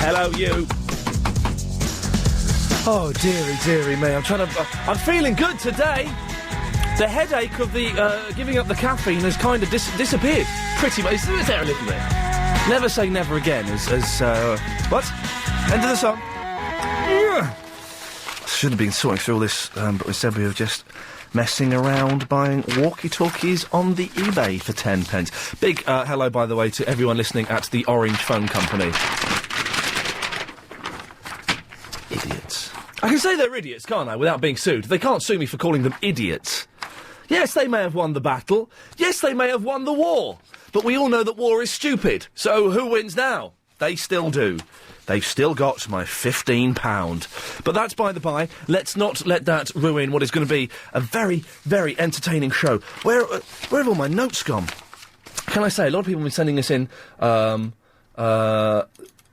Hello, you. Oh, dearie me, I'm feeling good today. The headache of the, giving up the caffeine has kind of disappeared. Pretty much. It's there a little bit. Never say never again, what? End of the song. Should have been sorting through all this, but instead we were just messing around buying walkie-talkies on the eBay for 10 pence. Big hello, by the way, to everyone listening at the Orange Phone Company. Idiots. I can say they're idiots, can't I, without being sued? They can't sue me for calling them idiots. Yes, they may have won the battle. Yes, they may have won the war. But we all know that war is stupid. So who wins now? They still do. They've still got my £15. But that's by the by. Let's not let that ruin what is going to be a very, very entertaining show. Where have all my notes gone? Can I say, a lot of people have been sending us in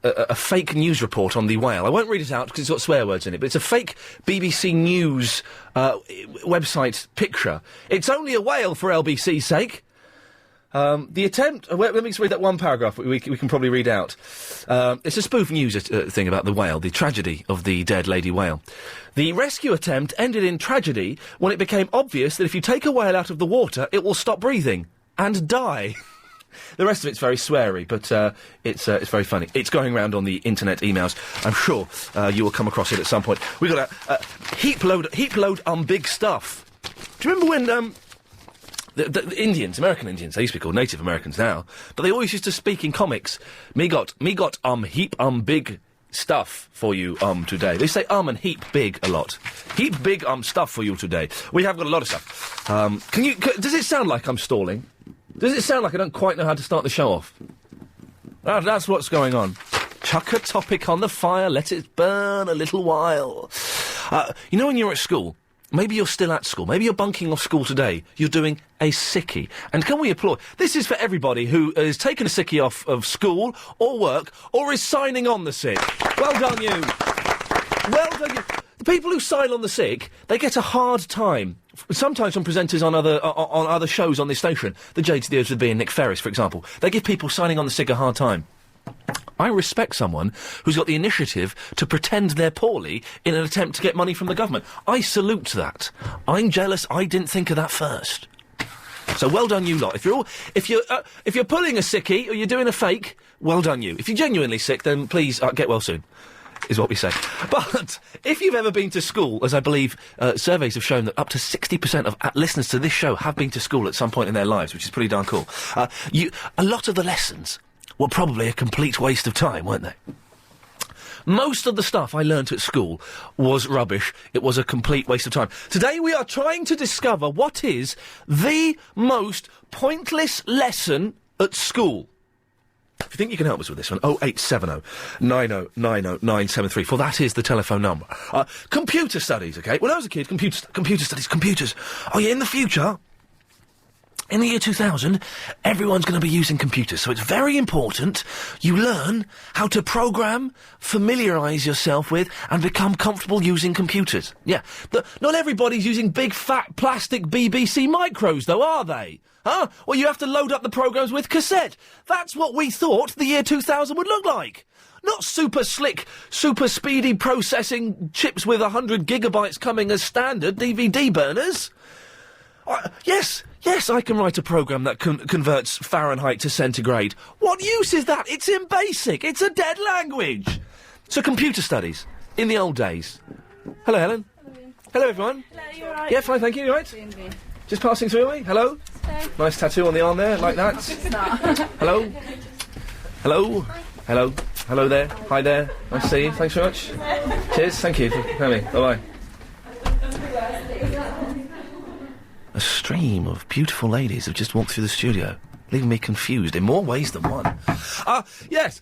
a fake news report on the whale. I won't read it out because it's got swear words in it, but it's a fake BBC News website picture. It's only a whale, for LBC's sake. The attempt... let me just read that one paragraph we can probably read out. It's a spoof news thing about the whale, the tragedy of the dead lady whale. The rescue attempt ended in tragedy when it became obvious that if you take a whale out of the water, it will stop breathing and die. The rest of it's very sweary, but it's very funny. It's going around on the internet emails. I'm sure you will come across it at some point. We've got a heap load big stuff. Do you remember when the Indians, American Indians, they used to be called Native Americans now, but they always used to speak in comics. Me got heap big stuff for you today. They say and heap big a lot. Heap big stuff for you today. We have got a lot of stuff. Does it sound like I'm stalling? Does it sound like I don't quite know how to start the show off? That's what's going on. Chuck a topic on the fire, let it burn a little while. You know when you're at school, maybe you're still at school, maybe you're bunking off school today, you're doing a sickie. And can we applaud? This is for everybody who has taken a sickie off of school or work or is signing on the sick. Well done, you. Well done, you. The people who sign on the sick, they get a hard time. Sometimes from presenters on other shows on this station. The Jade to the Earth with B and Nick Ferris, for example. They give people signing on the sick a hard time. I respect someone who's got the initiative to pretend they're poorly in an attempt to get money from the government. I salute that. I'm jealous I didn't think of that first. So well done, you lot. If you're pulling a sickie or you're doing a fake, well done, you. If you're genuinely sick, then please get well soon. Is what we say. But if you've ever been to school, as I believe surveys have shown that up to 60% of listeners to this show have been to school at some point in their lives, which is pretty darn cool, a lot of the lessons were probably a complete waste of time, weren't they? Most of the stuff I learnt at school was rubbish. It was a complete waste of time. Today we are trying to discover what is the most pointless lesson at school. If you think you can help us with this one, 0870 90 90 973. That is the telephone number. Computer studies, okay? When I was a kid, computer studies, computers. Oh yeah, in the future, in the year 2000, everyone's going to be using computers. So it's very important you learn how to program, familiarise yourself with, and become comfortable using computers. Yeah. Not everybody's using big, fat, plastic BBC micros, though, are they? Huh? Well, you have to load up the programs with cassette. That's what we thought the year 2000 would look like. Not super slick, super speedy processing chips with 100 gigabytes coming as standard DVD burners. Yes, I can write a program that converts Fahrenheit to centigrade. What use is that? It's in BASIC. It's a dead language. So computer studies, in the old days. Hello, Helen. Hello, everyone. Hello, you all right? Yeah, fine, thank you. You all right? Just passing through me. Hello. Hello. Nice tattoo on the arm there, like that. Hello. Hello. Hello. Hello there. Hi there. Nice to see you. Thanks very much. Cheers. Thank you for coming. Bye-bye. A stream of beautiful ladies have just walked through the studio, leaving me confused in more ways than one. Yes.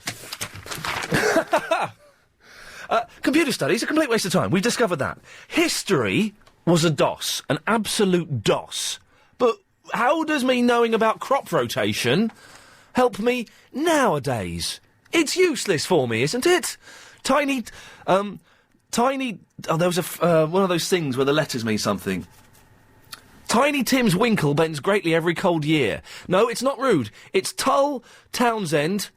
Computer studies, a complete waste of time. We've discovered that. History was a DOS, an absolute DOS. But how does me knowing about crop rotation help me nowadays? It's useless for me, isn't it? Tiny... there was one of those things where the letters mean something. Tiny Tim's winkle bends greatly every cold year. No, it's not rude. It's Tull Townsend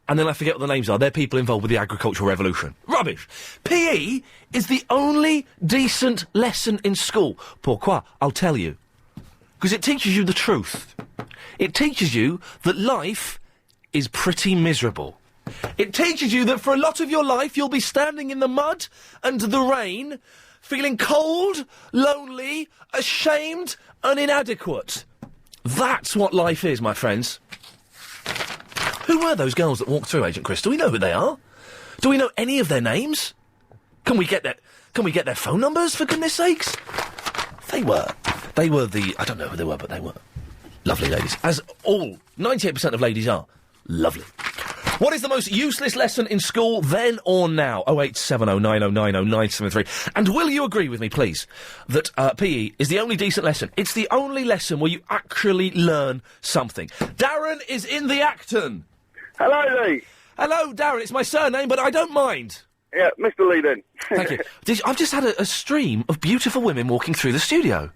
and then I forget what the names are. They're people involved with the agricultural revolution. Rubbish. PE is the only decent lesson in school. Pourquoi? I'll tell you. Because it teaches you the truth. It teaches you that life is pretty miserable. It teaches you that for a lot of your life you'll be standing in the mud and the rain, feeling cold, lonely, ashamed and inadequate. That's what life is, my friends. Who were those girls that walked through, Agent Chris? Do we know who they are? Do we know any of their names? Can we get their phone numbers, for goodness sakes? They were the... I don't know who they were, but they were lovely ladies. As all 98% of ladies are. Lovely. What is the most useless lesson in school, then or now? 0870 9090 973. And will you agree with me, please, that PE is the only decent lesson? It's the only lesson where you actually learn something. Darren is in the Acton. Hello, Lee. Hello, Darren. It's my surname, but I don't mind. Yeah, Mr. Lee, then. Thank you. I've just had a stream of beautiful women walking through the studio.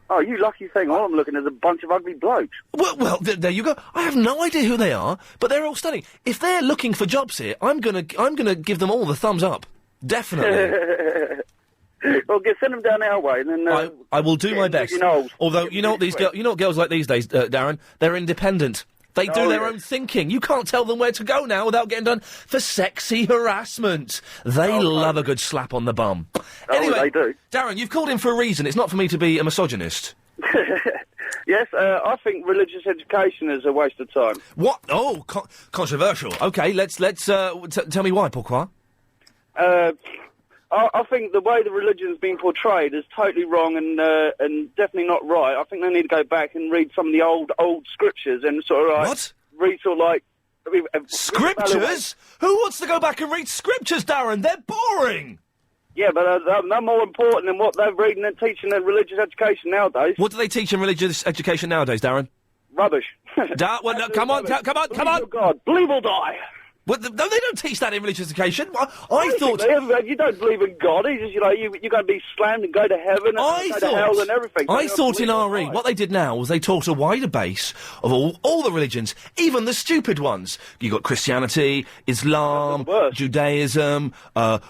Oh, you lucky thing. All I'm looking at is a bunch of ugly blokes. Well, there you go. I have no idea who they are, but they're all stunning. If they're looking for jobs here, I'm gonna give them all the thumbs up. Definitely. Well, send them down our way, and then... I will do my best. Although, you know what girls like these days, Darren? They're independent. They do their own thinking. You can't tell them where to go now without getting done for sexy harassment. They love a good slap on the bum. Anyway, they do. Darren, you've called in for a reason. It's not for me to be a misogynist. Yes, I think religious education is a waste of time. What? Oh, controversial. Okay, let's tell me why, pourquoi? I think the way the religion's been portrayed is totally wrong and definitely not right. I think they need to go back and read some of the old scriptures and sort of like... What? Read sort of like... Scriptures? Who wants to go back and read scriptures, Darren? They're boring! Yeah, but they're more important than what they're reading and teaching in religious education nowadays. What do they teach in religious education nowadays, Darren? Rubbish. Well, no, come on. Believe God. Believe or die. Well, no, they don't teach that in religious education. I thought... You don't believe in God. He's just, you're going to be slammed and go to heaven and go to hell and everything. I thought in RE, what they did now was they taught a wider base of all the religions, even the stupid ones. You got Christianity, Islam, Judaism,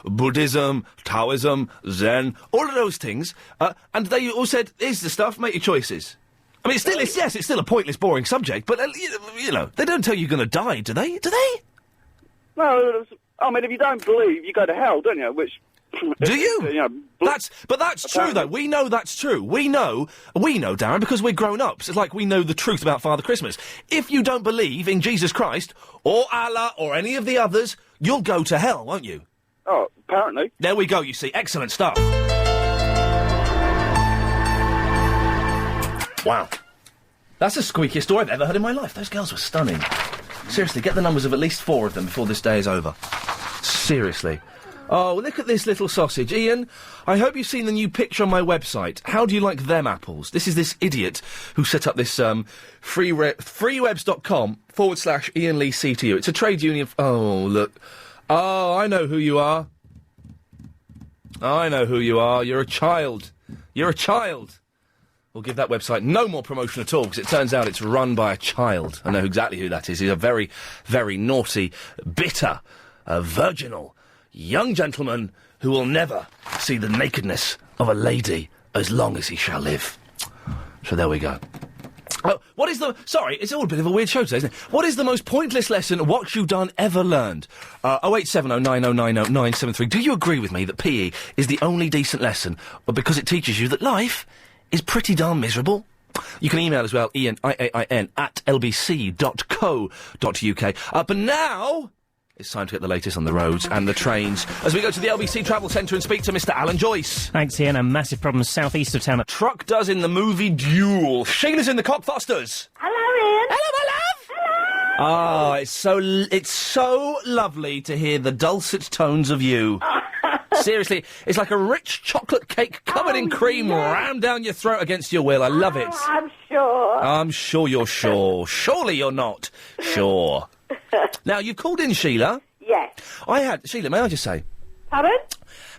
Buddhism, Taoism, Zen, all of those things. And they all said, here's the stuff, make your choices. I mean, it's still a pointless, boring subject, but, you know, they don't tell you you're going to die, do they? Do they? No, I mean, if you don't believe, you go to hell, don't you? Which... Do you? That's true, though. We know that's true. We know, Darren, because we're grown-ups. It's like we know the truth about Father Christmas. If you don't believe in Jesus Christ, or Allah, or any of the others, you'll go to hell, won't you? Oh, apparently. There we go, you see. Excellent stuff. Wow. That's the squeakiest door I've ever heard in my life. Those girls were stunning. Seriously, get the numbers of at least 4 of them before this day is over. Seriously. Oh, look at this little sausage. Ian, I hope you've seen the new picture on my website. How do you like them apples? This is this idiot who set up this freewebs.com/Ian Lee CTU. It's a trade union... Oh, look. Oh, I know who you are. I know who you are. You're a child. You're a child. We'll give that website no more promotion at all, because it turns out it's run by a child. I know exactly who that is. He's a very, very naughty, bitter, virginal, young gentleman who will never see the nakedness of a lady as long as he shall live. So there we go. Oh, what is the... Sorry, it's all a bit of a weird show today, isn't it? What is the most pointless lesson What You Done ever learned? 0870 9090 973. Do you agree with me that PE is the only decent lesson, because it teaches you that life is pretty darn miserable? You can email as well, Iain, IAIN, @lbc.co.uk. But now, it's time to get the latest on the roads and the trains as we go to the LBC Travel Centre and speak to Mr. Alan Joyce. Thanks, Ian. A massive problem south-east of town. A truck does in the movie Duel. Sheila's in the Cockfosters. Hello, Ian. Hello, my love. Hello. Ah, it's so lovely to hear the dulcet tones of you. Seriously, it's like a rich chocolate cake covered in cream rammed down your throat against your will. I love it. I'm sure. I'm sure you're sure. Surely you're not sure. Now, you called in, Sheila. Yes. Sheila, may I just say? Pardon?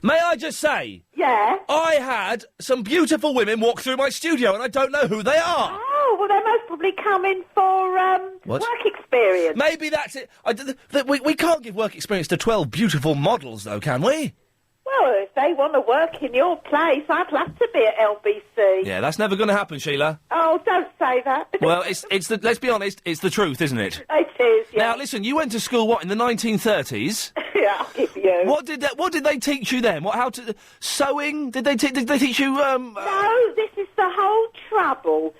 May I just say? Yeah. I had some beautiful women walk through my studio and I don't know who they are. Oh, Oh, well, they're most probably coming for What? work experience. Maybe that's it. We can't give work experience to 12 beautiful models, though, can we? Well, if they want to work in your place, I'd love to be at LBC. Yeah, that's never going to happen, Sheila. Oh, don't say that. Well, let's be honest, it's the truth, isn't it? It is, yeah. Now, listen, you went to school, what, in the 1930s? Yeah, I'll give you. What did they teach you then? Sewing? Did they teach you, No, this is the whole trouble.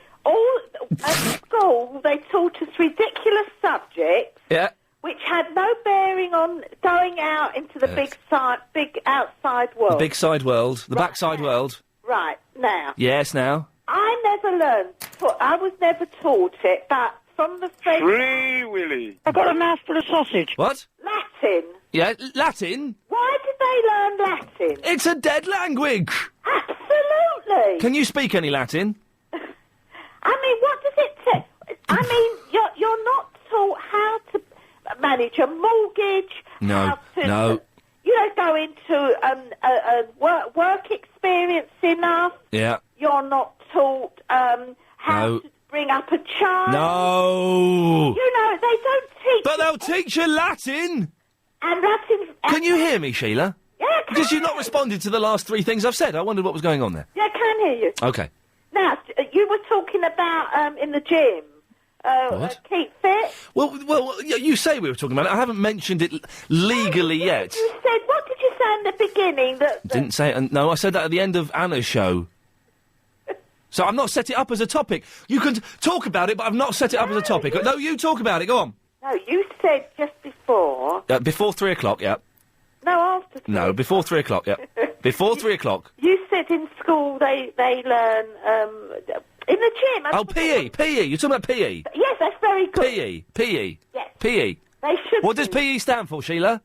At school, they taught us ridiculous subjects. Yeah. Which had no bearing on going out into the big outside world. The big side world. The backside now. world. Right, now. Yes, now. I never learned, I was never taught it, but from the French... Free Willy. I've got a mouthful of sausage. What? Latin. Yeah, Latin? Why did they learn Latin? It's a dead language. Absolutely. Can you speak any Latin? I mean, what does it take? I mean, you're not taught how to manage a mortgage. No, how to, no. You don't go into a work experience enough. Yeah. You're not taught how No. to bring up a child. No. You know, they don't teach. But they'll teach you Latin. And Latin. Can you hear me, Sheila? Yeah, I can Because you've hear not you. responded to the last three things I've said. I wondered what was going on there. Yeah, I can hear you. Okay. Now, you were talking about in the gym. What? Keep fit. Well, you say we were talking about it. I haven't mentioned it legally yet. You said, what did you say in the beginning? That Didn't say it. No, I said that at the end of Anna's show. So I've not set it up as a topic. You can talk about it, but I've not set it up as a topic. No, you talk about it. Go on. No, you said just before. Before 3 o'clock, yeah. No, after. No, before 3 o'clock, yeah. Before 3 o'clock. You said in school they learn in the gym. Oh, PE. You're talking about PE. Yes, that's very good. PE. Yes. PE. They should. What does PE stand for, Sheila?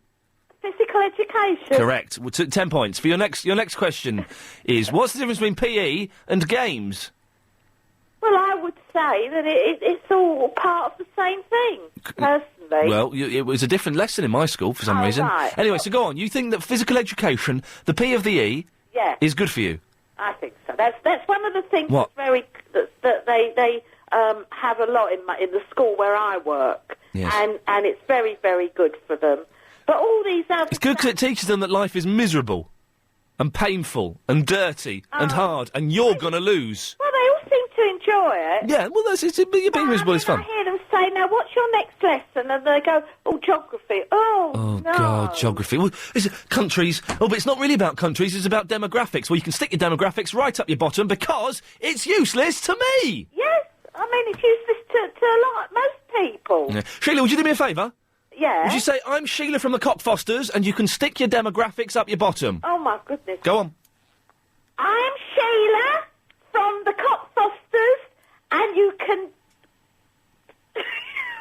Physical education. Correct. 10 points. For your next question is, what's the difference between PE and games? Well, I would say that it's all part of the same thing, personally. Well, it was a different lesson in my school for some reason. Right. Anyway, so go on. You think that physical education, the P of the E, Yeah. is good for you? I think so. That's one of the things What? that they have a lot in the school where I work. Yes. And it's very, very good for them. But all these other... It's good because it teaches them that life is miserable and painful and dirty and hard, and you're going to lose. Well, they all seem to enjoy it. Yeah, well, you're being miserable is fun. I hear them say, now, what's your next lesson? And they go, geography. Oh, no. God, geography. Well, countries. Oh, but it's not really about countries, it's about demographics. Well, you can stick your demographics right up your bottom because it's useless to me. Yes, I mean, it's useless to a lot, most people. Yeah. Sheila, would you do me a favour? Yeah. Would you say, I'm Sheila from the Cockfosters, and you can stick your demographics up your bottom? Oh, my goodness. Go on. I'm Sheila from the Cockfosters, and you can...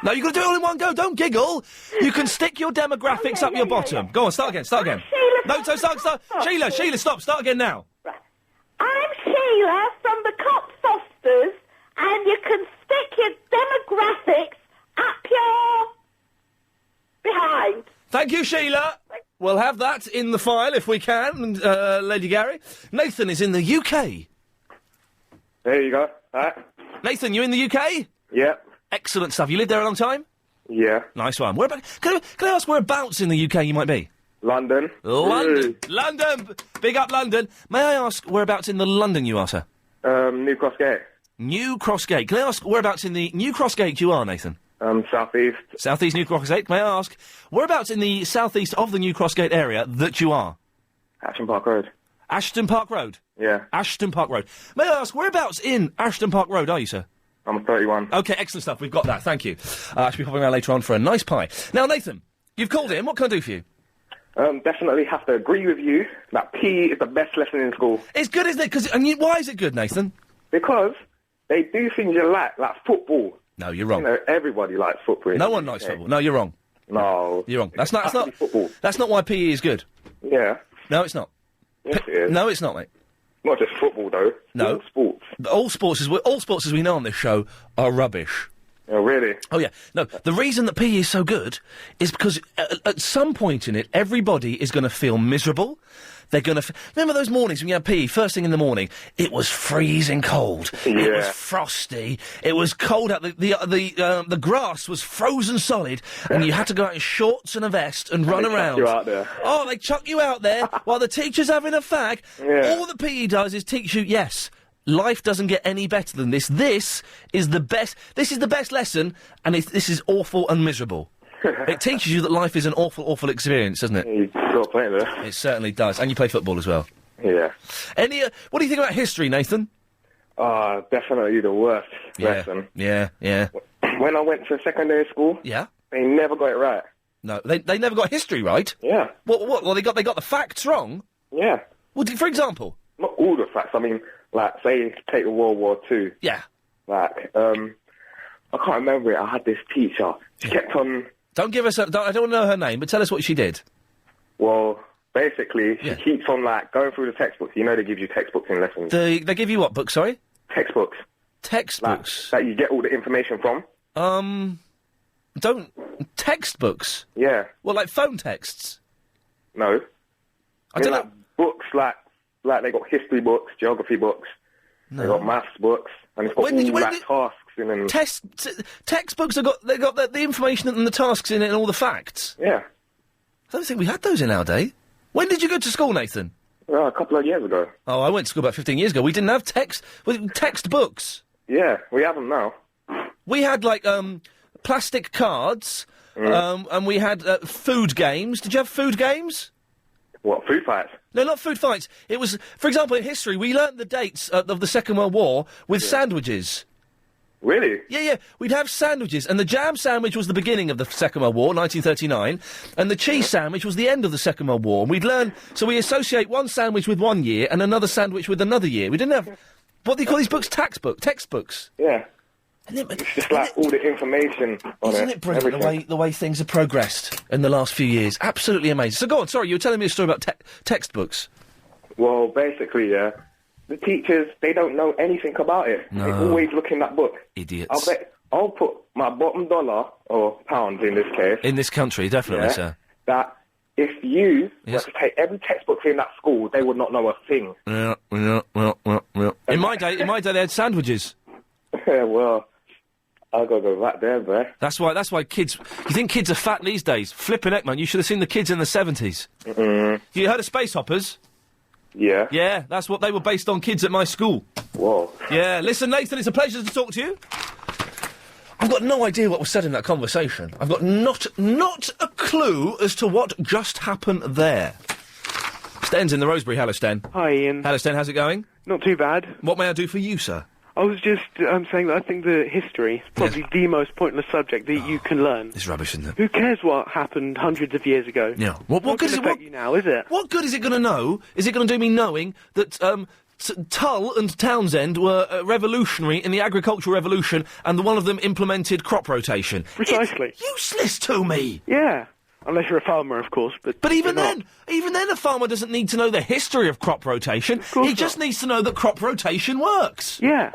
No, you've got to do it all in one go. Don't giggle. You can stick your demographics up your bottom. Go on, start again. Sheila No, start. Sheila, stop. Start again now. Right. I'm Sheila from the Cockfosters, and you can stick your demographics up your... behind. Thank you, Sheila. We'll have that in the file if we can, Lady Gary. Nathan is in the UK. There you go. Nathan, you in the UK? Yeah. Excellent stuff. You lived there a long time? Yeah. Nice one. Can I ask whereabouts in the UK you might be? London. London! Big up London. May I ask whereabouts in the London you are, sir? New Cross Gate. New Cross Gate. Can I ask whereabouts in the New Cross Gate you are, Nathan? Southeast. Southeast New Cross Gate. May I ask whereabouts in the southeast of the New Cross Gate area that you are? Ashton Park Road. Ashton Park Road. Yeah. Ashton Park Road. May I ask whereabouts in Ashton Park Road are you, sir? I'm 31. Okay, excellent stuff. We've got that. Thank you. I should be popping around later on for a nice pie. Now, Nathan, you've called in. What can I do for you? Definitely have to agree with you that PE is the best lesson in school. It's good, isn't it? Why is it good, Nathan? Because they do things you like football. No, you're wrong. You know, everybody likes football. No one likes football. No, you're wrong. No. You're wrong. That's not football. That's not why PE is good. Yeah. No, it's not. Yes, it is. No, it's not, mate. Not just football, though. No. All sports. All sports as we know on this show are rubbish. Oh, really? Oh, yeah. No, the reason that PE is so good is because at some point in it, everybody is going to feel miserable. they're going to... Remember those mornings when you had PE, first thing in the morning? It was freezing cold. Yeah. It was frosty. It was cold out. The grass was frozen solid, and you had to go out in shorts and a vest and run around. You out there. Oh, they chuck you out there while the teacher's having a fag. Yeah. All that PE does is teach you, yes, life doesn't get any better than this. This is the best lesson, and this is awful and miserable. It teaches you that life is an awful, awful experience, doesn't it? You've got a point there. It certainly does. And you play football as well. Yeah. What do you think about history, Nathan? Definitely the worst lesson. Yeah. When I went to secondary school, Yeah? they never got it right. No, they never got history right. Yeah. What? Well, they got the facts wrong. Yeah. Well, for example. Not all the facts. I mean, like, say, take World War II. Yeah. Like, I can't remember it. I had this teacher. She kept on... Don't give us. I don't want to know her name, but tell us what she did. Well, basically, she Yeah. keeps on, like, going through the textbooks. You know they give you textbooks in lessons. They give you what books? Sorry. Textbooks. Textbooks. That you get all the information from. Textbooks. Yeah. Well, like phone texts. No. I don't like, know. Books, like they got history books, geography books. No. They got maths books, and it's got When did- all, when like, did- tasks in and... Textbooks have got the information and the tasks in it and all the facts. Yeah. I don't think we had those in our day. When did you go to school, Nathan? Well, a couple of years ago. Oh, I went to school about 15 years ago. We didn't have textbooks. Yeah, we have them now. We had, like, plastic cards, and we had food games. Did you have food games? What, food fights? No, not food fights. It was, for example, in history, we learnt the dates of the Second World War with sandwiches. Really? Yeah. We'd have sandwiches, and the jam sandwich was the beginning of the Second World War, 1939, and the cheese sandwich was the end of the Second World War. And we'd learn, so we associate one sandwich with one year and another sandwich with another year. We didn't have, what do you call these books? Textbooks. Yeah. Isn't It's just like all the information on Isn't it brilliant everything. the way things have progressed in the last few years? Absolutely amazing. So go on, sorry, you were telling me a story about textbooks. Well, basically, yeah, the teachers, they don't know anything about it. No. They always look in that book. Idiots. I'll put my bottom dollar, or pound in this case, In this country, definitely, yeah, sir. that if you Yes. were to take every textbook in that school, they would not know a thing. Yeah. In my day, they had sandwiches. Well, I'll go back there, bro. That's why kids... You think kids are fat these days? Flippin' heck, man, you should have seen the kids in the 70s. You heard of Space Hoppers? Yeah. Yeah, that's what they were based on, kids at my school. Whoa. Yeah, listen, Nathan, it's a pleasure to talk to you. I've got no idea what was said in that conversation. I've got not a clue as to what just happened there. Sten's in the Rosebery. Hello, Sten. Hi, Ian. Hello, Sten, how's it going? Not too bad. What may I do for you, sir? I was just saying that I think that history is probably the most pointless subject that you can learn. It's rubbish, isn't it? Who cares what happened hundreds of years ago? Yeah. What Not good is gonna it? affect you now, is it? What good is it going to know? Is it going to do me knowing that Tull and Townsend were revolutionary in the agricultural revolution, and one of them implemented crop rotation? Precisely. It's useless to me. Yeah. Unless you're a farmer, of course. But even you're not. then, a farmer doesn't need to know the history of crop rotation. course He just not. needs to know that crop rotation works. Yeah.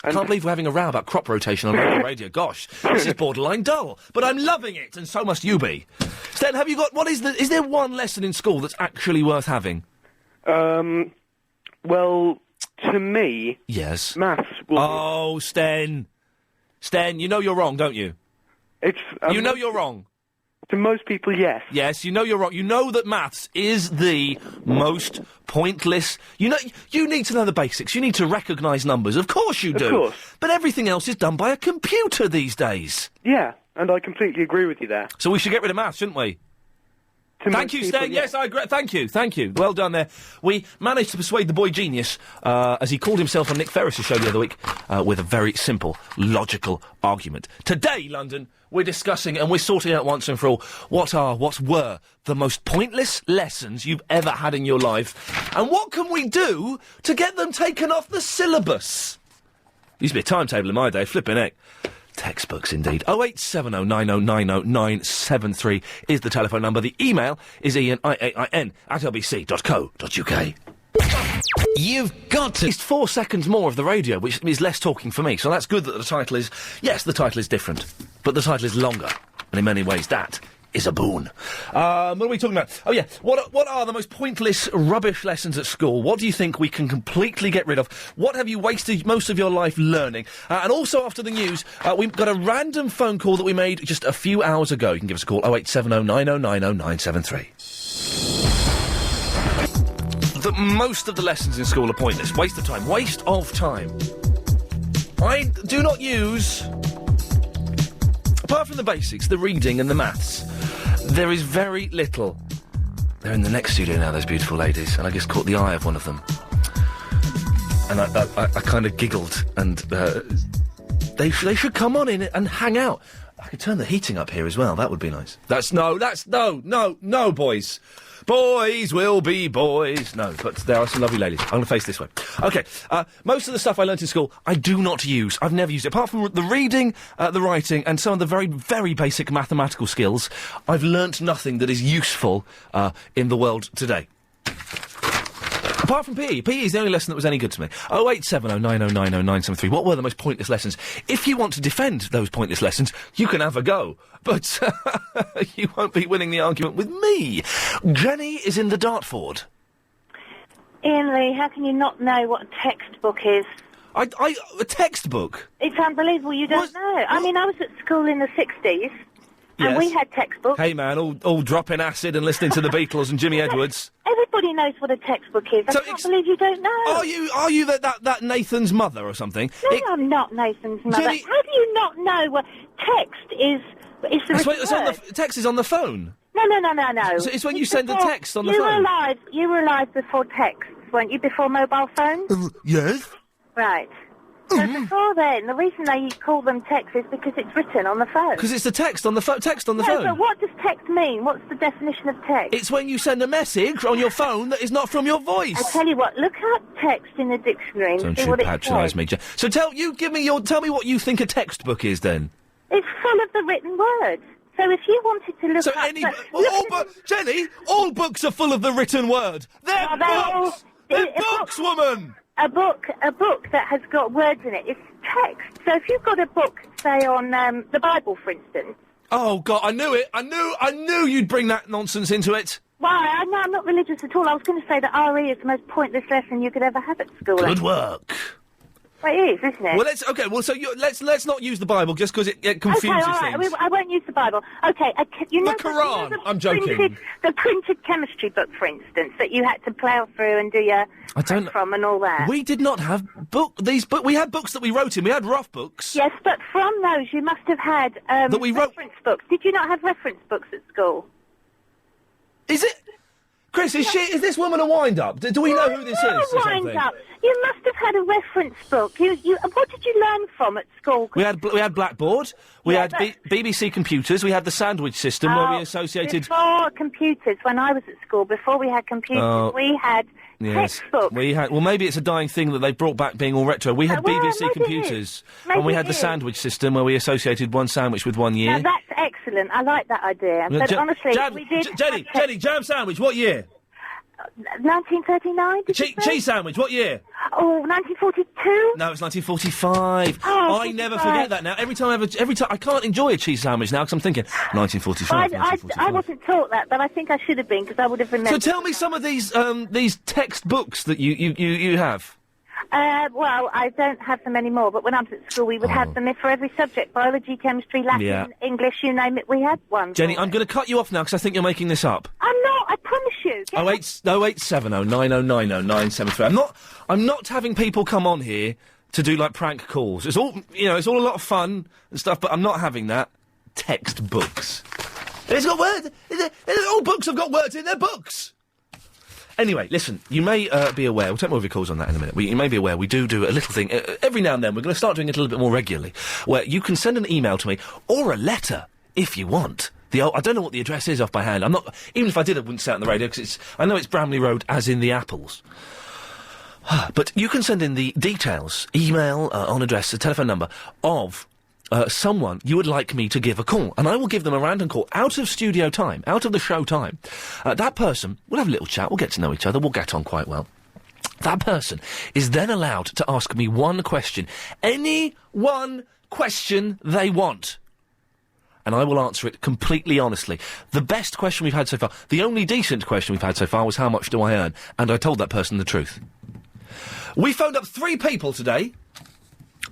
I can't believe we're having a row about crop rotation on local radio. Gosh, this is borderline dull. But I'm loving it, and so must you be. Sten, have you got... Is there one lesson in school that's actually worth having? Well, to me, Yes. maths will... Oh, Sten. Sten, you know you're wrong, don't you? It's... You know you're wrong. To most people, yes. Yes, you know you're wrong. You know that maths is the most pointless... You need to know the basics. You need to recognise numbers. Of course you do. Of course. But everything else is done by a computer these days. Yeah, and I completely agree with you there. So we should get rid of maths, shouldn't we? To Thank most you, people, Sten. yeah. Yes, I agree. Thank you. Well done there. We managed to persuade the boy genius, as he called himself on Nick Ferris's show the other week, with a very simple, logical argument. Today, London, we're discussing and we're sorting out once and for all what were the most pointless lessons you've ever had in your life, and what can we do to get them taken off the syllabus? Used to be a timetable in my day, flipping heck. Textbooks, indeed. 0870 9090 973 is the telephone number. The email is iain, IAIN, @lbc.co.uk. You've got to... It's 4 seconds more of the radio, which is less talking for me, so that's good that the title is... Yes, the title is different, but the title is longer, and in many ways that is a boon. What are we talking about? Oh, yeah. What are the most pointless, rubbish lessons at school? What do you think we can completely get rid of? What have you wasted most of your life learning? And also, after the news, we've got a random phone call that we made just a few hours ago. You can give us a call, 0870 9090 973. Most of the lessons in school are pointless. Waste of time. Waste of time. I do not use... Apart from the basics, the reading and the maths, there is very little. They're in the next studio now, those beautiful ladies, and I just caught the eye of one of them. And I kind of giggled, and they should come on in and hang out. I could turn the heating up here as well, that would be nice. No, boys. Boys will be boys. No, but there are some lovely ladies. I'm going to face this way. OK, most of the stuff I learnt in school, I do not use. I've never used it. Apart from the reading, the writing, and some of the very, very basic mathematical skills, I've learnt nothing that is useful in the world today. Apart from PE. PE is the only lesson that was any good to me. 0870 9090 973. What were the most pointless lessons? If you want to defend those pointless lessons, you can have a go. But you won't be winning the argument with me. Jenny is in the Dartford. Ian Lee, how can you not know what a textbook is? A textbook? It's unbelievable you don't know. I mean, I was at school in the 60s, and we had textbooks. Hey, man, all dropping acid and listening to the Beatles and Jimmy Edwards. Everybody knows what a textbook is. I can't believe you don't know. Are you that Nathan's mother or something? No, I'm not Nathan's mother. Jenny... How do you not know what text is? Text is on the phone. No. It's when you send a text on the phone. You were alive before texts, weren't you? Before mobile phones? Yes. Right. So before then, the reason they call them text is because it's written on the phone. Because it's the text on the phone. Text on the phone. But what does text mean? What's the definition of text? It's when you send a message on your phone that is not from your voice. I tell you what, look up text in the dictionary and see what it says. Don't you patronise me, So tell me what you think a textbook is then. It's full of the written words. So if you wanted to look up... Jenny, all books are full of the written word. They're books! They're books, woman! A book that has got words in it is text. So if you've got a book, say, on the Bible, for instance... Oh, God, I knew it. I knew you'd bring that nonsense into it. Why? No, I'm not religious at all. I was going to say that RE is the most pointless lesson you could ever have at school. Good work. Well, it is, isn't it? Well, let's not use the Bible just because it confuses things. Okay, all right, I won't use the Bible. Okay, you know... The Quran, I'm joking. The printed chemistry book, for instance, that you had to plough through and do your... from and all that. We did not have we had books that we wrote in. We had rough books. Yes, but from those you must have had reference books. Did you not have reference books at school? Is it... Chris, is this woman a wind-up? Do we know who this is or something? Wind-up. You must have had a reference book. What did you learn from at school? We had Blackboard. We had BBC computers. We had the sandwich system where we associated... Before computers, when I was at school, before we had computers, we had textbooks. We had... Well, maybe it's a dying thing that they've brought back being all retro. We had BBC computers. And we had the sandwich system where we associated one sandwich with 1 year. Now, that's excellent. I like that idea. But honestly, we did... Jenny, jam sandwich, what year? 1939, did you say? Cheese sandwich, what year? Oh, 1942? No, it's 1945. Oh, I never forget that now. Every time I can't enjoy a cheese sandwich now because I'm thinking 1945. I wasn't taught that, but I think I should have been because I would have remembered. So tell me some of these textbooks that you have. Well, I don't have them anymore, but when I was at school, we would have them for every subject: biology, chemistry, Latin, English, you name it. We had one. Jenny, I'm going to cut you off now because I think you're making this up. I'm not. I promise you. 0870 9090 973. I'm not having people come on here to do like prank calls. It's all it's all a lot of fun and stuff, but I'm not having that. Textbooks. It's got words. All books have got words in their books. Anyway, listen, you may be aware, we'll take more of your calls on that in a minute, you may be aware we do a little thing, every now and then, we're going to start doing it a little bit more regularly, where you can send an email to me, or a letter, if you want. I don't know what the address is off by hand, even if I did, I wouldn't say it on the radio, because I know it's Bramley Road, as in the apples. But you can send in the details, email, on address, a telephone number, of... someone you would like me to give a call, and I will give them a random call out of studio time, out of the show time. That person, we'll have a little chat, we'll get to know each other, we'll get on quite well. That person is then allowed to ask me one question. Any one question they want. and I will answer it completely honestly. The best question we've had so far, the only decent question we've had so far was how much do I earn? And I told that person the truth. We phoned up 3 people today.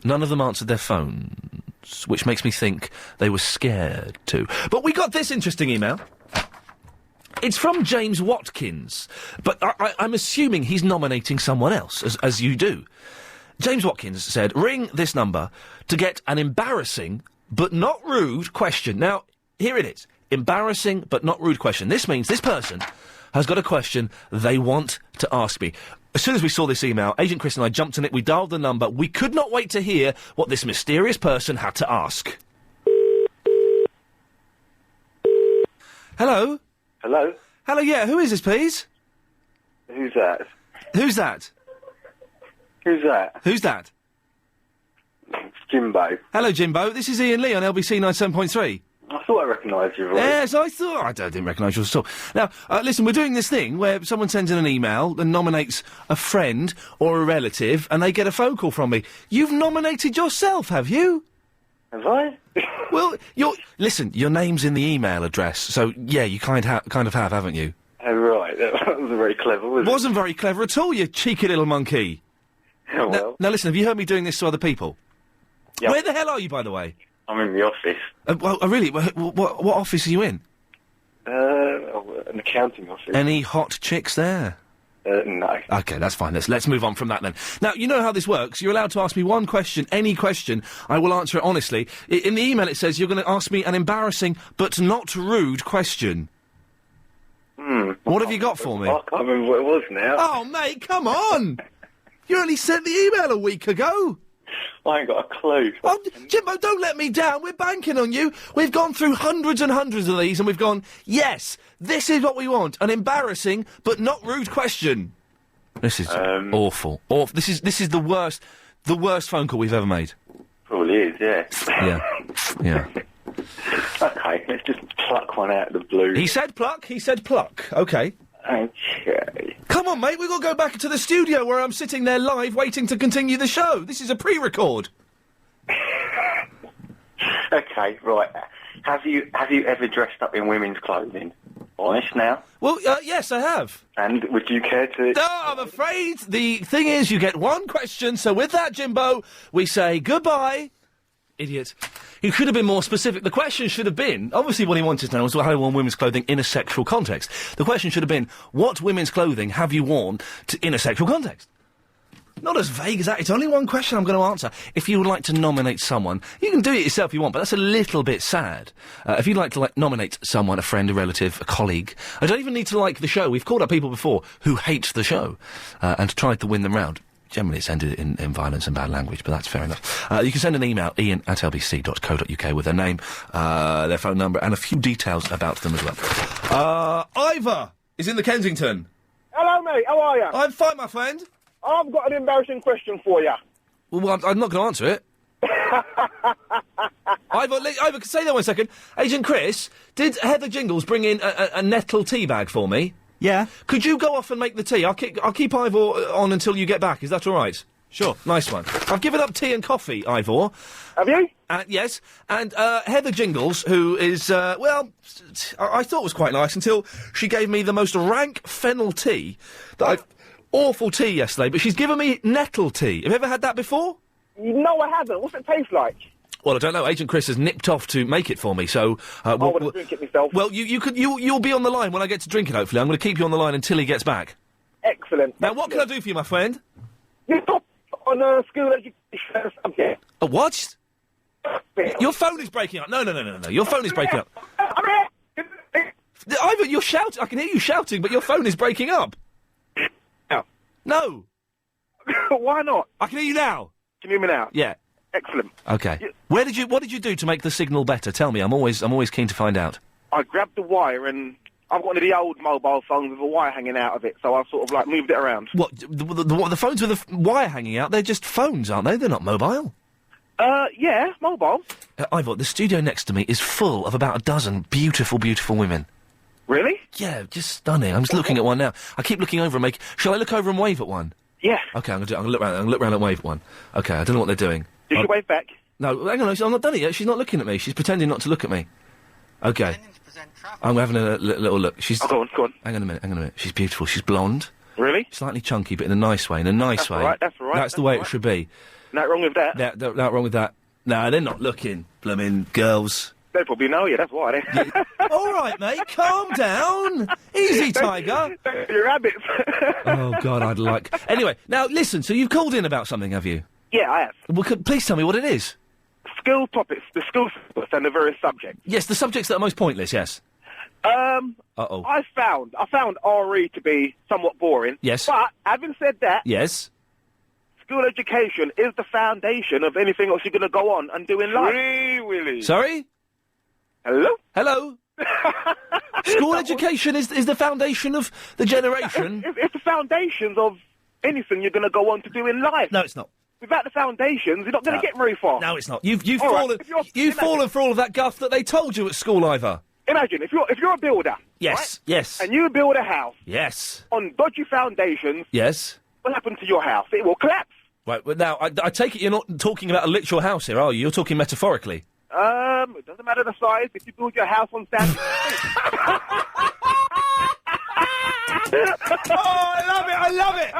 None of them answered their phones, which makes me think they were scared too. But we got this interesting email. It's from James Watkins, but I'm assuming he's nominating someone else, as you do. James Watkins said, ring this number to get an embarrassing but not rude question. Now, here it is. Embarrassing but not rude question. This means this person has got a question they want to ask me. As soon as we saw this email, Agent Chris and I jumped on it, we dialed the number. We could not wait to hear what this mysterious person had to ask. Hello? Hello? Hello, yeah, who is this, please? Who's that? Who's that? Who's that? Who's that? It's Jimbo. Hello, Jimbo. This is Iain Lee on LBC 97.3. I thought I recognised your voice. Yes, I thought... I didn't recognise yours at all. Now, listen, we're doing this thing where someone sends in an email and nominates a friend or a relative, and they get a phone call from me. You've nominated yourself, have you? Have I? Well, listen, your name's in the email address, so, yeah, you kind of have, haven't you? Oh, right. That wasn't very clever, was it? Wasn't very clever at all, you cheeky little monkey. Oh, well. Now, listen, have you heard me doing this to other people? Yep. Where the hell are you, by the way? I'm in the office. Really? What office are you in? An accounting office. Any hot chicks there? No. OK, that's fine. Let's move on from that then. Now, you know how this works. You're allowed to ask me one question, any question. I will answer it honestly. In the email it says you're going to ask me an embarrassing but not rude question. What have you got for me? I can't remember what it was now. Oh, mate, come on! You only sent the email a week ago. I ain't got a clue. Oh, Jimbo, don't let me down. We're banking on you. We've gone through hundreds and hundreds of these, and we've gone, yes, this is what we want. An embarrassing but not rude question. This is awful. This is the worst phone call we've ever made. Probably is, yeah. Yeah. Okay, let's just pluck one out of the blue. He said pluck. Okay. Okay. Come on, mate, we've got to go back into the studio where I'm sitting there live waiting to continue the show. This is a pre-record. Okay, right. Have you ever dressed up in women's clothing? Honest now? Well, yes, I have. And would you care to... No, I'm afraid the thing is you get one question, so with that, Jimbo, we say goodbye. Idiot. He should have been more specific. The question should have been, obviously what he wanted to know was how you worn women's clothing in a sexual context. The question should have been, what women's clothing have you worn in a sexual context? Not as vague as that. It's only one question I'm going to answer. If you would like to nominate someone, you can do it yourself if you want, but that's a little bit sad. If you'd like to nominate someone, a friend, a relative, a colleague, I don't even need to like the show. We've called up people before who hate the show and tried to win them round. Generally, it's ended in violence and bad language, but that's fair enough. You can send an email, iain@lbc.co.uk, with their name, their phone number, and a few details about them as well. Ivor is in the Kensington. Hello, mate. How are you? I'm fine, my friend. I've got an embarrassing question for you. Well, I'm not going to answer it. Ivor, say that 1 second. Agent Chris, did Heather Jingles bring in a nettle tea bag for me? Yeah. Could you go off and make the tea? I'll keep Ivor on until you get back. Is that all right? Sure. Nice one. I've given up tea and coffee, Ivor. Have you? Yes. And Heather Jingles, who is, I thought was quite nice until she gave me the most rank fennel tea awful tea yesterday, but she's given me nettle tea. Have you ever had that before? No, I haven't. What's it taste like? Well, I don't know. Agent Chris has nipped off to make it for me, so... I want to drink it myself. Well, you'll be on the line when I get to drink it, hopefully. I'm going to keep you on the line until he gets back. Excellent. Now, what can I do for you, my friend? You talk on school education subject. A what? Your phone is breaking up. No. Your phone is breaking up. Ivor, you're shouting. I can hear you shouting, but your phone is breaking up. No. Why not? I can hear you now. Can you hear me now? Yeah. Excellent. Okay. What did you do to make the signal better? Tell me. I'm always keen to find out. I grabbed the wire and I've got one of the old mobile phones with a wire hanging out of it, so I sort of moved it around. What? The phones with the wire hanging out? They're just phones, aren't they? They're not mobile. Yeah, mobile. Ivor, the studio next to me is full of about a dozen beautiful, beautiful women. Really? Yeah, just stunning. I'm just looking at one now. I keep looking over and Shall I look over and wave at one? Yeah. Okay, I'm gonna look round. I'm gonna look round and wave at one. Okay, I don't know what they're doing. Did she wave back? No, hang on. I'm not done it yet. She's not looking at me. She's pretending not to look at me. Okay. I'm having a little look. She's. Oh, go on. Hang on a minute. She's beautiful. She's blonde. Really? Slightly chunky, but in a nice way. That's all right. That's the way it should be. Nothing wrong with that. Not wrong with that. No, they're not looking. Blooming girls. They probably know you, that's why. All right, mate, calm down. Easy, Tiger. Your rabbits. Oh, God, I'd like... Anyway, now, listen, so you've called in about something, have you? Yeah, I have. Well, please tell me what it is. Skill topics, the skill topics and the various subjects. Yes, the subjects that are most pointless, yes. Uh-oh. I found RE to be somewhat boring. Yes. But, having said that... Yes. School education is the foundation of anything else you're going to go on and do in life. Free Willy. Sorry? Hello? School education is the foundation of the generation. It's the foundations of anything you're going to go on to do in life. No, it's not. Without the foundations, you're not going to get very far. No, it's not. You've fallen for all of that guff that they told you at school, Ivor. Imagine if you're a builder. Yes, right? yes. And you build a house. Yes. On dodgy foundations. Yes. What happened to your house? It will collapse. Right. Well, now I take it you're not talking about a literal house here, are you? You're talking metaphorically. It doesn't matter the size. If you build your house on sand. Oh, I love it!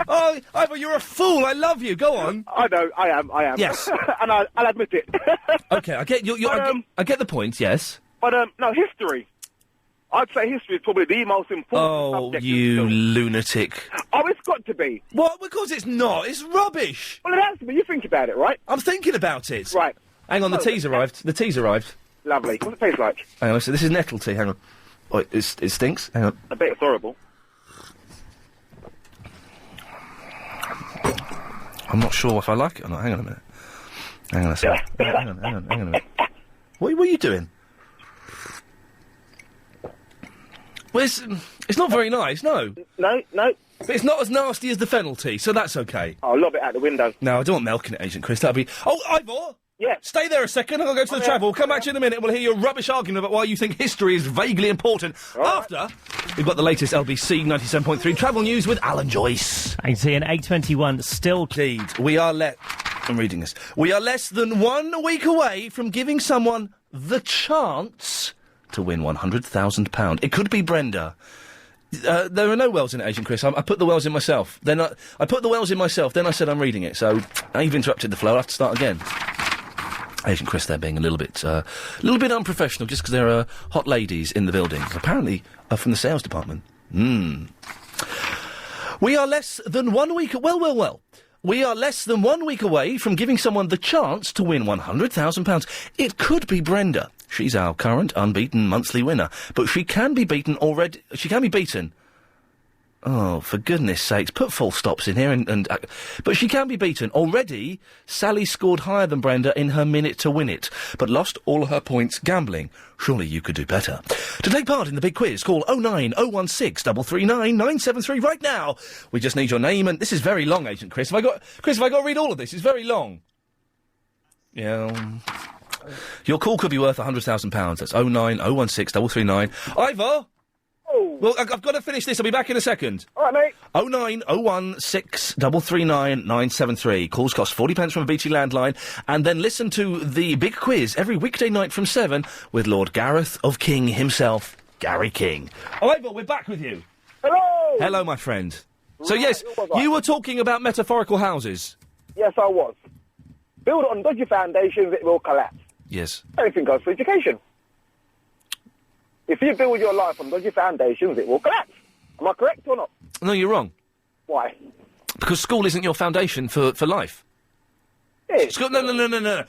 Oh, Ivor, you're a fool. I love you. Go on. I know. I am. Yes. And I'll admit it. Okay, I get I get the point. Yes. But no, history. I'd say history is probably the most important subject. Oh, you lunatic. Oh, it's got to be. What? Because it's not. It's rubbish. Well, it has to be. You think about it, right? I'm thinking about it. Right. Hang on, the tea's arrived. The tea's arrived. Lovely. What's it taste like? Hang on, so this is nettle tea. Hang on. Oh, it stinks. Hang on. I bet it's horrible. I'm not sure if I like it or not. Hang on a minute. Hang on a second. hang on a minute. What are you doing? Well, it's not very nice, no. No. But it's not as nasty as the fennel tea, so that's okay. I'll lob it out the window. No, I don't want milk in it, Agent Chris. That'd be... Oh, Ivor! Yeah. Stay there a second, I'll go to the travel. We'll come back to you in a minute. We'll hear your rubbish argument about why you think history is vaguely important. After, we've got the latest LBC 97.3 travel news with Alan Joyce. Thanks, Ian. 8:21, still... Indeed. I'm reading this. We are less than 1 week away from giving someone the chance to win £100,000. It could be Brenda. There are no wells in it, Agent Chris. I put the wells in myself. I put the wells in myself, then I said I'm reading it. So, you've interrupted the flow. I'll have to start again. Agent Chris there being a little bit unprofessional just because there are hot ladies in the building. Apparently, from the sales department. We are less than 1 week... Well. We are less than 1 week away from giving someone the chance to win £100,000. It could be Brenda. She's our current unbeaten monthly winner. But she can be beaten already... She can be beaten... Oh, for goodness sakes, put full stops in here but she can be beaten. Already, Sally scored higher than Brenda in her minute to win it, but lost all her points gambling. Surely you could do better. To take part in the big quiz, call 09016 339 973 right now. We just need your name, and this is very long, Agent Chris. Have I got to read all of this? It's very long. Yeah. Your call could be worth £100,000. That's 09016 339. Ivor! Well, I've got to finish this. I'll be back in a second. All right, mate. 09016 339 973. Calls cost 40 pence from a BT landline. And then listen to the big quiz every weekday night from 7 with Lord Gareth of King himself, Gary King. Oh, Ivor, we're back with you. Hello! Hello, my friend. Right, so, yes, you were talking about metaphorical houses. Yes, I was. Build it on dodgy foundations, it will collapse. Yes. Anything goes for education. If you build your life on dodgy foundations, it will collapse. Am I correct or not? No, you're wrong. Why? Because school isn't your foundation for life. School, no.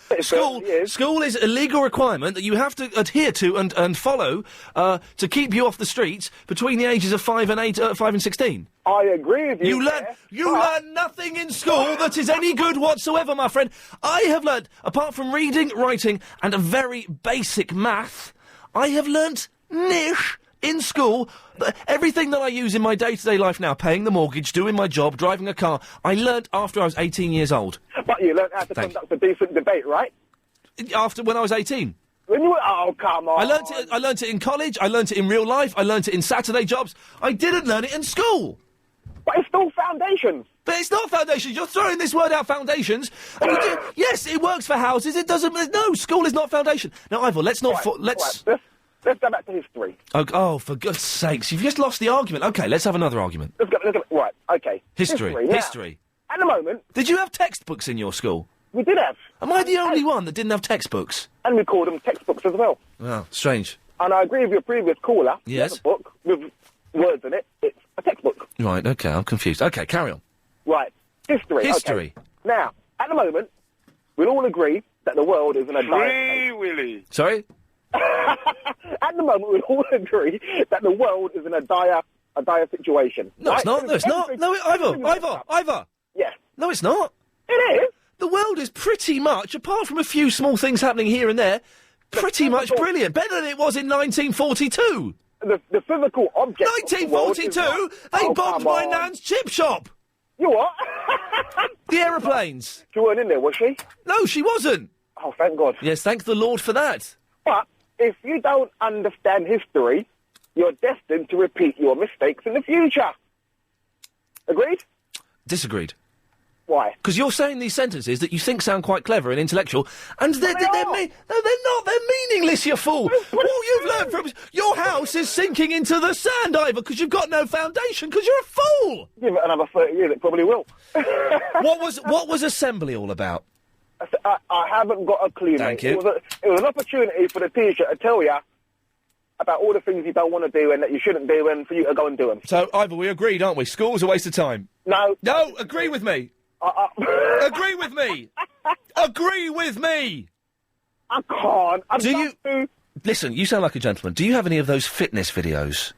School is a legal requirement that you have to adhere to and follow to keep you off the streets between the ages of 5 and 16. I agree with you. You learn nothing in school that is any good whatsoever, my friend. I have learnt, apart from reading, writing, and a very basic math, I have learnt niche in school. Everything that I use in my day-to-day life now, paying the mortgage, doing my job, driving a car, I learnt after I was 18 years old. But you learnt how to conduct a decent debate, right? When I was 18. Oh, come on. I learnt it in college, I learnt it in real life, I learnt it in Saturday jobs. I didn't learn it in school. But it's still foundations. But it's not foundations. You're throwing this word out, foundations. Yes, it works for houses. It doesn't. No, school is not foundation. Now, Ivor, let's not. Let's go back to history. Oh, for God's sakes, you've just lost the argument. OK, let's have another argument. Let's go, right, OK. History. Now, History. at the moment... Did you have textbooks in your school? We did have. Am I the only one that didn't have textbooks? And we called them textbooks as well. Oh, strange. And I agree with your previous caller. Yes. A book with words in it. It's a textbook. Right, OK, I'm confused. OK, carry on. Right. History. History. Okay. Now, at the moment, we'll all agree that the world is in a dire... Free Willy. Sorry? At the moment, we'll all agree that the world is in a dire situation. No, right? it's not. No, it's not. No, Ivor. Yeah. No, it's not. It is. The world is pretty much, apart from a few small things happening here and there, pretty much brilliant. Better than it was in 1942. The physical object. 1942? They bombed my nan's chip shop. You what? The aeroplanes. She weren't in there, was she? No, she wasn't. Oh, thank God. Yes, thank the Lord for that. But if you don't understand history, you're destined to repeat your mistakes in the future. Agreed? Disagreed. Why? Because you're saying these sentences that you think sound quite clever and intellectual, and they're not. They're meaningless, you fool. All you've learned from your house is sinking into the sand, Ivor, because you've got no foundation, because you're a fool. Give it another 30 years, it probably will. What was assembly all about? I haven't got a clue, Thank mate. you. It was an opportunity for the teacher to tell you about all the things you don't want to do and that you shouldn't do, and for you to go and do them. So, Ivor, we agreed, aren't we? School's a waste of time. No. No, agree with me. Agree with me. Agree with me. I can't. Listen, you sound like a gentleman. Do you have any of those fitness videos?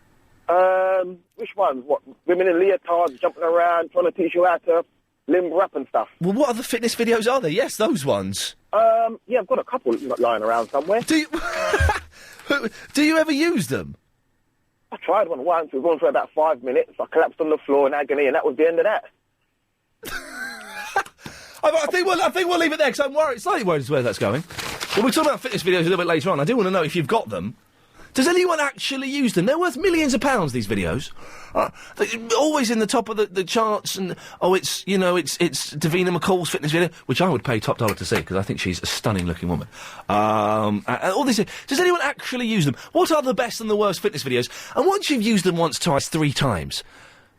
Which ones? What? Women in leotards jumping around, trying to teach you how to limber up and stuff. Well, what other fitness videos are there? Yes, those ones. Yeah, I've got a couple lying around somewhere. Do you ever use them? I tried one once. It was on for about 5 minutes. I collapsed on the floor in agony, and that was the end of that. I think we'll leave it there, because I'm worried, slightly worried as where that's going. We'll talk about fitness videos a little bit later on. I do want to know if you've got them. Does anyone actually use them? They're worth millions of pounds, these videos. They're always in the top of the charts, and, it's Davina McCall's fitness video, which I would pay top dollar to see, because I think she's a stunning-looking woman. All this. Does anyone actually use them? What are the best and the worst fitness videos? And once you've used them once, twice, 3 times...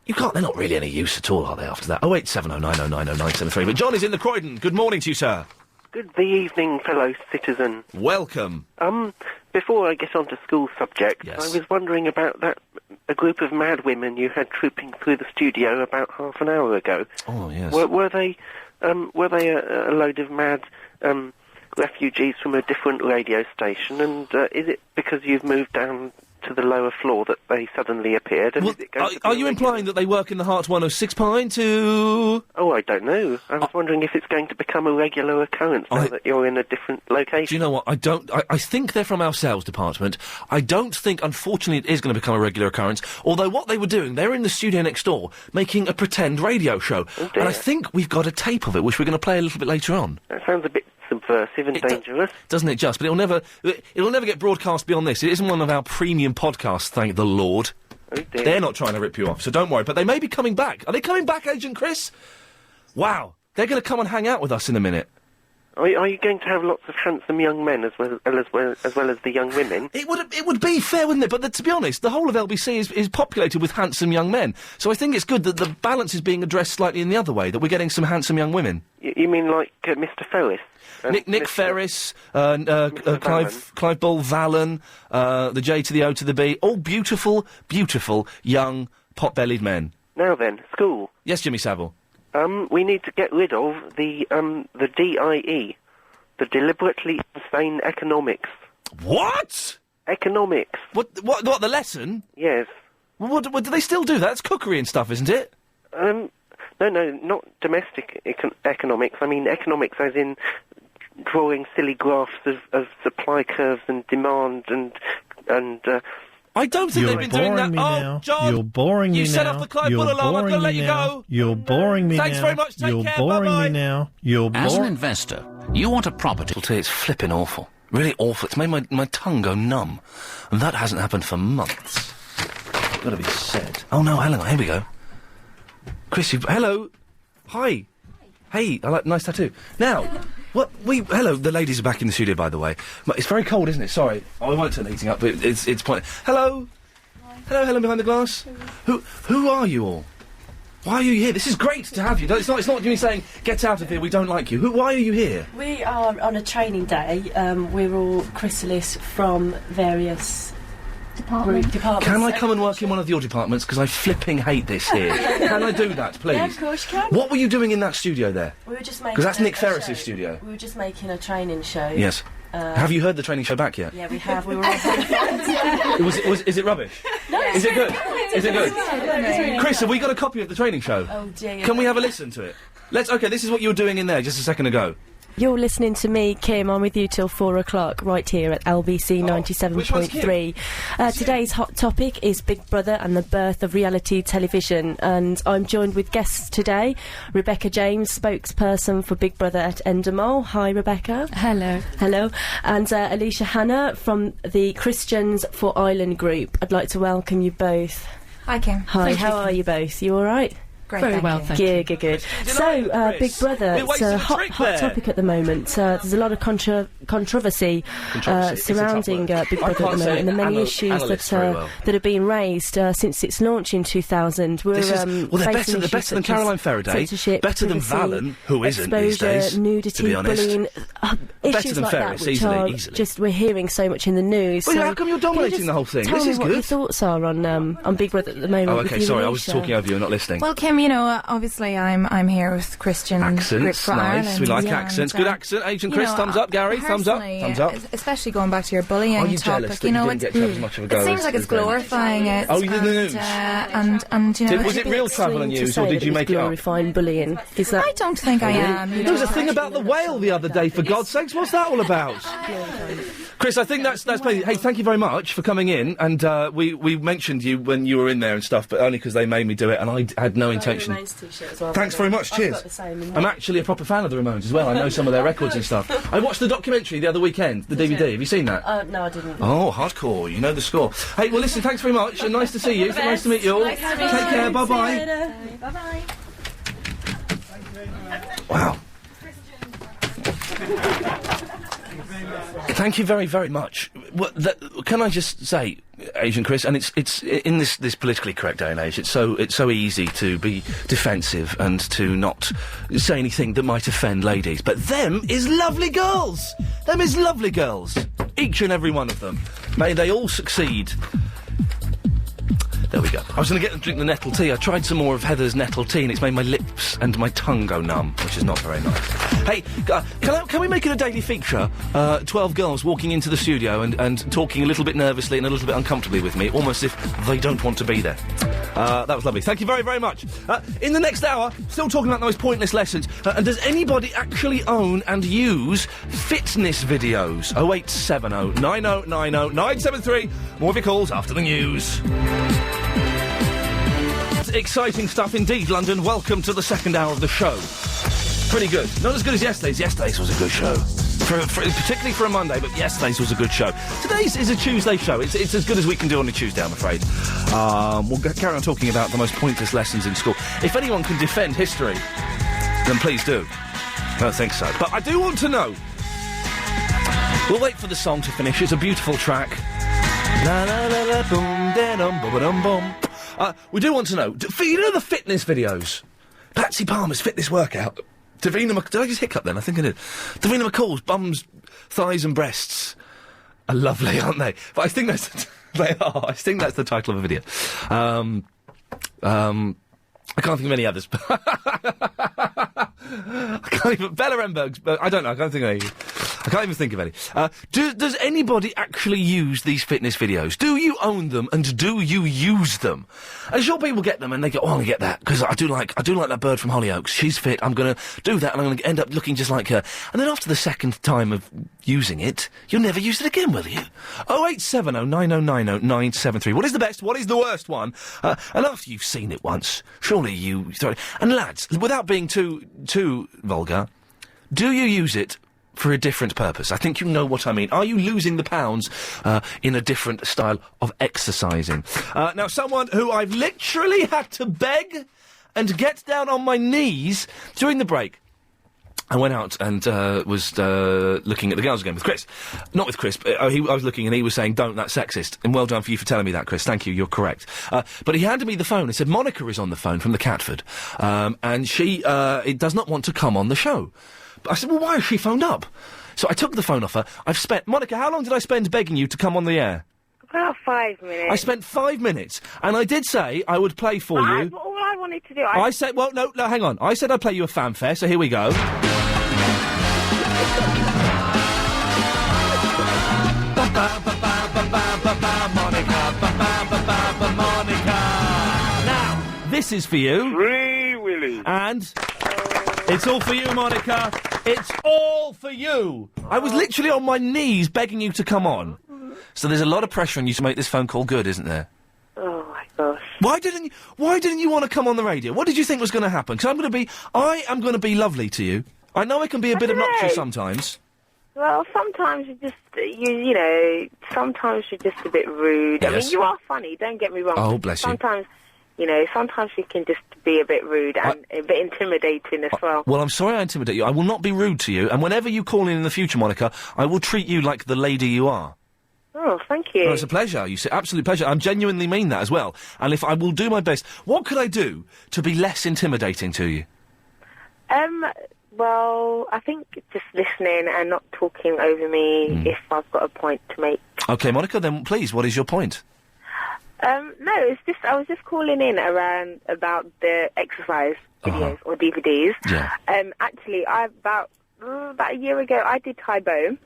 they're not really any use at all, are they, after that? 08709090973. But John is in the Croydon. Good morning to you, sir. Good evening, fellow citizen. Welcome. Before I get on to school subject, yes. I was wondering about a group of mad women you had trooping through the studio about half an hour ago. Oh, yes. Were they a load of mad refugees from a different radio station? And is it because you've moved down to the lower floor that they suddenly appeared? And Are you implying that they work in the Heart 106 Pine to... Oh, I don't know. I was wondering if it's going to become a regular occurrence now that you're in a different location. Do you know what? I think they're from our sales department. I don't think, unfortunately, it is going to become a regular occurrence. Although what they were doing, they were in the studio next door making a pretend radio show. Oh, dear. And I think we've got a tape of it, which we're going to play a little bit later on. That sounds a bit subversive and dangerous. Doesn't it just? But it'll never get broadcast beyond this. It isn't one of our premium podcasts, thank the Lord. Oh dear. They're not trying to rip you off, so don't worry. But they may be coming back. Are they coming back, Agent Chris? Wow. They're going to come and hang out with us in a minute. Are you going to have lots of handsome young men as well as the young women? It would be fair, wouldn't it? But to be honest, the whole of LBC is populated with handsome young men. So I think it's good that the balance is being addressed slightly in the other way, that we're getting some handsome young women. You mean like Mr. Ferris? Nick Ferris, Clive Bull, Vallon, the J to the O to the B, all beautiful, beautiful young pot-bellied men. Now then, school. Yes, Jimmy Savile. We need to get rid of the DIE, the deliberately insane economics. What? Economics. What? The lesson? Yes. What do they still do? That's cookery and stuff, isn't it? No, not domestic economics. I mean economics as in drawing silly graphs of supply curves and demand and. I don't think they've been doing that. Now. John, you're boring me now. You set off the Clive Bull alarm. I'm going to let you go. You're boring me Thanks now. very much. Take you're care. boring Bye-bye. me now. You're As an investor, you want a property. I'll tell you, it's flipping awful. Really awful. It's made my tongue go numb, and that hasn't happened for months. Got to be said. Oh no, hang on. Here we go. Chris, hello. Hi. Hey, I like nice tattoo. Now, Hello, the ladies are back in the studio, by the way. It's very cold, isn't it? Sorry. I won't turn the heating up, but it's point. Hello? Hi. Hello, Helen behind the glass. Who are you all? Why are you here? This is great to have you. It's not me saying, get out of here, we don't like you. Why are you here? We are on a training day. We're all chrysalists from various departments. Can I come and work in one of your departments? Because I flipping hate this here. Can I do that, please? Yeah, of course you can. What were you doing in that studio there? We were just making... Because that's Nick Ferris's studio. We were just making a training show. Yes. Have you heard the training show back yet? Yeah, we have. We were all fans. Is it rubbish? No. Is it good? Is it good? Chris, have we got a copy of the training show? Oh dear. Can we have a listen to it? Okay, this is what you were doing in there just a second ago. You're listening to me, Kim. I'm with you till 4 o'clock, right here at LBC 97.3. Today's hot topic is Big Brother and the birth of reality television. And I'm joined with guests today. Rebecca James, spokesperson for Big Brother at Endemol. Hi, Rebecca. Hello. Hello. And Alicia Hanna from the Christians for Ireland group. I'd like to welcome you both. Hi, Kim. Hi, how are you both? You all right? Great, very well, thank you. Good. So, Big Brother, it's a hot topic at the moment. There's a lot of controversy surrounding Big Brother at the moment, and the many issues that are being raised since its launch in 2000. They're better than Caroline Faraday, better than Valen, who isn't these days, nudity, to be honest. bullying, Better issues than like Ferris, that, which easily. just we're hearing so much in the news. Well, so how come you're dominating the whole thing? Tell This me is what good. your thoughts are on Big Brother at the moment. Oh, with okay, you, sorry, I was Alicia. talking over you and not listening. Well, Kim, obviously I'm here with Christian Group Accents, for nice. Ireland. We like Yeah, accents. and, Good accent. Agent Chris, thumbs up. Gary, thumbs up. personally, Thumbs up. Especially going back to your bullying Are you topic. jealous that you didn't get as much of a go It seems as- like as it's them? glorifying it. Oh, you did the news? And Was it real travel and news, or did you make it up? Glorifying bullying? Is that? I don't think I am. There was a thing about the whale the other day, for God's sakes. What's that all about? Chris, I think that's plenty. Hey, thank you very much for coming in. And we mentioned you when you were in there and stuff, but only because they made me do it, and I had no intention. Thanks very much. Cheers. I'm actually a proper fan of the Ramones as well. I know some of their records and stuff. I watched the documentary the other weekend, the DVD. Have you seen that? No, I didn't. Oh, hardcore. You know the score. Hey, well, listen, thanks very much, and nice to see you. Nice to meet you all. Nice to meet Take you. care. Bye-bye. Bye-bye. Wow. Thank you very, very much. Well, can I just say, Agent Chris, and it's in this politically correct day and age, it's so easy to be defensive and to not say anything that might offend ladies. But them is lovely girls. Them is lovely girls. Each and every one of them. May they all succeed. There we go. I was going to get them to drink the nettle tea. I tried some more of Heather's nettle tea, and it's made my lips and my tongue go numb, which is not very nice. Hey, can we make it a daily feature? 12 girls walking into the studio and talking a little bit nervously and a little bit uncomfortably with me, almost as if they don't want to be there. That was lovely. Thank you very, very much. In the next hour, still talking about the most pointless lessons. And does anybody actually own and use fitness videos? 0870 9090 973. More of your calls after the news. Exciting stuff indeed, London. Welcome to the second hour of the show. Pretty good. Not as good as yesterday's. Yesterday's was a good show. Particularly for a Monday, but yesterday's was a good show. Today's is a Tuesday show. It's as good as we can do on a Tuesday, I'm afraid. We'll carry on talking about the most pointless lessons in school. If anyone can defend history, then please do. I don't think so. But I do want to know. We'll wait for the song to finish. It's a beautiful track. La la la la boom da dum ba dum bum. We do want to know, you know the fitness videos? Patsy Palmer's fitness workout. Did I just hiccup then? I think I did. Davina McCall's bums, thighs and breasts are lovely, aren't they? But I think they are. I think that's the title of a video. I can't think of any others. I can't even... Bella Remberg's... I don't know. I can't even think of any. Does anybody actually use these fitness videos? Do you own them and do you use them? I'm sure people get them and they go, oh, I'm going to get that because I do like that bird from Hollyoaks. She's fit. I'm going to do that and I'm going to end up looking just like her. And then after the second time of using it, you'll never use it again, will you? 0870 9090 973. What is the best? What is the worst one? And after you've seen it once, surely you throw it. And lads, without being too vulgar, do you use it for a different purpose? I think you know what I mean. Are you losing the pounds in a different style of exercising? Now, someone who I've literally had to beg and get down on my knees during the break I went out and was looking at the girls again with Chris. Not with Chris, but I was looking and he was saying, don't, that's sexist. And well done for you for telling me that, Chris. Thank you, you're correct. But he handed me the phone and said, Monica is on the phone from the Catford, and she does not want to come on the show. But I said, well, why has she phoned up? So I took the phone off her. Monica, how long did I spend begging you to come on the air? About 5 minutes. I spent 5 minutes, and I did say I would play for you. All I wanted to do... I said, well, no, hang on. I said I'd play you a fanfare, so here we go. Monica. Now, this is for you. Free Willy. And it's all for you, Monica. It's all for you. I was literally on my knees begging you to come on. So there's a lot of pressure on you to make this phone call good, isn't there? Oh, my gosh. Why didn't you want to come on the radio? What did you think was going to happen? Because I am going to be lovely to you. I know I can be a bit obnoxious sometimes. Well, sometimes you know, sometimes you're just a bit rude. Yes. I mean, you are funny, don't get me wrong. Oh, bless you. Sometimes, sometimes you can just be a bit rude and a bit intimidating as well. Well, I'm sorry I intimidate you. I will not be rude to you. And whenever you call in the future, Monica, I will treat you like the lady you are. Oh, thank you. Well, it's a pleasure. You say absolute pleasure. I genuinely mean that as well. And if I will do my best, what could I do to be less intimidating to you? Well, I think just listening and not talking over me if I've got a point to make. Okay, Monica, then please, what is your point? No, it's just I was just calling in around about the exercise videos or DVDs. Yeah. Actually, about a year ago, I did Tai Bo,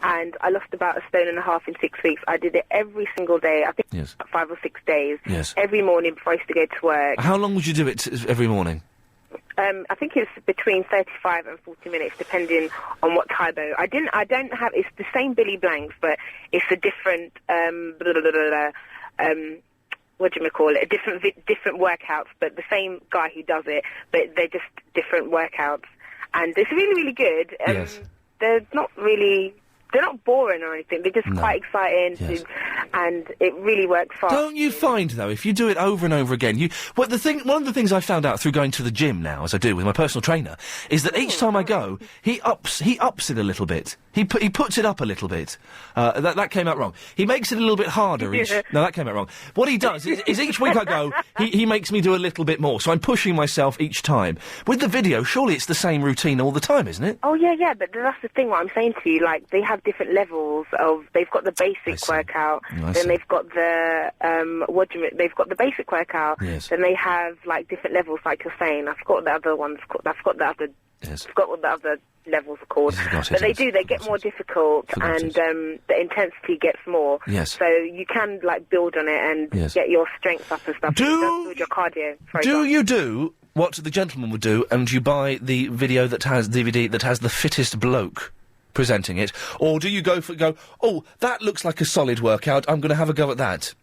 and I lost about 1.5 stone in 6 weeks. I did it every single day. I think 5 or 6 days. Yes. Every morning before I used to go to work. How long would you do it every morning? I think it's between 35 and 40 minutes, depending on what Tai Bo. I don't have. It's the same Billy Blanks, but it's a different. What do you call it? Different workouts, but the same guy who does it, but they're just different workouts, and it's really, really good. Yes. They're not boring or anything. They're just quite exciting, and it really works fast. Don't you find, though, if you do it over and over again, one of the things I found out through going to the gym now, as I do with my personal trainer, is that each time I go, he ups it a little bit. He puts it up a little bit. That came out wrong. He makes it a little bit harder each... No, that came out wrong. What he does is each week I go, he makes me do a little bit more, so I'm pushing myself each time. With the video, surely it's the same routine all the time, isn't it? Oh, yeah, but that's the thing, what I'm saying to you, like, they have different levels of... They've got the basic workout, then they've got the... They've got the basic workout, then they have, like, different levels, like you're saying. I forgot what the other ones... I forgot what the other levels are called. But they get more difficult, and the intensity gets more. Yes. So you can, like, build on it and get your strength up and stuff. Build your cardio. Do you do what the gentleman would do, and you buy the DVD that has the fittest bloke presenting it, or do you go, oh, that looks like a solid workout, I'm going to have a go at that?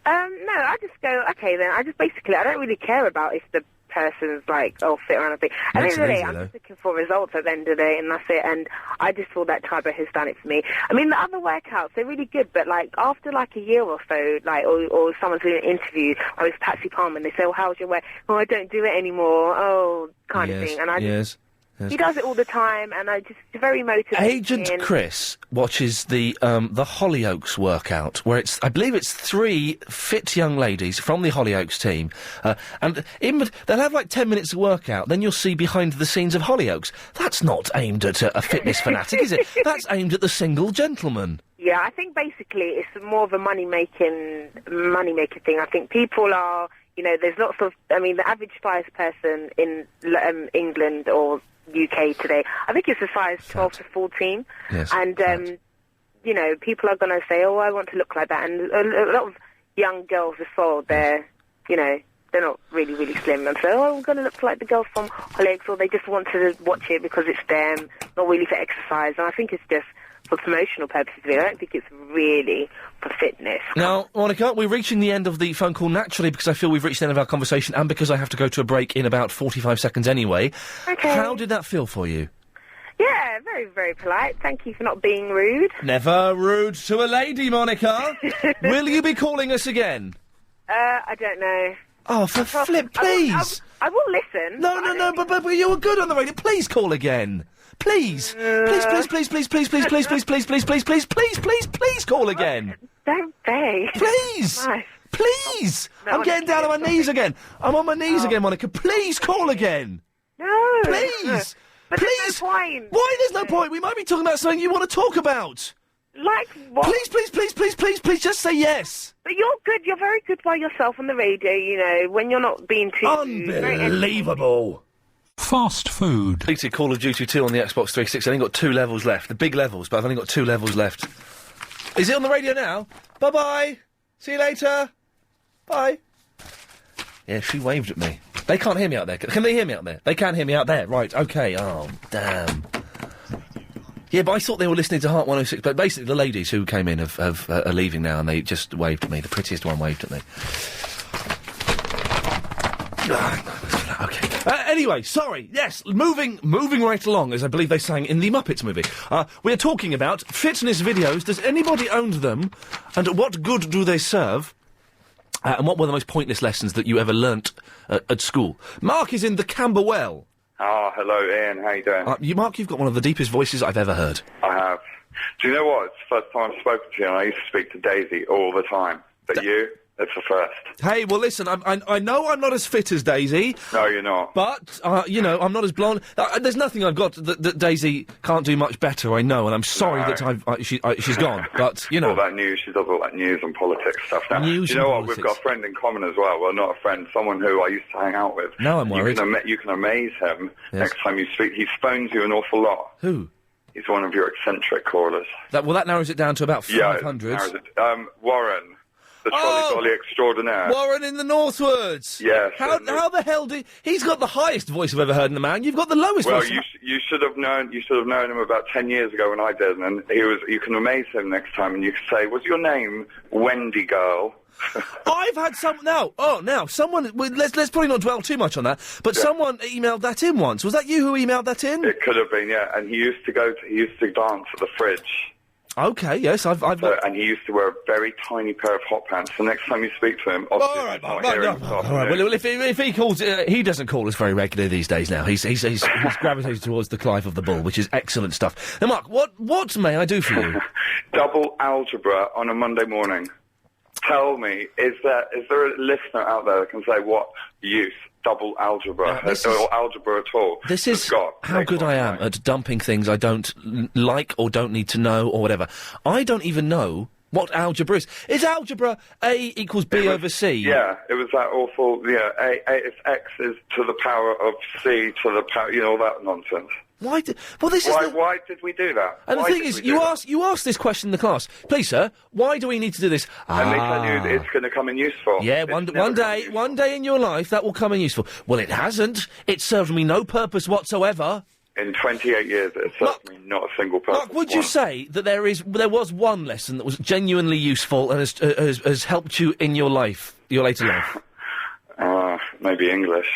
No, I just go, okay then, I don't really care about if the person's like, fit around a thing. At the end of the day, I'm just looking for results at the end of the day, and that's it, and I just feel that Tai Bo has done it for me. I mean, the other workouts, they're really good, but like, after like a year or so, like, or someone's doing an interview, I was Patsy Palmer, and they say, oh, how's your work? Oh, I don't do it anymore, kind of thing, and I just... He does it all the time, and it's very motivating. Agent Chris watches the Hollyoaks workout, where I believe it's 3 fit young ladies from the Hollyoaks team, and they'll have like 10 minutes of workout, then you'll see behind the scenes of Hollyoaks. That's not aimed at a fitness fanatic, is it? That's aimed at the single gentleman. Yeah, I think basically it's more of a money-making thing. I think people are, there's lots of, the average size person in England or UK today, I think it's a size 12 to 14. Yes, and, people are going to say, oh, I want to look like that. And a lot of young girls as well, they're not really, really slim. And so, oh, I'm going to look like the girls from Hollyoaks, or they just want to watch it because it's them, not really for exercise. And I think it's just for promotional purposes. I don't think it's really for fitness. Now, Monica, we're reaching the end of the phone call naturally because I feel we've reached the end of our conversation and because I have to go to a break in about 45 seconds anyway. Okay. How did that feel for you? Yeah, very, very polite. Thank you for not being rude. Never rude to a lady, Monica. Will you be calling us again? I don't know. Oh, for flip, please! I will listen. No, but you were good on the radio. Please call again. Please. Please call again. Don't beg. Please. Nice. Please. No, I'm getting down on my knees again. I'm on my knees again, Monica. Please call again. No. Please. But Please. there's no point. Why there's no point? We might be talking about something you want to talk about. Like what? Please, just say yes. But you're good. You're very good by yourself on the radio, you know, when you're not being too... Unbelievable. Fast food. Completed Call of Duty 2 on the Xbox 360. I've only got 2 levels left. The big levels, but I've only got 2 levels left. Is it on the radio now? Bye-bye. See you later. Bye. Yeah, she waved at me. They can't hear me out there. Can they hear me out there? They can hear me out there. Right, OK. Oh, damn. Yeah, but I thought they were listening to Heart 106. But basically, the ladies who came in are leaving now, and they just waved at me. The prettiest one waved at me. OK. Anyway, sorry. Yes, moving right along, as I believe they sang in the Muppets movie. We're talking about fitness videos. Does anybody own them? And what good do they serve? And what were the most pointless lessons that you ever learnt at school? Mark is in the Camberwell. Oh, hello, Ian. How you doing? Mark, you've got one of the deepest voices I've ever heard. I have. Do you know what? It's the first time I've spoken to you, and I used to speak to Daisy all the time. But you, it's the first. Hey, well, listen, I know I'm not as fit as Daisy. No, you're not. But, you know, I'm not as blonde. There's nothing I've got that Daisy can't do much better, I know, and I'm sorry that she's gone. But, you know. All that news, she does all that news and politics stuff now. News you know and what? We've got a friend in common as well. Well, not a friend, someone who I used to hang out with. Now I'm worried. You can amaze him next time you speak. He phones you an awful lot. Who? He's one of your eccentric callers. That narrows it down to about 500. Yeah, Warren. The trolley dolly extraordinaire. Warren in the Northwards. Yes. How the hell he's got the highest voice I've ever heard in a man. You've got the lowest voice. Well, you should have known him about 10 years ago when I did, and you can amaze him next time, and you can say, "Was your name Wendy Girl?" I've had someone. Let's probably not dwell too much on that. But someone emailed that in once. Was that you who emailed that in? It could have been, yeah. And he used to dance at the fridge. Okay, yes, I've got... And he used to wear a very tiny pair of hot pants. So next time you speak to him... All right. Well, if he calls... he doesn't call us very regularly these days now. He's gravitated towards the Clive of the Bull, which is excellent stuff. Now, Mark, what may I do for you? Double algebra on a Monday morning. Tell me, is there a listener out there that can say what use double algebra or algebra at all? This is how good I am at dumping things I don't like or don't need to know or whatever. I don't even know what algebra is. Is algebra A equals B over C? Yeah, it was that awful, if X is to the power of C to the power, all that nonsense. Why did we do that? And the thing is, you asked this question in the class. Please, sir, why do we need to do this? And they tell you it's going to come in useful. Yeah, one day in your life that will come in useful. Well, it hasn't. It served me no purpose whatsoever. In 28 years, it served me not a single purpose. Mark, would you say that there was one lesson that was genuinely useful and has helped you in your life, your later life? Maybe English.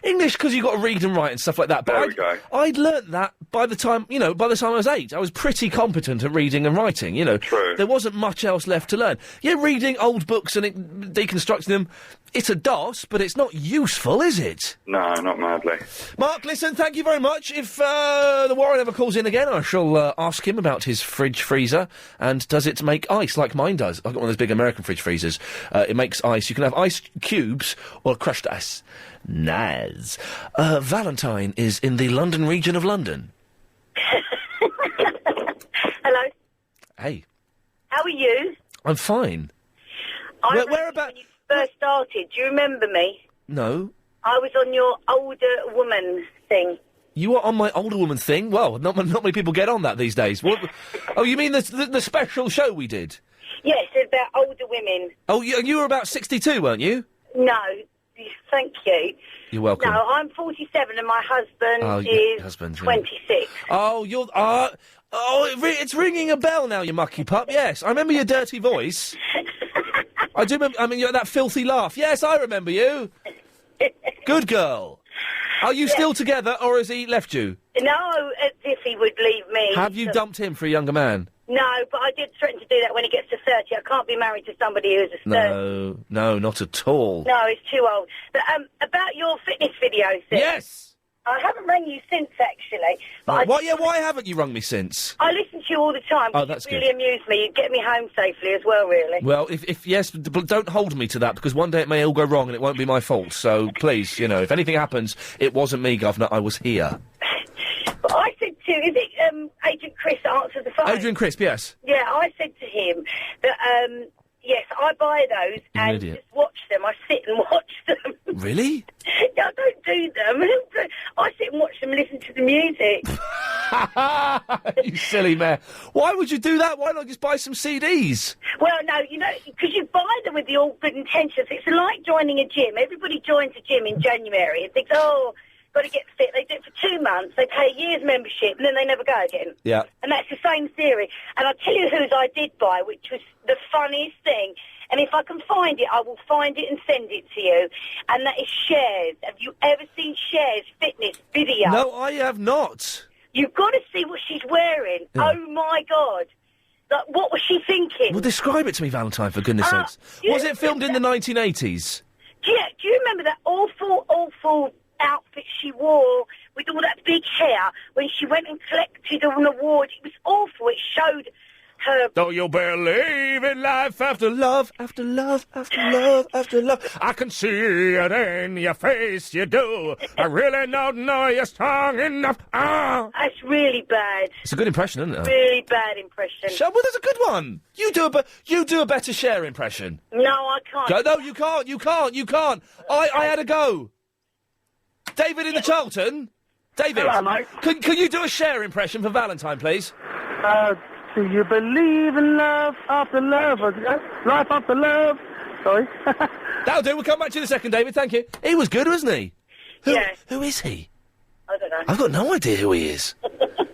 English, because you got to read and write and stuff like that. But there we go. I'd learnt that by the time I was 8. I was pretty competent at reading and writing, True. There wasn't much else left to learn. Yeah, reading old books and deconstructing them, it's a DOS, but it's not useful, is it? No, not madly. Mark, listen, thank you very much. If the Warren ever calls in again, I shall ask him about his fridge freezer, and does it make ice like mine does? I've got one of those big American fridge freezers. It makes ice. You can have ice cubes or crushed ice. Nice. Valentine is in the London region of London. Hello. Hey. How are you? I'm fine. Whereabouts? When you first started, do you remember me? No. I was on your older woman thing. You were on my older woman thing? Well, not many people get on that these days. What? Oh, you mean the special show we did? Yes, about older women. Oh, you were about 62, weren't you? No, thank you. You're welcome. No, I'm 47 and my husband is 26. Oh, you're... it's ringing a bell now, you mucky pup, yes. I remember your dirty voice. I do remember... I mean, that filthy laugh. Yes, I remember you. Good girl. Are you still together, or has he left you? No, as if he would leave me. Have you dumped him for a younger man? No, but I did threaten to do that when he gets to 30. I can't be married to somebody who's a 30. No, not at all. No, he's too old. But about your fitness video thing. Yes! I haven't rang you since, actually. But Why haven't you rung me since? I listen to you all the time. Oh, that's it really amused me. You get me home safely as well, really. Well, if yes, don't hold me to that, because one day it may all go wrong and it won't be my fault. So, please, if anything happens, it wasn't me, Governor, I was here. But I said to, is it Agent Chris that answered the phone? Adrian Crisp, yes. Yeah, I said to him that, yes, I buy those and just watch them. I sit and watch them. Really? Yeah, I don't do them. I sit and watch them and listen to the music. You silly mare. Why would you do that? Why not just buy some CDs? Well, no, because you buy them with the all good intentions. It's like joining a gym. Everybody joins a gym in January and thinks, got to get fit. They do it for 2 months. They pay a year's membership and then they never go again. Yeah. And that's the same theory. And I'll tell you whose I did buy, which was the funniest thing. And if I can find it, I will find it and send it to you. And that is Cher's. Have you ever seen Cher's fitness video? No, I have not. You've got to see what she's wearing. Yeah. Oh, my God. Like, what was she thinking? Well, describe it to me, Valentine, for goodness sakes. Was it filmed in the 1980s? Do you remember that awful outfit she wore with all that big hair when she went and collected an award? It was awful. It showed her... Don't you believe in life after love, after love, after love, after love? I can see it in your face, you do. I really don't know you're strong enough. That's really bad. It's a good impression, isn't it? Really bad impression. Well, that's a good one. You do a better Cher impression. No, I can't. No, you can't. I had a go. David in the Charlton? David. Hello, mate. Can you do a Cher impression for Valentine, please? Do you believe in love after love? Life after love? Sorry. That'll do. We'll come back to you in a second, David. Thank you. He was good, wasn't he? Yes. Who is he? I don't know. I've got no idea who he is.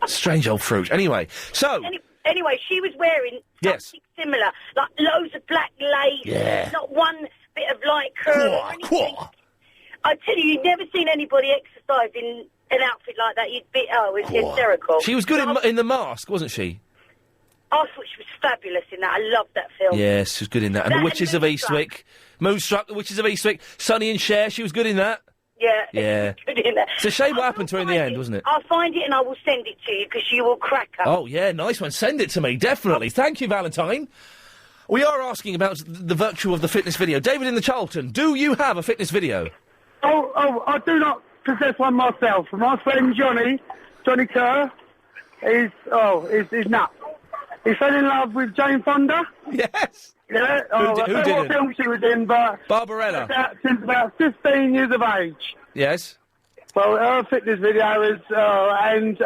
Strange old fruit. Anyway, so... Anyway, she was wearing something similar, like loads of black lace, Yeah. not one bit of light curl or anything. I tell you, you've never seen anybody exercise in an outfit like that. You'd be, it's hysterical. She was good in The Mask, wasn't she? I thought she was fabulous in that. I loved that film. Yes, she was good in that. And The Witches of Eastwick. Moonstruck, The Witches of Eastwick. Sonny and Cher, she was good in that. Yeah. Good in that. It's a shame what happened to her in the end, wasn't it? I'll find it and I will send it to you because you will crack up. Oh, yeah, nice one. Send it to me, definitely. Thank you, Valentine. We are asking about the virtue of the fitness video. David in the Charlton, do you have a fitness video? Oh, I do not possess one myself. My friend Johnny Kerr, is nuts. He fell in love with Jane Fonda. Yes. Yeah. Who I don't know didn't? what film she was in, but... Barbarella. Since about 15 years of age. Yes. Well, her fitness video is... and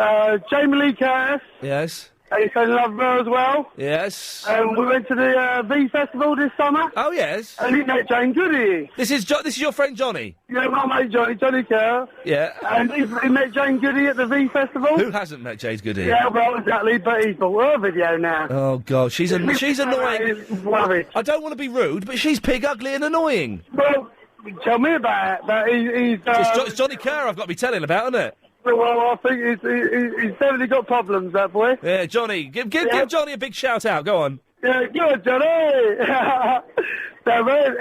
Jamie Lee Curtis. Yes. He fell in love with her as well. Yes. We went to the V Festival this summer. Oh, yes. And he met Jane Goody. This is your friend Johnny? Yeah, my mate Johnny Kerr. Yeah. And he met Jane Goody at the V Festival. Who hasn't met Jane Goody? Yeah, well, exactly, but he's got her video now. Oh, God, she's annoying. I don't want to be rude, but she's pig ugly and annoying. Well, tell me about it. But It's Johnny Kerr I've got to be telling about, isn't it? Well, I think he's definitely got problems, that boy. Yeah, Johnny. Give Johnny a big shout-out. Go on. Yeah, good, Johnny.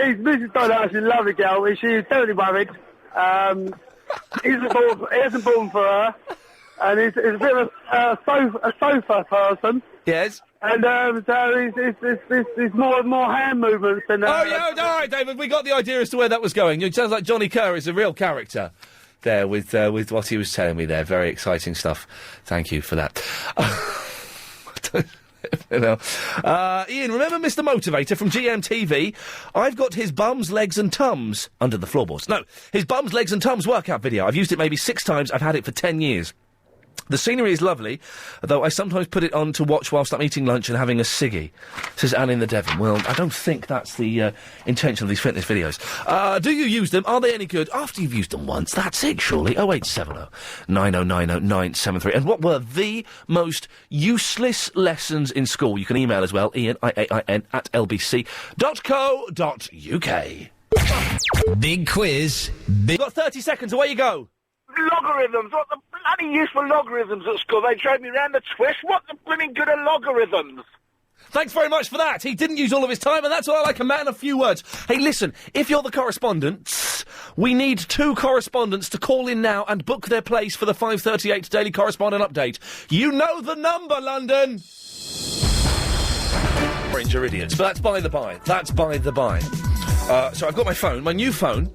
His missus don't actually love the girl. She is totally worried. He hasn't born for her. And he's a bit of a sofa person. Yes. And so it's more hand movements than... Oh, yeah, all right, David, we got the idea as to where that was going. It sounds like Johnny Kerr is a real character there with what he was telling me there. Very exciting stuff. Thank you for that. Iain, remember Mr. Motivator from GMTV? I've got his bums, legs and tums under the floorboards. No, his bums, legs and tums workout video. I've used it maybe 6 times. I've had it for 10 years. The scenery is lovely, though I sometimes put it on to watch whilst I'm eating lunch and having a ciggy, says Anne in the Devon. Well, I don't think that's the intention of these fitness videos. Do you use them? Are they any good? After you've used them once, that's it, surely. 0870 9090 973. And what were the most useless lessons in school? You can email as well, Iain, IAIN, at lbc.co.uk. Big quiz. You've got 30 seconds, away you go. Logarithms, what the any use for logarithms at school. They drove me round the twist. What the blooming good are logarithms? Thanks very much for that. He didn't use all of his time, and that's what I like, a man of few words. Hey, listen, if you're the correspondents, we need 2 correspondents to call in now and book their place for the 5:38 Daily Correspondent Update. You know the number, London! Orange are idiots, but that's by the by. That's by the by. So I've got my phone, my new phone,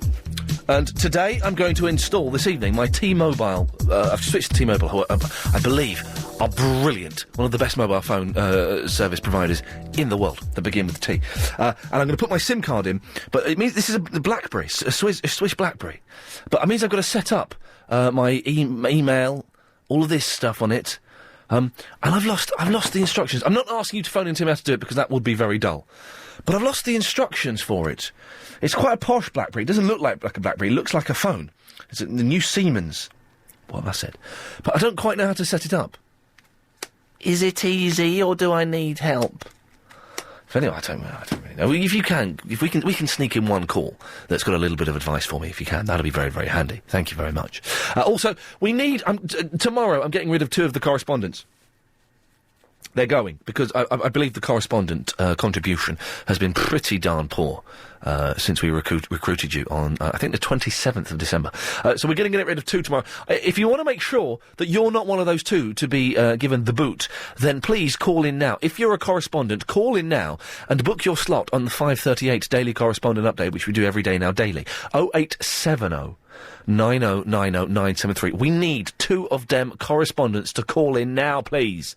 and today I'm going to install, this evening, my T-Mobile. I've switched to T-Mobile, who I believe are brilliant. One of the best mobile phone service providers in the world, that begin with T. And I'm going to put my SIM card in, but it means this is a BlackBerry, a Swiss BlackBerry. But it means I've got to set up my email, all of this stuff on it. And I've lost the instructions. I'm not asking you to phone in to me how to do it because that would be very dull. But I've lost the instructions for it. It's quite a posh BlackBerry. It doesn't look like a BlackBerry. It looks like a phone. It's the new Siemens. What have I said? But I don't quite know how to set it up. Is it easy or do I need help? If anyway, I don't really know. If you can, we can sneak in one call that's got a little bit of advice for me. If you can, that'll be very, very handy. Thank you very much. Also, we need tomorrow. I'm getting rid of 2 of the correspondents. They're going because I believe the correspondent contribution has been pretty darn poor since we recruited you on I think the 27th of December. So we're going to get rid of 2 tomorrow. If you want to make sure that you're not one of those 2 to be given the boot, then please call in now. If you're a correspondent, call in now and book your slot on the 5:38 Daily Correspondent Update, which we do every day now daily. 0870 9090973. We need 2 of them correspondents to call in now, please.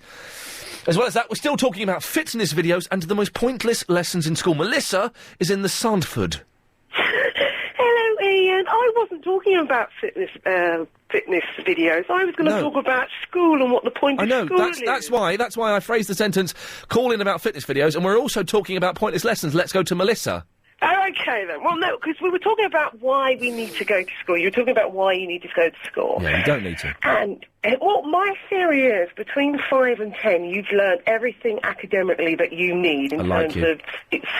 As well as that, we're still talking about fitness videos and the most pointless lessons in school. Melissa is in the Sandford. Hello, Ian. I wasn't talking about fitness videos. I was going to talk about school and what the point of school is. That's why I phrased the sentence, call in about fitness videos, and we're also talking about pointless lessons. Let's go to Melissa. Oh, okay, then. Well, no, because we were talking about why we need to go to school. You were talking about why you need to go to school. Yeah, you don't need to. And, well, my theory is, between 5 and 10, you've learned everything academically that you need in terms of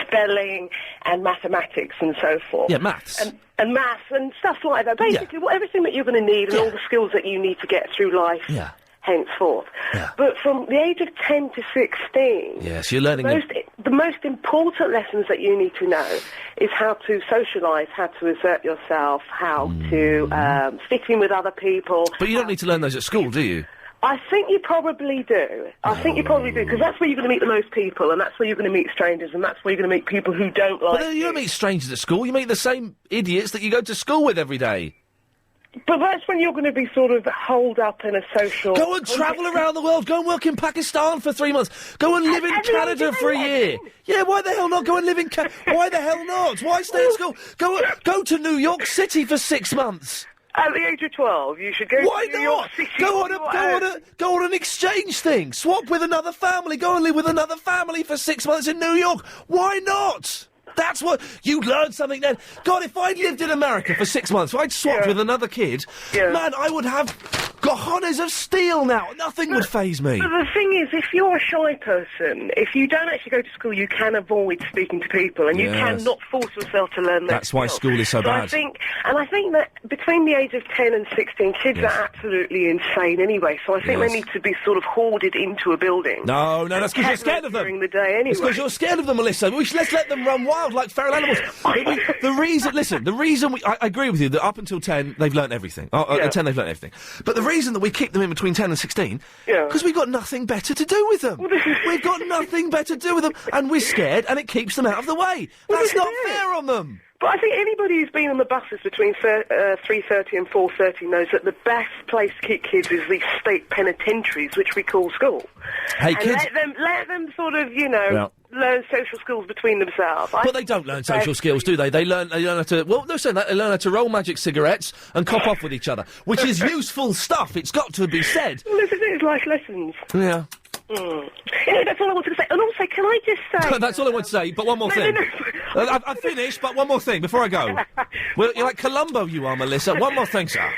spelling and mathematics and so forth. Yeah, maths. And maths and stuff like that. Basically, everything that you're going to need and all the skills that you need to get through life. Yeah. Henceforth. Yeah. But from the age of 10 to 16... Yes, you're learning... The most important lessons that you need to know is how to socialise, how to assert yourself, how to fit in with other people... But you don't need to learn those at school, do you? I think you probably do. I think you probably do, because that's where you're going to meet the most people, and that's where you're going to meet strangers, and that's where you're going to meet people who don't like But you don't meet strangers at school, you meet the same idiots that you go to school with every day. But that's when you're going to be sort of holed up in a social... Go and travel around the world. Go and work in Pakistan for 3 months. Go and live in Canada for a year. Yeah, why the hell not? Go and live in Why the hell not? Why stay at school? Go to New York City for 6 months. At the age of 12, you should go to New York City. Go on an exchange thing. Swap with another family. Go and live with another family for 6 months in New York. Why not? That's what... You learned something then. God, if I'd lived in America for 6 months, if I'd swapped with another kid, man, I would have cojones of steel now. Nothing would faze me. But the thing is, if you're a shy person, if you don't actually go to school, you can avoid speaking to people, and you cannot force yourself to learn that. That's why school is so bad. I think that between the age of 10 and 16, kids are absolutely insane anyway, so I think they need to be sort of hoarded into a building. No, that's because you're scared of them. During the day anyway. It's because you're scared of them, Melissa. Let's let them run wild like feral animals. The reason I agree with you that up until 10 they've learnt everything. At 10 they've learnt everything. But the reason that we keep them in between 10 and 16, because we've got nothing better to do with them. We've got nothing better to do with them, and we're scared, and it keeps them out of the way. That's not fair on them. But I think anybody who's been on the buses between 3:30 and 4:30 knows that the best place to keep kids is these state penitentiaries, which we call school. Hey, kids... Let them sort of, learn social skills between themselves. But they don't learn social skills, do they? They learn how to... Well, no, saying that, they learn how to roll magic cigarettes and cop off with each other, which is useful stuff, it's got to be said. Well, this is life lessons. Yeah. Anyway, that's all I wanted to say. And also, can I just say... That's all I want to say, but one more thing. No. I've finished, but one more thing before I go. Well, you're like Columbo, you are, Melissa. One more thing, sir.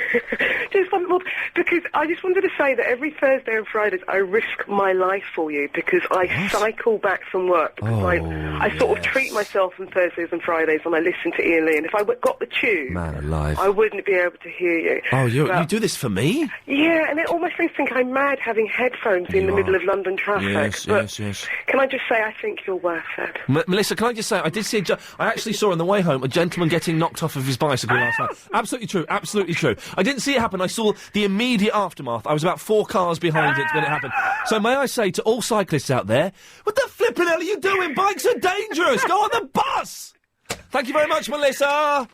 do something because I just wanted to say that every Thursday and Fridays I risk my life for you because I cycle back from work because I sort of treat myself on Thursdays and Fridays and I listen to Iain Lee, and if I got the tube, Man alive, I wouldn't be able to hear you. Oh, you do this for me? Yeah, and it almost makes me think I'm mad having headphones in the middle of London traffic. Yes. Can I just say I think you're worth it. Melissa, can I just say, I did see I actually saw on the way home a gentleman getting knocked off of his bicycle last night. Absolutely true, absolutely true. I didn't see it happen, I saw the immediate aftermath. I was about 4 cars behind it when it happened. So may I say to all cyclists out there, what the flipping hell are you doing? Bikes are dangerous! Go on the bus! Thank you very much, Melissa!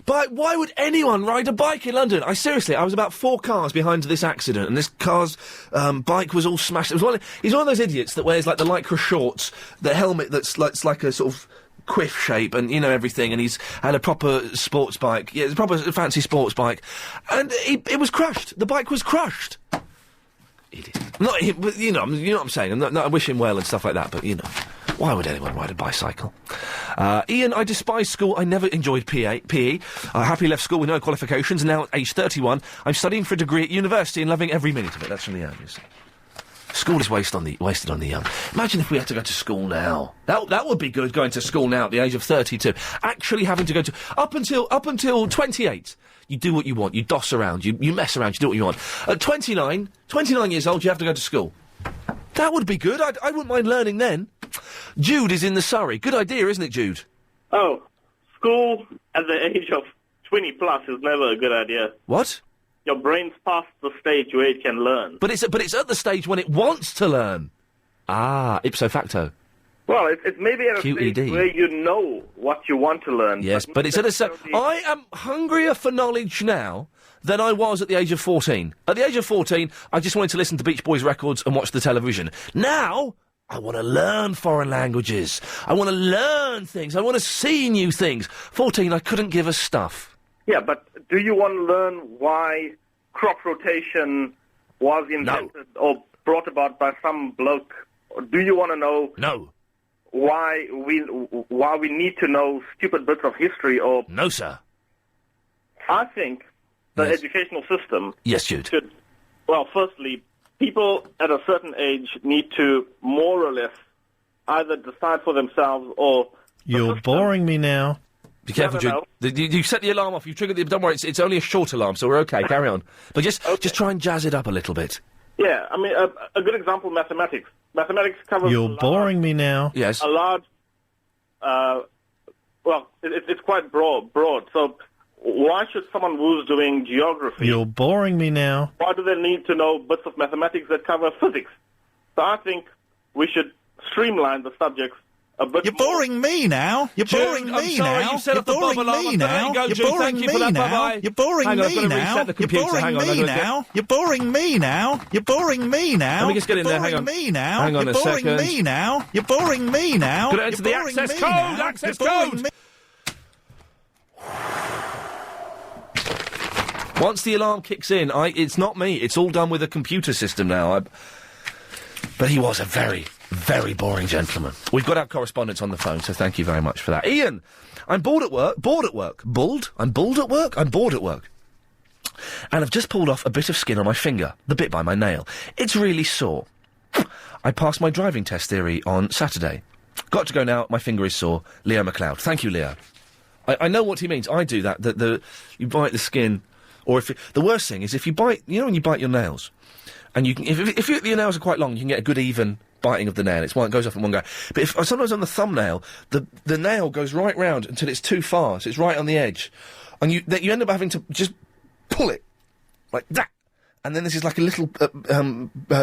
But why would anyone ride a bike in London? I was about 4 cars behind this accident, and this car's bike was all smashed. He's one of those idiots that wears, like, the Lycra shorts, the helmet that's like a sort of quiff shape and, everything, and he's had a proper sports bike. Yeah, it's a proper fancy sports bike. And it was crushed. The bike was crushed. Idiot. Not him, but, you know what I'm saying. I wish him well and stuff like that, but, why would anyone ride a bicycle? Iain, I despise school. I never enjoyed PE. I happily left school with no qualifications, and now at age 31, I'm studying for a degree at university and loving every minute of it. That's from Leanne, you see. School is wasted on the young. Imagine if we had to go to school now. That would be good, going to school now at the age of 32. Actually having to go to... Up until 28, you do what you want. You doss around, you mess around, you do what you want. At 29 years old, you have to go to school. That would be good. I wouldn't mind learning then. Jude is in the Surrey. Good idea, isn't it, Jude? Oh, school at the age of 20 plus is never a good idea. What? Your brain's past the stage where it can learn. But it's at the stage when it wants to learn. Ah, ipso facto. Well, it's maybe at a stage where you know what you want to learn. Yes, but it's at a I am hungrier for knowledge now than I was at the age of 14. At the age of 14, I just wanted to listen to Beach Boys records and watch the television. Now, I want to learn foreign languages. I want to learn things. I want to see new things. 14, I couldn't give a stuff. Yeah, but do you want to learn why crop rotation was invented or brought about by some bloke? Or do you want to know why we need to know stupid bits of history? Or no, sir. I think the educational system should. Well, firstly, people at a certain age need to more or less either decide for themselves or... You're boring me now. Be careful, Jude. You set the alarm off. You've triggered the... Don't worry, it's only a short alarm, so we're okay. Carry on. But just try and jazz it up a little bit. Yeah, I mean, a good example, mathematics. Mathematics covers... You're boring me now. Yes. A large... well, it's quite broad. So why should someone who's doing geography... You're boring me now. Why do they need to know bits of mathematics that cover physics? So I think we should streamline the subjects a bit. You're boring me now. You're boring me now. You set up the bubble alarm. You're boring me now. You're boring me now. You're boring me now. You're boring me now. You're boring me now. Let me just get in there. Hang on. Hang on a second. You're boring me now. You're boring me now. Could I enter the access code? Access code. Once the alarm kicks in, it's not me. It's all done with a computer system now. But he was a very, very boring gentleman. We've got our correspondents on the phone, so thank you very much for that. Iain, I'm bored at work. Bald? I'm bald at work? I'm bored at work. And I've just pulled off a bit of skin on my finger, the bit by my nail. It's really sore. I passed my driving test theory on Saturday. Got to go now, my finger is sore. Leo McLeod. Thank you, Leo. I know what he means. I do that. You bite the skin... Or the worst thing is if you bite, when you bite your nails, and if your nails are quite long, you can get a good even biting of the nail. It goes off in one go. But sometimes on the thumbnail, the nail goes right round until it's too far, so it's right on the edge, and you end up having to just pull it like that, and then this is like a little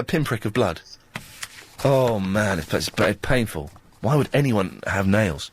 pinprick of blood. Oh man, it's painful. Why would anyone have nails?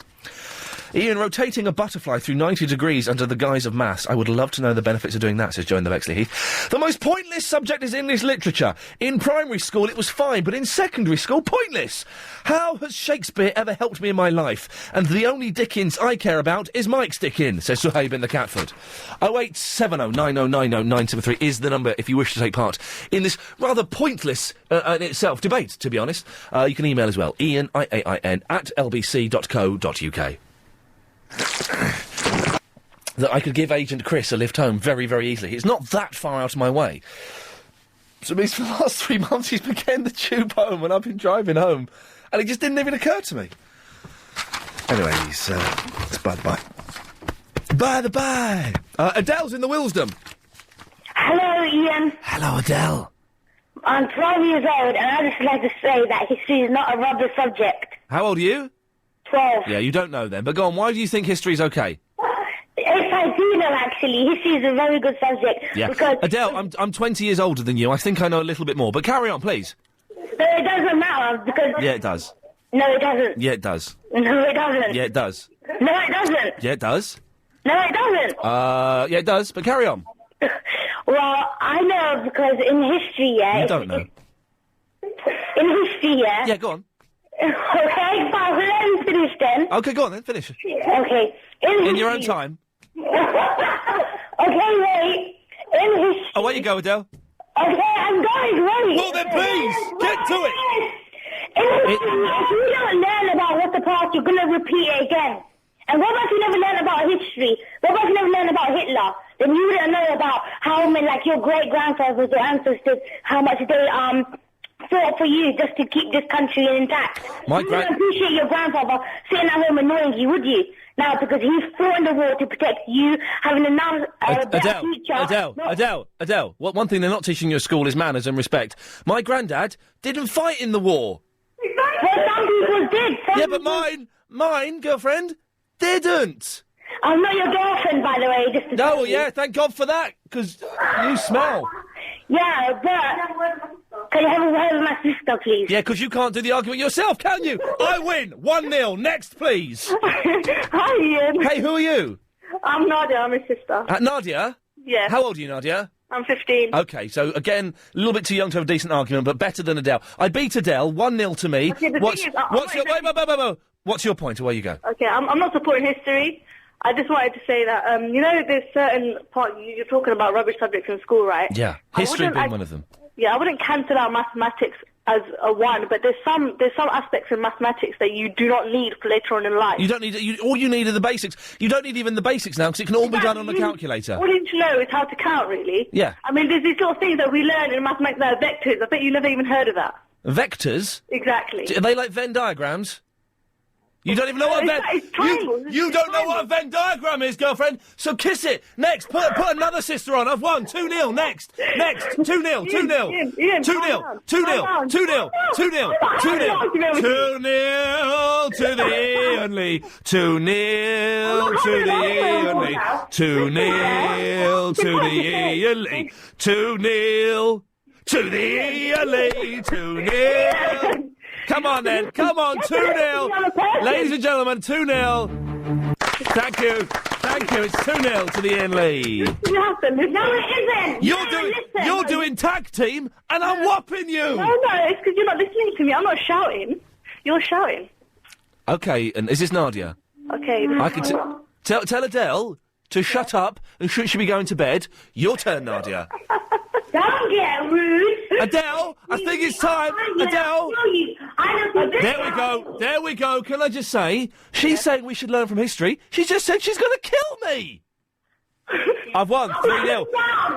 Iain, rotating a butterfly through 90 degrees under the guise of maths. I would love to know the benefits of doing that, says Joe in the Bexley Heath. The most pointless subject is English literature. In primary school it was fine, but in secondary school, pointless. How has Shakespeare ever helped me in my life? And the only Dickens I care about is Mike's Dickin, says Suhaib in the Catford. 08709090973 is the number if you wish to take part in this rather pointless in itself debate, to be honest. You can email as well, Iain, IAIN, @lbc.co.uk. that I could give Agent Chris a lift home very, very easily. It's not that far out of my way. So it means for the last 3 months he's been getting the tube home and I've been driving home. And it just didn't even occur to me. Anyway, it's bye-bye. Bye-the-bye. Adele's in the Willesden. Hello, Ian. Hello, Adele. I'm 12 years old, and I'd just like to say that history is not a rubber subject. How old are you? 12. Yeah, you don't know then. But go on, why do you think history's okay? Yes, I do know, actually. History is a very good subject. Yeah. Because Adele, I'm 20 years older than you. I think I know a little bit more. But carry on, please. No, it doesn't matter, because... Yeah, it does. No, it doesn't. Yeah, it does. No, it doesn't. Yeah, it does. No, it doesn't. Yeah, it does. No, it doesn't. Yeah, it does. But carry on. Well, I know because in history, yeah... You don't know. In history, yeah... Yeah, go on. Okay, fine, well, let me finish then. Okay, go on then, finish. Okay. In your own time. Okay, wait. In history... Away you go, Adele. Okay, I'm going, wait. Well then, please, get to it. If you don't learn about what the past, you're going to repeat it again. And what about you never learn about history? What about you never learn about Hitler? Then you wouldn't know about how many, like, your great-grandfathers or ancestors, how much they, fought for you just to keep this country intact. You wouldn't appreciate your grandfather sitting at home annoying you, would you? Now, because he fought in the war to protect you, having a nice, better future. Adele, one thing they're not teaching you at school is manners and respect. My granddad didn't fight in the war. Well, some people did. Yeah, but mine, girlfriend, didn't. I'm not your girlfriend, by the way. Just to no, tell well, you. yeah, thank God for that, because you smell. Yeah, but can you have a word with my sister, please? Yeah, because you can't do the argument yourself, can you? I win. 1-0. Next, please. Hi, Ian. Hey, who are you? I'm Nadia. I'm his sister. Nadia? Yeah. How old are you, Nadia? I'm 15. Okay, so again, a little bit too young to have a decent argument, but better than Adele. I beat Adele, 1-0 to me. Okay, the What's thing is, your What's your point? Away you go. Okay, I'm not supporting history. I just wanted to say that, you know, there's certain part you're talking about rubbish subjects in school, right? Yeah, history being one of them. Yeah, I wouldn't cancel out mathematics as a one, but there's some aspects in mathematics that you do not need for later on in life. You don't need all you need are the basics. You don't need even the basics now because it can all be done on a calculator. All you need to know is how to count, really. Yeah. I mean, there's these little things that we learn in mathematics that are vectors. I bet you never even heard of that. Vectors? Exactly. Are they like Venn diagrams? You don't even know what a Venn... You don't know what a Venn diagram is, girlfriend, so kiss it. Next, put another sister on. I've won. 2-0. Next. 2-0. 2-0. 2-0. 2-0. 2-0. 2-0. 2-0. 2-0. 2-0 to the Ianley. 2-0 to the Ianley. 2-0 to the Ianley. 2-0 to the Ianley. 2-0. Come on, then. Come on, 2-0. Ladies and gentlemen, 2-0. Thank you. Thank you. It's 2-0 to the Ian Lee. No, it isn't. You're doing tag team, and I'm whopping you. No, it's because you're not listening to me. I'm not shouting. You're shouting. Okay, and is this Nadia? Okay. I can tell Adele to shut up and should she be going to bed. Your turn, Nadia. Don't get rude. Adele, I think it's time. Adele. There we go. Can I just say, she's saying we should learn from history. She just said she's going to kill me. I've won. 3-0.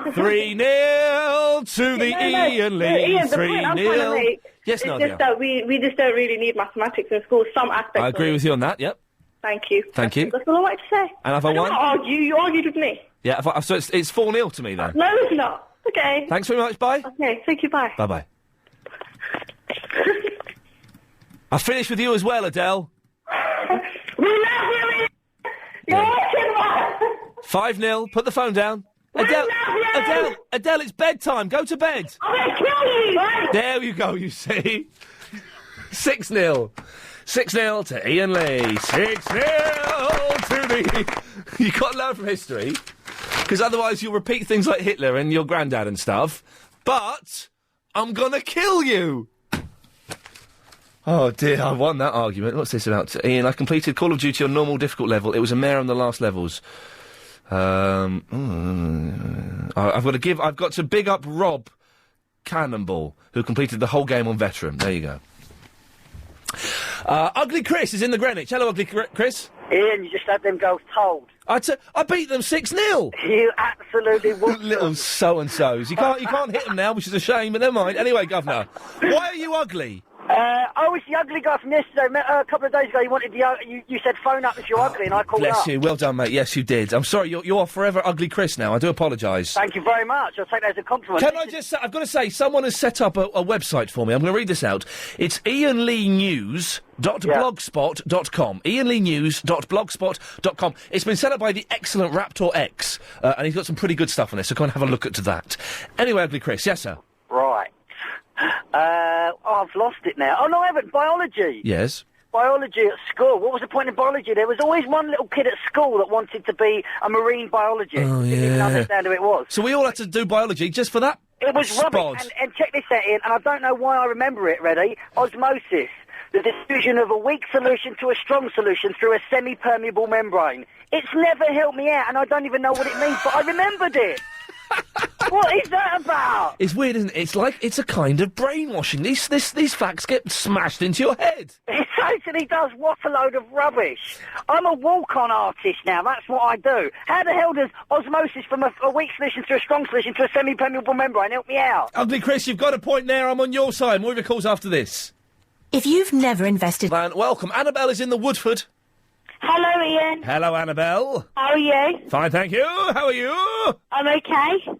3-0 to the Ian Lee. Ian, the point I'm trying to 3-0. make Yes, is Nadia. just that we just don't really need mathematics in school. Some aspects. I agree with you on that, yep. Thank you. Thank you. That's all I wanted to say. And have I won? don't argue. You argued with me. Yeah, so it's 4-0 to me then. No, it's not. Okay. Thanks very much, bye. Okay, thank you, bye. Bye-bye. I finished with you as well, Adele. We love you. You're watching us. 5-0. Put the phone down. Adele, it's bedtime. Go to bed. I'm going to kill you. There you go, you see. 6-0. 6-0 to Ian Lee. 6-0 to the... You've got to learn from history, because otherwise you'll repeat things like Hitler and your granddad and stuff. But I'm going to kill you. Oh, dear, I won that argument. What's this about? Ian, I completed Call of Duty on normal difficult level. It was a mare on the last levels. I've got to big up Rob Cannonball, who completed the whole game on veteran. There you go. Ugly Chris is in the Greenwich. Hello, Ugly Chris. Ian, you just had them girls told. I beat them 6-0. You absolutely would. Little so-and-sos. You can't hit them now, which is a shame, but never mind. Anyway, Governor, why are you ugly? I was the ugly guy from yesterday. A couple of days ago, you said phone up if you're ugly, and I called up. Bless you. Well done, mate. Yes, you did. I'm sorry. You're forever ugly Chris now. I do apologise. Thank you very much. I'll take that as a compliment. Can I just say, I've got to say, someone has set up a website for me. I'm going to read this out. It's iainleenews.blogspot.com. iainleenews.blogspot.com. It's been set up by the excellent Raptor X, and he's got some pretty good stuff on there, so go and have a look at that. Anyway, ugly Chris. Yes, sir. Right. I've lost it now. Oh, no, I haven't. Biology. Yes. Biology at school. What was the point in biology? There was always one little kid at school that wanted to be a marine biologist. Oh, yeah. Didn't even understand who it was. So we all had to do biology just for that? It was spod. rubbish. And check this out, Ian, and I don't know why I remember it, ready? Osmosis. The diffusion of a weak solution to a strong solution through a semi-permeable membrane. It's never helped me out, and I don't even know what it means, but I remembered it. What is that about? It's weird, isn't it? It's a kind of brainwashing. These facts get smashed into your head. It totally does. What a load of rubbish. I'm a walk-on artist now. That's what I do. How the hell does osmosis from a weak solution to a strong solution to a semi-permeable membrane help me out? Ugly Chris, you've got a point there. I'm on your side. More of your calls after this. If you've never invested... Welcome. Annabelle is in the Woodford. Hello, Ian. Hello, Annabelle. How are you? Fine, thank you. How are you? I'm okay.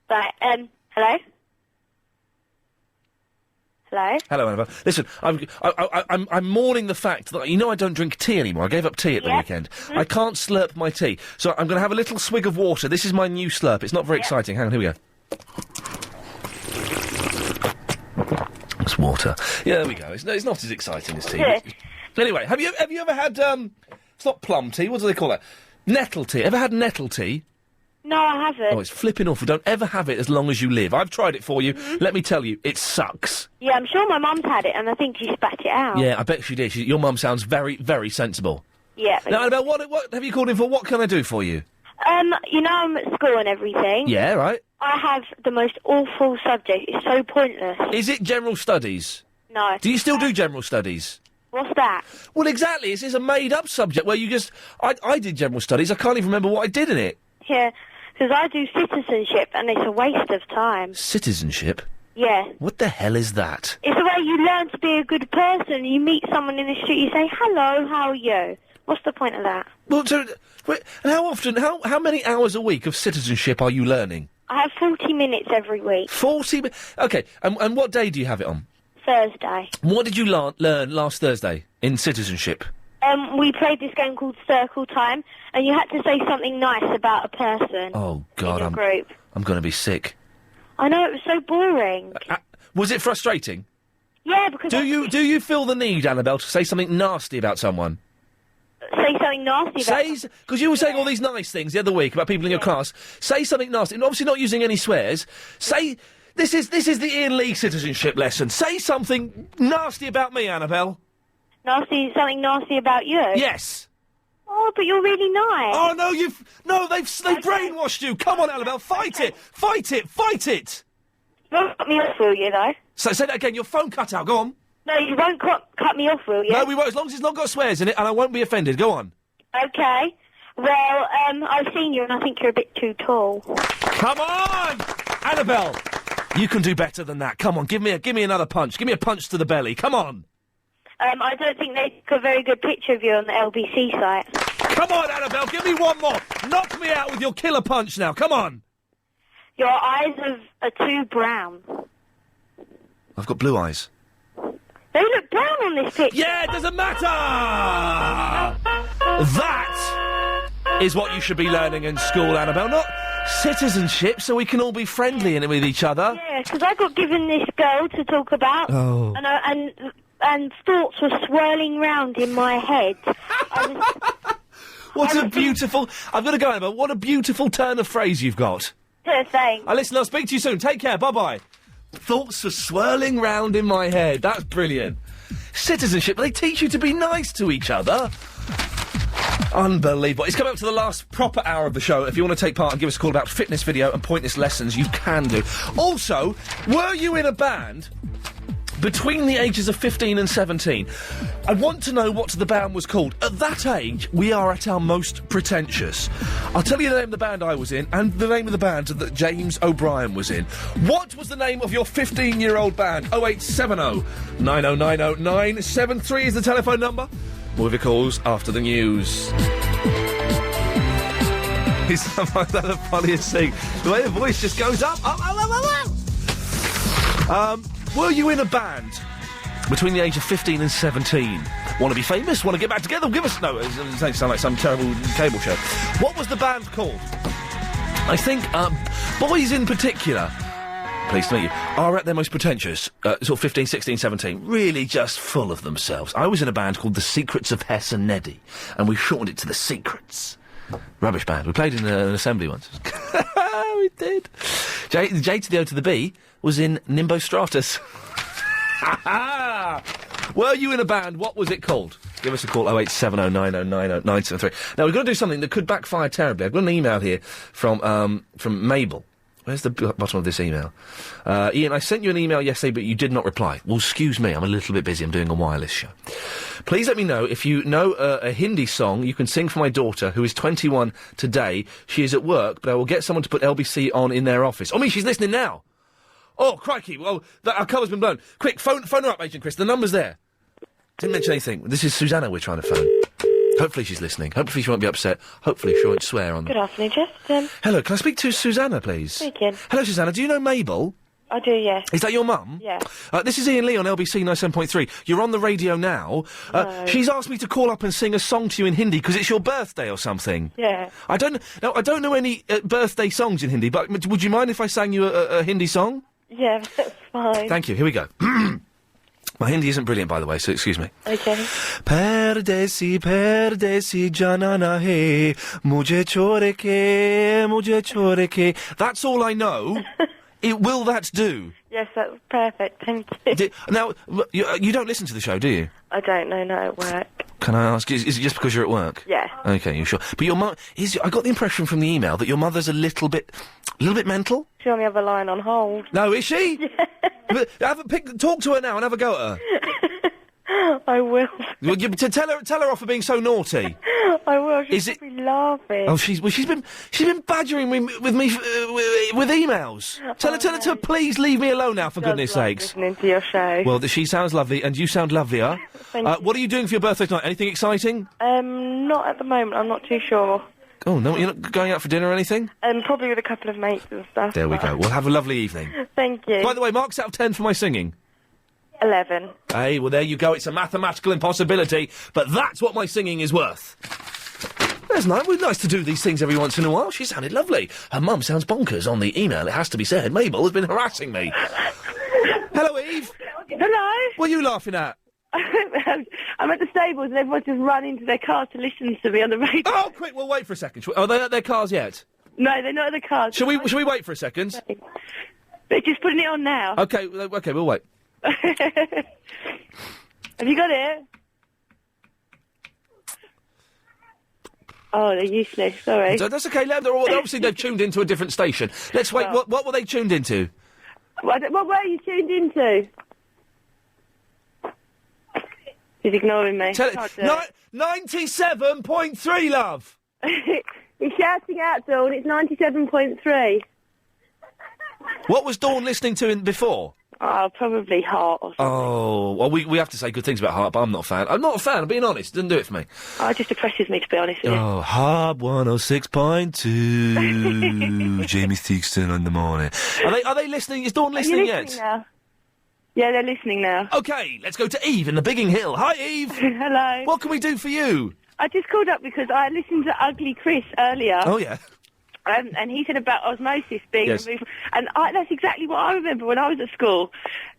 Right, hello? Hello? Hello, Annabelle. Listen, I'm mourning the fact that, I don't drink tea anymore. I gave up tea at the weekend. Mm-hmm. I can't slurp my tea. So I'm going to have a little swig of water. This is my new slurp. It's not very exciting. Hang on, here we go. It's water. Yeah, there we go. It's not as exciting as tea. Yeah. Anyway, have you ever had, it's not plum tea, what do they call that? Nettle tea. Ever had nettle tea? No, I haven't. Oh, it's flipping awful. Don't ever have it as long as you live. I've tried it for you. Mm-hmm. Let me tell you, it sucks. Yeah, I'm sure my mum's had it, and I think she spat it out. Yeah, I bet she did. Your mum sounds very, very sensible. Yeah. Now, Annabelle, what have you called in for? What can I do for you? I'm at school and everything. Yeah, right. I have the most awful subject. It's so pointless. Is it general studies? No. Do you still do general studies? What's that? Well, exactly. This is a made-up subject where you just... I did general studies. I can't even remember what I did in it. Yeah, because I do citizenship, and it's a waste of time. Citizenship? Yeah. What the hell is that? It's the way you learn to be a good person. You meet someone in the street, you say, hello, how are you? What's the point of that? Well, so... And how often... How many hours a week of citizenship are you learning? I have 40 minutes every week. 40 minutes? OK, and what day do you have it on? Thursday. What did you learn last Thursday in citizenship? We played this game called Circle Time, and you had to say something nice about a person. Oh, God, in a group. I'm going to be sick. I know, it was so boring. Was it frustrating? Yeah, because... Do you feel the need, Annabelle, to say something nasty about someone? Say something nasty about... Because you were saying all these nice things the other week about people in your class. Say something nasty, and obviously not using any swears. Say... This is the Iain Lee citizenship lesson. Say something nasty about me, Annabelle. Something nasty about you? Yes. Oh, but you're really nice. Oh, no, they've brainwashed you. Come on, Annabelle, fight it. Fight it. You won't cut me off, will you, though? So say that again, your phone cut out, go on. No, you won't cut me off, will you? No, we won't, as long as it's not got swears in it, and I won't be offended. Go on. Okay. Well, I've seen you, and I think you're a bit too tall. Come on! Annabelle! You can do better than that. Come on, give me another punch. Give me a punch to the belly. Come on. I don't think they took a very good picture of you on the LBC site. Come on, Annabelle, give me one more. Knock me out with your killer punch now. Come on. Your eyes are too brown. I've got blue eyes. They look brown on this picture. Yeah, it doesn't matter. That is what you should be learning in school, Annabelle. Not citizenship, so we can all be friendly in it with each other. Yeah, because I got given this girl to talk about, and thoughts were swirling round in my head. What a beautiful... I've got to go, Annabelle. What a beautiful turn of phrase you've got. Thanks. Listen, I'll speak to you soon. Take care. Bye-bye. Thoughts were swirling round in my head. That's brilliant. Citizenship. They teach you to be nice to each other. Unbelievable. It's coming up to the last proper hour of the show. If you want to take part and give us a call about fitness video and pointless lessons, you can do. Also, were you in a band between the ages of 15 and 17. I want to know what the band was called. At that age, we are at our most pretentious. I'll tell you the name of the band I was in and the name of the band that James O'Brien was in. What was the name of your 15-year-old band? 0870 9090 973 is the telephone number. More of your calls after the news. Is that the funniest thing? The way the voice just goes up. Were you in a band between the age of 15 and 17? Want to be famous? Want to get back together? Give us... No, it doesn't sound like some terrible cable show. What was the band called? I think boys in particular, pleased to meet you, are at their most pretentious, sort of 15, 16, 17, really just full of themselves. I was in a band called The Secrets of Hess and Neddy, and we shortened it to The Secrets. Rubbish band. We played in an assembly once. We did. J to the O to the B was in Nimbo Stratus. Were you in a band? What was it called? Give us a call, 0870 9090 973. Now, we've got to do something that could backfire terribly. I've got an email here from Mabel. Where's the bottom of this email? Iain, I sent you an email yesterday, but you did not reply. Well, excuse me, I'm a little bit busy. I'm doing a wireless show. Please let me know if you know a Hindi song you can sing for my daughter, who is 21 today. She is at work, but I will get someone to put LBC on in their office. Oh, me, she's listening now. Oh, crikey. Well, our cover's been blown. Quick, phone her up, Agent Chris. The number's there. Didn't mention anything. This is Susanna we're trying to phone. Hopefully she's listening. Hopefully she won't be upset. Hopefully she won't swear on them. Good afternoon, Justin. Hello, can I speak to Susanna, please? Speaking. Hello, Susanna. Do you know Mabel? I do, yes. Is that your mum? Yeah. This is Iain Lee on LBC 97.3. You're on the radio now. No. She's asked me to call up and sing a song to you in Hindi because it's your birthday or something. Yeah. I don't know any birthday songs in Hindi, but would you mind if I sang you a Hindi song? Yeah, that's fine. Thank you. Here we go. My Hindi isn't brilliant, by the way, so excuse me. Okay. Perdesi janana hai, mujhe chore ke. That's all I know. Will that do? Yes, that's perfect, thank you. Now, you don't listen to the show, do you? I don't know, not at work. Can I ask, is it just because you're at work? Yeah. Okay, you sure? But your mum, I got the impression from the email that your mother's a little bit mental? She's on the other line on hold. No, is she? Yeah. Talk to her now and have a go at her. I will. Well, tell her off for being so naughty. I will. She's be laughing. Oh, she's been badgering me with emails. Tell her to please leave me alone now, for goodness sakes. Listening to your show. Well, she sounds lovely, and you sound lovelier. Thank you. What are you doing for your birthday tonight? Anything exciting? Not at the moment. I'm not too sure. Oh no, you're not going out for dinner or anything? Probably with a couple of mates and stuff. There we go. We'll have a lovely evening. Thank you. By the way, marks out of 10 for my singing. 11. Hey, well, there you go. It's a mathematical impossibility, but that's what my singing is worth. It's nice to do these things every once in a while. She sounded lovely. Her mum sounds bonkers on the email, it has to be said. Mabel has been harassing me. Hello, Eve. Hello. What are you laughing at? I'm at the stables and everyone's just run into their cars to listen to me on the radio. Oh, quick, we'll wait for a second. Are they at their cars yet? No, they're not at the cars. Shall we wait for a second? They're just putting it on now. Okay, we'll wait. Have you got it? Oh, they're useless, sorry. That's okay, obviously they've tuned into a different station. Let's wait, what were they tuned into? What were you tuned into? He's ignoring me. 97.3, love! He's shouting out, Dawn, it's 97.3. What was Dawn listening to before? Oh, probably Heart or something. Oh, well, we have to say good things about Heart, but I'm not a fan. I'm not a fan, I'm being honest. It doesn't do it for me. Oh, it just depresses me, to be honest with you. Oh, Harp 106.2. Jamie Theakston in the morning. Are they listening? Is Dawn listening yet? Now? Yeah, they're listening now. OK, let's go to Eve in the Bigging Hill. Hi, Eve. Hello. What can we do for you? I just called up because I listened to Ugly Chris earlier. Oh, yeah. And he said about osmosis being Yes. removed. And that's exactly what I remember when I was at school.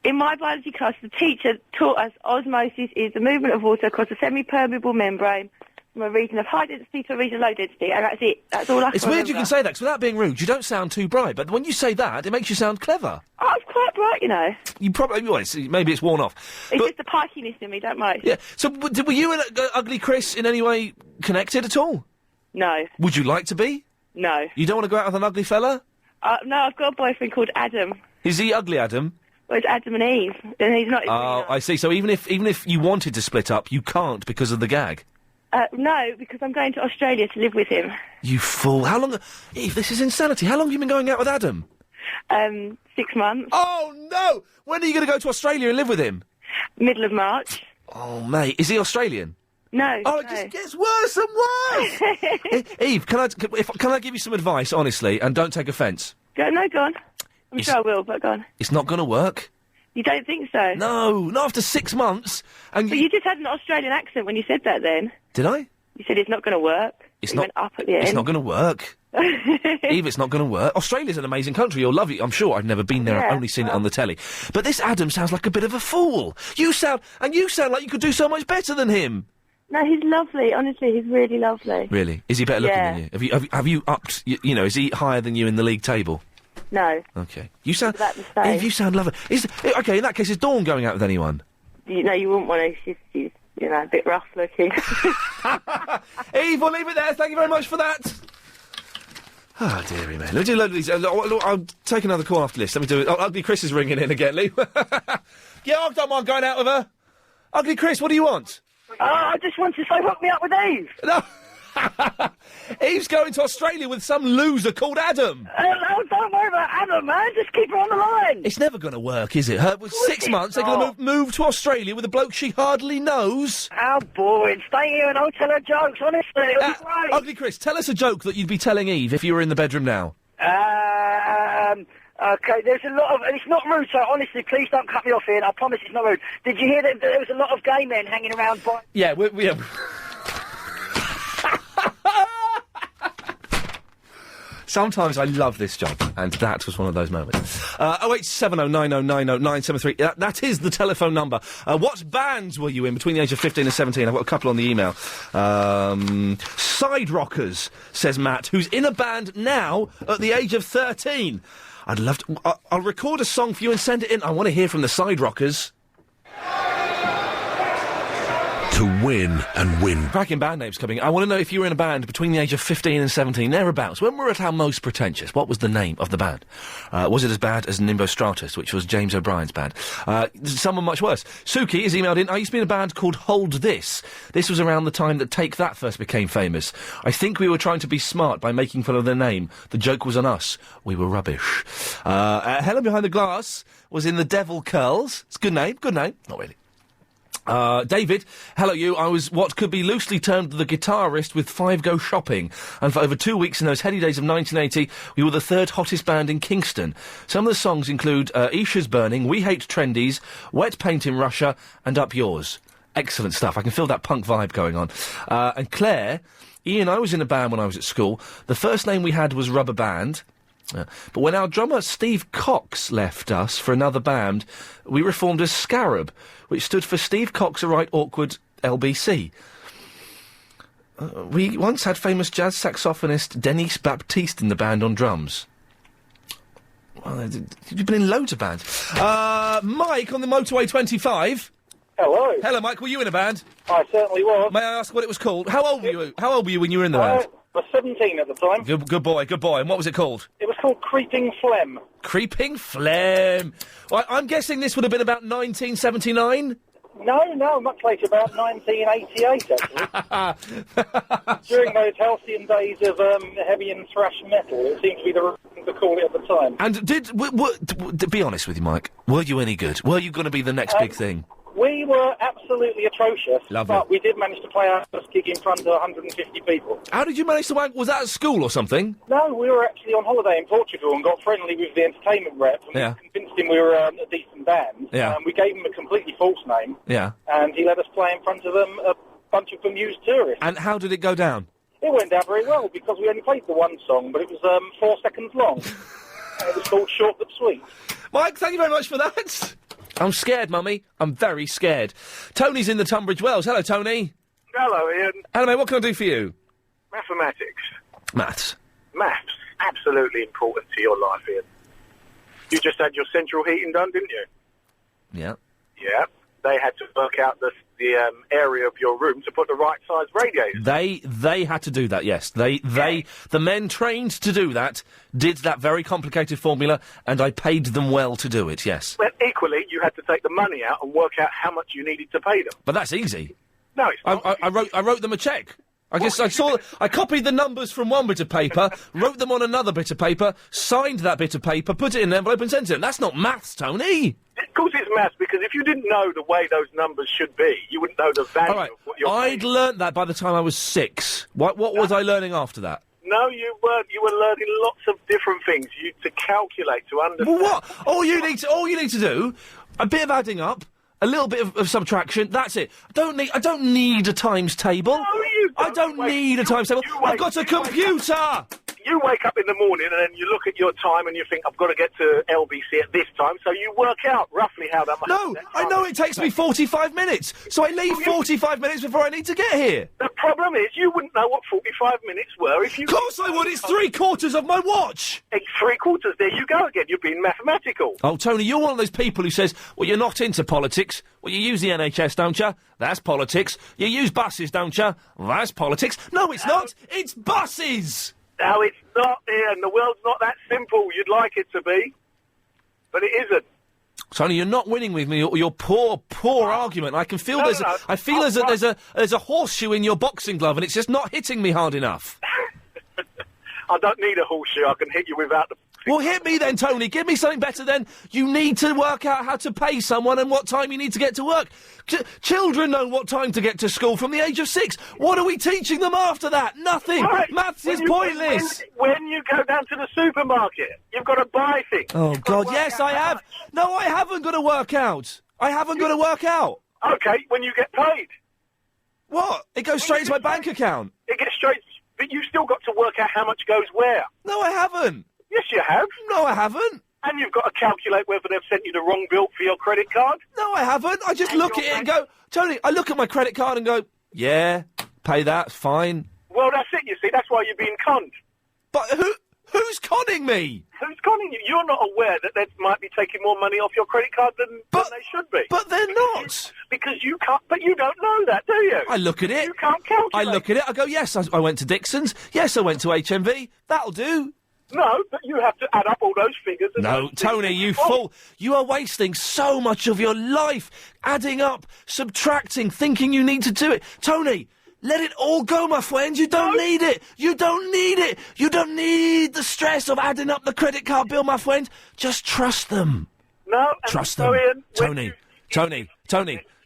In my biology class, the teacher taught us osmosis is the movement of water across a semi-permeable membrane from a region of high density to a region of low density. And that's it. That's all I can It's weird remember. you can say that, because without being rude, you don't sound too bright. But when you say that, it makes you sound clever. Oh, I was quite bright, you know. You probably... Well, maybe it's worn off. It's But- just the pikiness in me, don't mind. Yeah. So, were you and Ugly Chris in any way connected at all? No. Would you like to be? No. You don't want to go out with an ugly fella? No, I've got a boyfriend called Adam. Is he ugly, Adam? Well, it's Adam and Eve, and he's not. Oh, I see. So even if you wanted to split up, you can't because of the gag. No, because I'm going to Australia to live with him. You fool! How long, Eve? This is insanity. How long have you been going out with Adam? 6 months. Oh no! When are you going to go to Australia and live with him? Middle of March. Oh, mate, is he Australian? No. Oh, it just gets worse and worse. Eve, can I give you some advice, honestly, and don't take offence? Go on. I'm sure I will, but go on. It's not going to work. You don't think so? No, not after 6 months. And But you just had an Australian accent when you said that. Then did I? you said it's not going to work. It's You not. went up at the end. It's not going to work. Eve, it's not going to work. Australia's an amazing country. You'll love it. I'm sure. I've never been there. I've Yeah, only seen it on the telly. But this Adam sounds like a bit of a fool. You sound like you could do so much better than him. No, he's lovely. Honestly, he's really lovely. Really? Is he better looking Yeah. than you? Have you upped? You know, is he higher than you in the league table? No. Okay. You sound. About the same. Eve, you sound lovely. Okay. In that case, is Dawn going out with anyone? You wouldn't want to. She's a bit rough looking. Eve, we'll leave it there. Thank you very much for that. Oh, dearie me. Let me do a load of these. I'll take another call after this. Let me do it. Oh, Ugly Chris is ringing in again, Lee. Yeah, I don't mind going out with her. Ugly Chris, what do you want? I just want to say hook me up with Eve. No. Eve's going to Australia with some loser called Adam. No, don't worry about Adam, man. Just keep her on the line. It's never going to work, is it? With 6 months, they're going to move to Australia with a bloke she hardly knows. How boring. Stay here and I'll tell her jokes, honestly. It'll be great. Ugly Chris, tell us a joke that you'd be telling Eve if you were in the bedroom now. Okay, there's a lot of... And it's not rude, so honestly, please don't cut me off here. I promise it's not rude. Did you hear that there was a lot of gay men hanging around by... Yeah, yeah. Sometimes I love this job, and that was one of those moments. 08709090973. That is the telephone number. What bands were you in between the age of 15 and 17? I've got a couple on the email. Side Rockers, says Matt, who's in a band now at the age of 13. I'd love to... I'll record a song for you and send it in. I want to hear from the Side Rockers. To win and win. Cracking band names coming. I want to know if you were in a band between the age of 15 and 17, thereabouts. When we were at our most pretentious, what was the name of the band? Was it as bad as Nimbo Stratus, which was James O'Brien's band? Someone much worse. Suki has emailed in, I used to be in a band called Hold This. This was around the time that Take That first became famous. I think we were trying to be smart by making fun of their name. The joke was on us. We were rubbish. Helen Behind the Glass was in The Devil Curls. It's a good name. Good name. Not really. David, hello you. I was what could be loosely termed the guitarist with Five Go Shopping, and for over 2 weeks in those heady days of 1980, we were the third hottest band in Kingston. Some of the songs include Isha's Burning, We Hate Trendies, Wet Paint in Russia, and Up Yours. Excellent stuff. I can feel that punk vibe going on. And Claire, Ian, I was in a band when I was at school. The first name we had was Rubber Band. But when our drummer Steve Cox left us for another band, we reformed as Scarab, which stood for Steve Cox A Right Awkward LBC. We once had famous jazz saxophonist Denise Baptiste in the band on drums. Well, you've been in loads of bands. Mike on the Motorway 25. Hello. Hello, Mike. Were you in a band? I certainly was. May I ask what it was called? How old were you? How old were you when you were in the band? I was 17 at the time. Good boy. And what was it called? It was called Creeping Phlegm. Creeping Phlegm. Well, I'm guessing this would have been about 1979? No, much later, about 1988, actually. During those halcyon days of heavy and thrash metal, it seemed to be the thing to call it at the time. And be honest with you, Mike, were you any good? Were you going to be the next big thing? We were absolutely atrocious, Lovely. But we did manage to play our first gig in front of 150 people. How did you manage to was that at school or something? No, we were actually on holiday in Portugal and got friendly with the entertainment rep and convinced him we were a decent band. Yeah. We gave him a completely false name. Yeah. And he let us play in front of a bunch of bemused tourists. And how did it go down? It went down very well because we only played the one song, but it was 4 seconds long. It was called Short But Sweet. Mike, thank you very much for that. I'm scared, Mummy. I'm very scared. Tony's in the Tunbridge Wells. Hello, Tony. Hello, Ian. Hello, mate. What can I do for you? Mathematics. Maths. Maths. Absolutely important to your life, Ian. You just had your central heating done, didn't you? Yeah. Yeah. they had to work out the area of your room to put the right size radiator. They had to do that, yes. The men trained to do that did that very complicated formula, and I paid them well to do it, yes. But equally, you had to take the money out and work out how much you needed to pay them. But that's easy. No, it's not. I wrote them a cheque. I copied the numbers from one bit of paper, wrote them on another bit of paper, signed that bit of paper, put it in an envelope and sent it. That's not maths, Tony. Of course it's maths, because if you didn't know the way those numbers should be, you wouldn't know the value of what you're I'd paying. learnt that by the time I was 6. What was I learning after that? No, you weren't. You were learning lots of different things. To calculate, to understand. Well, what? All you need to do, a bit of adding up, a little bit of subtraction. That's it. I don't need a times table. No, you don't. I don't need a times table. I've got a computer. You wake up in the morning and then you look at your time and you think, I've got to get to LBC at this time, so you work out roughly how that much... No, I know it takes me 45 minutes, so I leave 45 minutes before I need to get here. The problem is, you wouldn't know what 45 minutes were if you... Of course I would, it's 3/4 of my watch! It's 3/4, there you go again, you're being mathematical. Oh, Tony, you're one of those people who says, well, you're not into politics. Well, you use the NHS, don't you? That's politics. You use buses, don't you? That's politics. No, it's not. It's buses! No, it's not, Ian. The world's not that simple. You'd like it to be, but it isn't. Tony, you're not winning with me. Your poor argument. I can feel I feel there's a horseshoe in your boxing glove, and it's just not hitting me hard enough. I don't need a horseshoe. I can hit you without the... Well, hit me then, Tony. Give me something better then. You need to work out how to pay someone and what time you need to get to work. Children know what time to get to school from the age of 6. What are we teaching them after that? Nothing. Right. Maths is pointless. When you go down to the supermarket, you've got to buy things. Oh, God, yes, I have. No, I haven't got to work out. I haven't got to work out. OK, when you get paid. What? It goes straight into my bank account. It gets straight... But you've still got to work out how much goes where. No, I haven't. Yes, you have. No, I haven't. And you've got to calculate whether they've sent you the wrong bill for your credit card. No, I haven't. I just look at it and go, Tony, I look at my credit card and go, yeah, pay that, fine. Well, that's it, you see. That's why you're being conned. But who's conning me? Who's conning you? You're not aware that they might be taking more money off your credit card than they should be. But they're not. Because you can't... But you don't know that, do you? I look at it. You can't calculate. I look at it. I go, yes, I went to Dixon's. Yes, I went to HMV. That'll do. No, but you have to add up all those figures. And no, Tony, you fool. You are wasting so much of your life adding up, subtracting, thinking you need to do it. Tony, let it all go, my friend. You don't need it. You don't need it. You don't need the stress of adding up the credit card bill, my friend. Just trust them. No, trust them. Tony,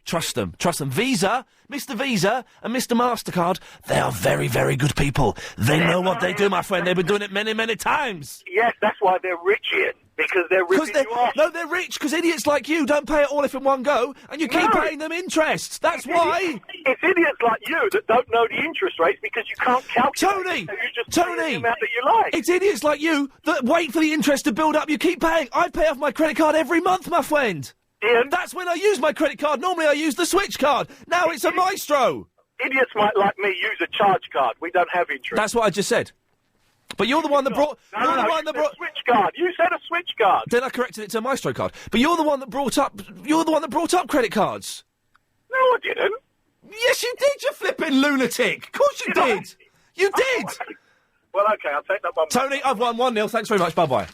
trust them. Trust them. Visa, Mr. Visa and Mr. MasterCard, they are very, very good people. They know what they do, my friend. They've been doing it many, many times. Yes, that's why they're rich, Ian. Because they're ripping you off. No, they're rich because idiots like you don't pay it all if in one go, and you keep paying them interest. That's why. It's idiots like you that don't know the interest rates because you can't calculate. Tony, so you just pay the amount that you like. It's idiots like you that wait for the interest to build up. You keep paying. I pay off my credit card every month, my friend. Ian? That's when I use my credit card. Normally I use the Switch card. Now it's a Maestro. Idiots like me use a charge card. We don't have interest. That's what I just said. But you're the one that brought... No, Switch card. You said a Switch card. Then I corrected it to a Maestro card. But you're the one that brought up... You're the one that brought up credit cards. No, I didn't. Yes, you did, you flipping lunatic. Of course you did. You did. Well, OK, I'll take that one. Tony, I've won 1-0. Thanks very much. Bye-bye.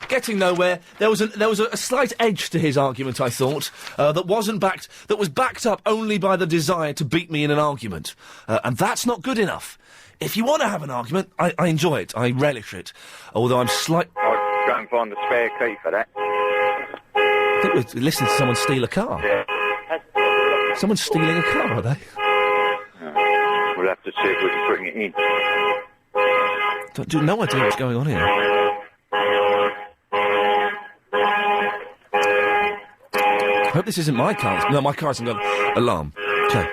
Getting nowhere. There was a slight edge to his argument, I thought, that was backed up only by the desire to beat me in an argument. And that's not good enough. If you want to have an argument, I enjoy it. I relish it. Although I'm I'll go and find the spare key for that. I think we're listening to someone steal a car. Yeah. Someone's stealing a car, are they? We'll have to see if we can bring it in. No idea what's going on here. I hope this isn't my car. No, my car hasn't got alarm. Okay.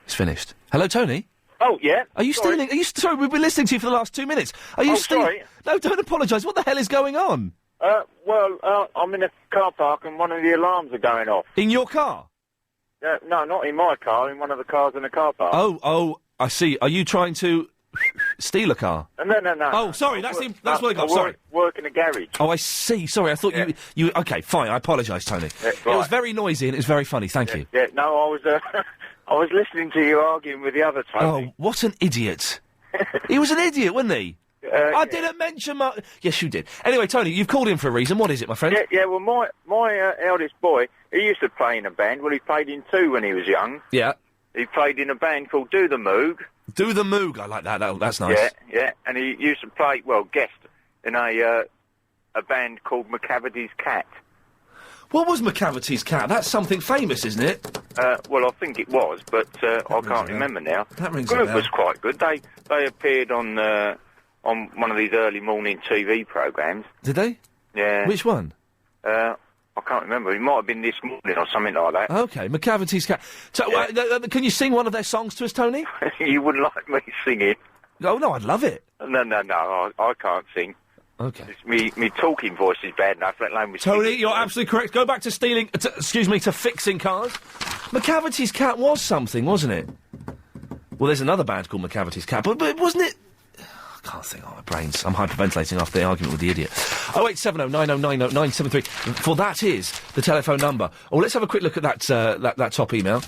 It's finished. Hello, Tony? Oh, yeah? Are you stealing... Sorry, we've been listening to you for the last 2 minutes. Are you stealing... Sorry. No, don't apologise. What the hell is going on? I'm in a car park and one of the alarms are going off. In your car? No, not in my car, in one of the cars in the car park. Oh, I see. Are you trying to Steal a car? No. Oh, sorry, that's what I got, I sorry. work in a garage. Oh, I see. Sorry, I thought you... Okay, fine, I apologise, Tony. Yeah, It was very noisy and it was very funny, thank you. Yeah, no, I was I was listening to you arguing with the other Tony. Oh, what an idiot. He was an idiot, wasn't he? I didn't mention my... Yes, you did. Anyway, Tony, you've called in for a reason. What is it, my friend? Yeah, well, my eldest boy, he used to play in a band. Well, he played in two when he was young. Yeah. He played in a band called Do the Moog. Do the Moog, I like that. That's nice. Yeah, and he used to play, guest in a band called McCavity's Cat. What was McCavity's Cat? That's something famous, isn't it? Well, I think it was, but I can't remember now. That rings the a group bell. was quite good. They appeared on one of these early morning TV programmes. Did they? Yeah. Which one? I can't remember. It might have been This Morning or something like that. Okay, McCavity's Cat. So, can you sing one of their songs to us, Tony? You wouldn't like me singing. Oh, no, I'd love it. No, I can't sing. Okay. Me talking voice is bad enough, let alone me Tony, singing. you're absolutely correct. Go back to to fixing cars. McCavity's Cat was something, wasn't it? Well, there's another band called McCavity's Cat, but wasn't it... I can't think. Oh, my brains. I'm hyperventilating after the argument with the idiot. 0870 9090 973. For that is the telephone number. Oh, let's have a quick look at that top email.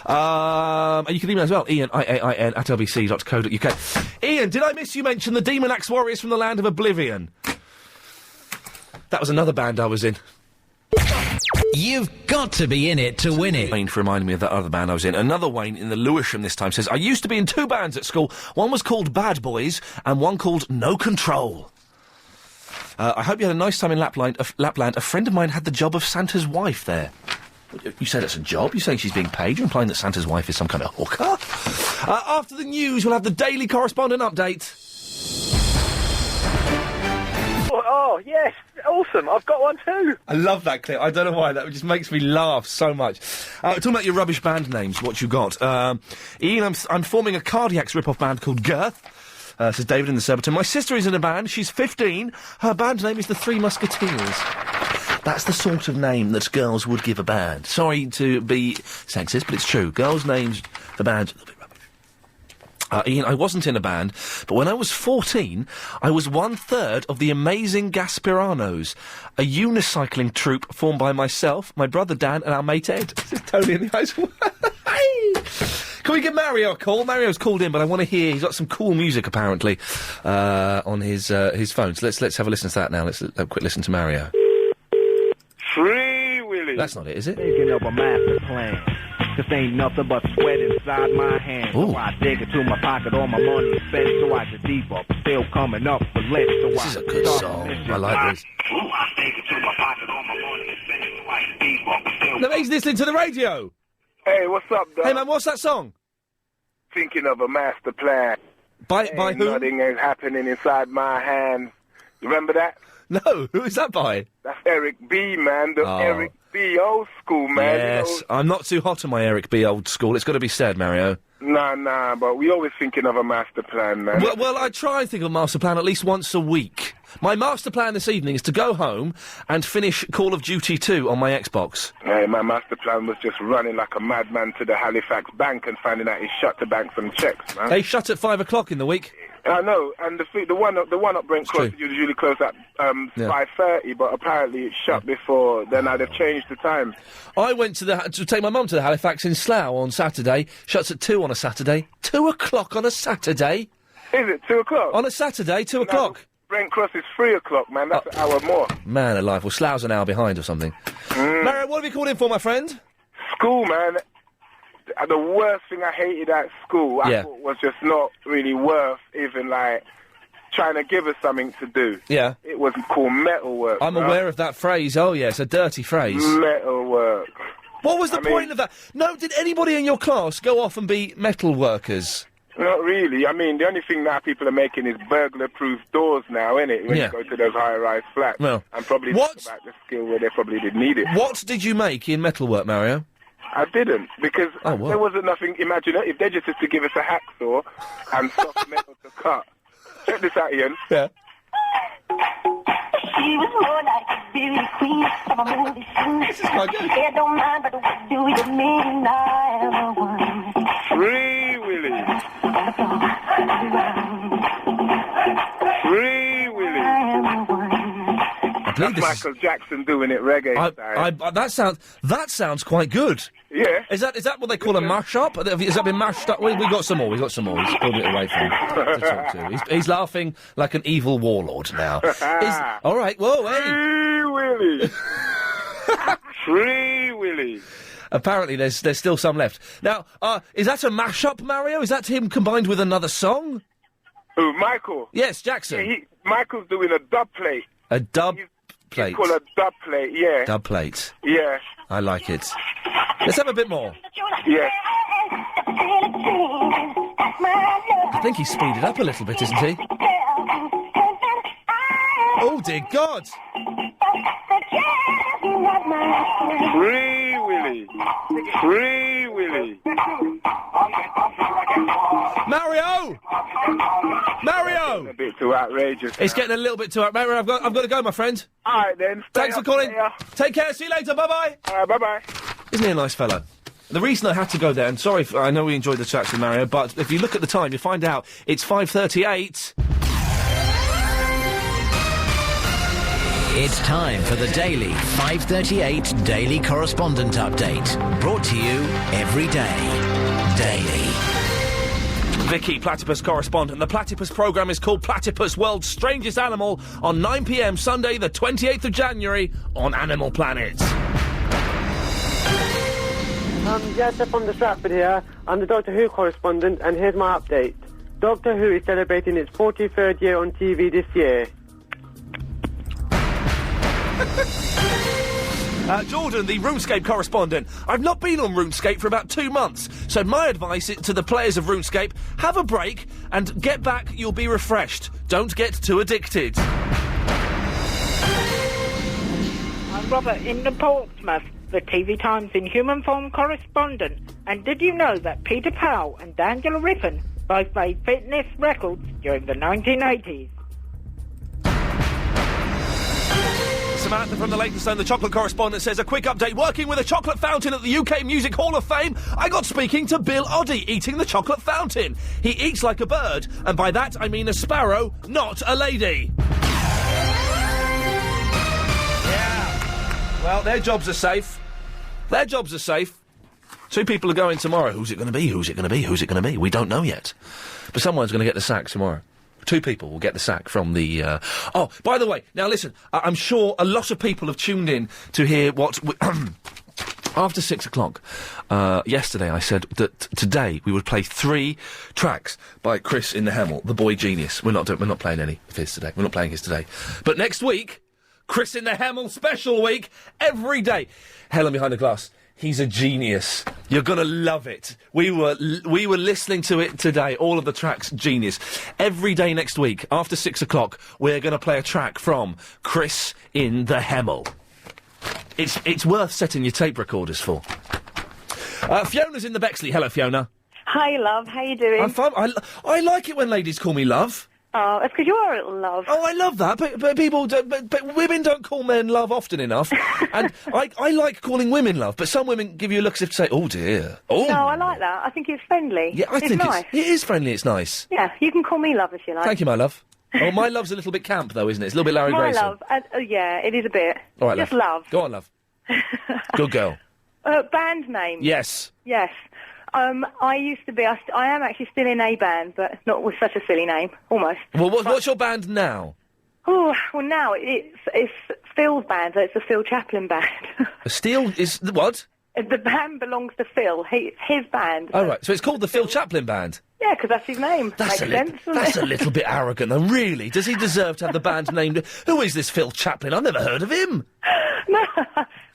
And you can email as well, Iain, IAIN, @lbc.co.uk. Iain, did I miss you mention the Demon Axe Warriors from the Land of Oblivion? That was another band I was in. You've got to be in it to win it. Wayne reminded me of that other band I was in. Another Wayne in the Lewisham this time says, I used to be in two bands at school. One was called Bad Boys and one called No Control. I hope you had a nice time in Lapland. A friend of mine had the job of Santa's wife there. You say that's a job? You're saying she's being paid? You're implying that Santa's wife is some kind of hooker? After the news, we'll have the Daily Correspondent update. Oh, yes. Awesome. I've got one too. I love that clip. I don't know why. That just makes me laugh so much. Talking about your rubbish band names, what you got. Iain, I'm forming a Cardiacs rip-off band called Girth. Says David in the Surbiton. My sister is in a band. She's 15. Her band name is the Three Musketeers. That's the sort of name that girls would give a band. Sorry to be sexist, but it's true. Girls' names for bands... Iain, I wasn't in a band, but when I was 14, I was 1/3 of the Amazing Gaspiranos, a unicycling troupe formed by myself, my brother Dan, and our mate Ed. This is Tony in the high school. Can we give Mario a call? Mario's called in, but I want to hear. He's got some cool music apparently on his phone. So let's have a listen to that now. Let's have a quick listen to Mario. Free Willy. That's not it, is it? Thinking of a master plan. Cause ain't nothing but sweat inside my hands. So I dig into my pocket, all my money is spent, so I can deep up. Still coming up for less, so this is a good song. I like this. I dig into my pocket, all my money is spent, so I can deep up. No, he's listening to the radio. Hey, what's up, Doc? Hey, man, what's that song? Thinking of a master plan. By who? Nothing is happening inside my hands. You remember that? No, who is that by? That's Eric B, man. The Eric B, old school, man. Yes, You know? I'm not too hot on my Eric B old school. It's got to be said, Mario. Nah, but we always thinking of a master plan, man. Well, I try and think of a master plan at least once a week. My master plan this evening is to go home and finish Call of Duty 2 on my Xbox. Hey, my master plan was just running like a madman to the Halifax bank and finding out he shut the bank some checks, man. They shut at 5 o'clock in the week. I know, and the one up Brent Cross is usually closed at 5:30, but apparently it shut before. Then I'd have changed the time. I went to take my mum to the Halifax in Slough on Saturday. Shuts at 2 on a Saturday. 2 o'clock on a Saturday. Is it 2 o'clock on a Saturday? 2 o'clock. Brent Cross is 3 o'clock, man. That's an hour more. Man alive. Well, Slough's an hour behind or something. Mario, what have you called in for, my friend? School, man. The worst thing I hated at school, I thought was just not really worth even, like, trying to give us something to do. Yeah. It was called metalwork. I'm aware of that phrase. Oh, yeah, it's a dirty phrase. Metalwork. What was the point of that? No, did anybody in your class go off and be metal workers? Not really. I mean, the only thing now people are making is burglar-proof doors now, innit? When you go to those high-rise flats. Well, and probably about the skill where they probably did need it. What did you make in metalwork, Mario? I didn't, because there wasn't nothing imaginative. They just had to give us a hacksaw and soft metal to cut. Check this out, Iain. Yeah. She was more like a beauty queen of a movie scene. This is quite good. Yeah, don't mind, but what do you mean I am the one? Free Willy. Free Willy. That's Michael Jackson doing it reggae style. That sounds quite good. Yeah. Is that what they call a mash-up? Has that been mashed up? We've got some more. He's pulled it away from him to talk to. He's laughing like an evil warlord now. All right. Whoa, hey. Free Willy. Free Willy. Apparently, there's still some left. Now, is that a mash-up, Mario? Is that him combined with another song? Who, Michael? Yes, Jackson. Yeah, Michael's doing a dub plate. A dub plate? It's called a dub plate, yeah. Dub plate. Yeah. I like it. Let's have a bit more. Yeah. I think he's speeded up a little bit, isn't he? Oh, dear God! Free Willy. Free Willy. Mario! Mario! A bit too outrageous. It's getting a little bit too outrageous. Mario, I've got to go, my friend. All right, then. Thanks for calling. Take care. See you later. Bye-bye. Bye-bye. Isn't he a nice fellow? The reason I had to go there, and sorry, I know we enjoyed the chats with Mario, but if you look at the time, you find out it's 5:38. It's time for the daily 5:38 Daily Correspondent Update. Brought to you every day. Daily. Vicky, Platypus correspondent. The Platypus programme is called Platypus World's Strangest Animal on 9 p.m. Sunday the 28th of January on Animal Planet. Joseph from the Stratford here. I'm the Doctor Who correspondent, and here's my update. Doctor Who is celebrating its 43rd year on TV this year. Jordan, the RuneScape correspondent. I've not been on RuneScape for about 2 months, so my advice to the players of RuneScape, have a break and get back, you'll be refreshed. Don't get too addicted. I'm Robert in the Portsmouth, the TV Times in human form correspondent. And did you know that Peter Powell and D'Angelo Rippon both made fitness records during the 1980s? Samantha from the Leytonstone, the chocolate correspondent, says, a quick update. Working with a chocolate fountain at the UK Music Hall of Fame, I got speaking to Bill Oddie eating the chocolate fountain. He eats like a bird, and by that I mean a sparrow, not a lady. Yeah. Well, their jobs are safe. Their jobs are safe. 2 people are going tomorrow. Who's it going to be? Who's it going to be? Who's it going to be? We don't know yet. But someone's going to get the sack tomorrow. 2 people will get the sack from the... Oh, by the way, now listen, I'm sure a lot of people have tuned in to hear what... After 6 o'clock, yesterday I said that today we would play 3 tracks by Chris in the Hemel, the boy genius. We're not playing any of his today. We're not playing his today. But next week, Chris in the Hemel special week, every day. Helen behind the glass. He's a genius. You're gonna love it. We were listening to it today. All of the tracks, genius. Every day next week, after 6 o'clock, we're gonna play a track from Chris in the Hemel. It's worth setting your tape recorders for. Fiona's in the Bexley. Hello, Fiona. Hi, love. How you doing? I'm fine. I like it when ladies call me love. Oh, it's because you are a little love. Oh, I love that, but people don't, but women don't call men love often enough, and I like calling women love, but some women give you a look as if to say, oh dear. Oh. No, I like that. I think it's friendly. Yeah, I think nice. it is friendly, it's nice. Yeah, you can call me love if you like. Thank you, my love. Oh, my love's a little bit camp, though, isn't it? It's a little bit Larry my Grayson. love, yeah, it is a bit. All right, just love. Go on, love. Good girl. Band name? Yes. Yes. I used to be, I am actually still in a band, but not with such a silly name, almost. Well, what's your band now? Oh, well now it's Phil's band, so it's the Phil Chaplin band. Steel is, what? The band belongs to Phil, his band. Oh, right, so it's called the Phil Chaplin Band? Yeah, because that's his name. Makes sense, that's a little bit arrogant, though, really. Does he deserve to have the band named... Who is this Phil Chaplin? I've never heard of him. No,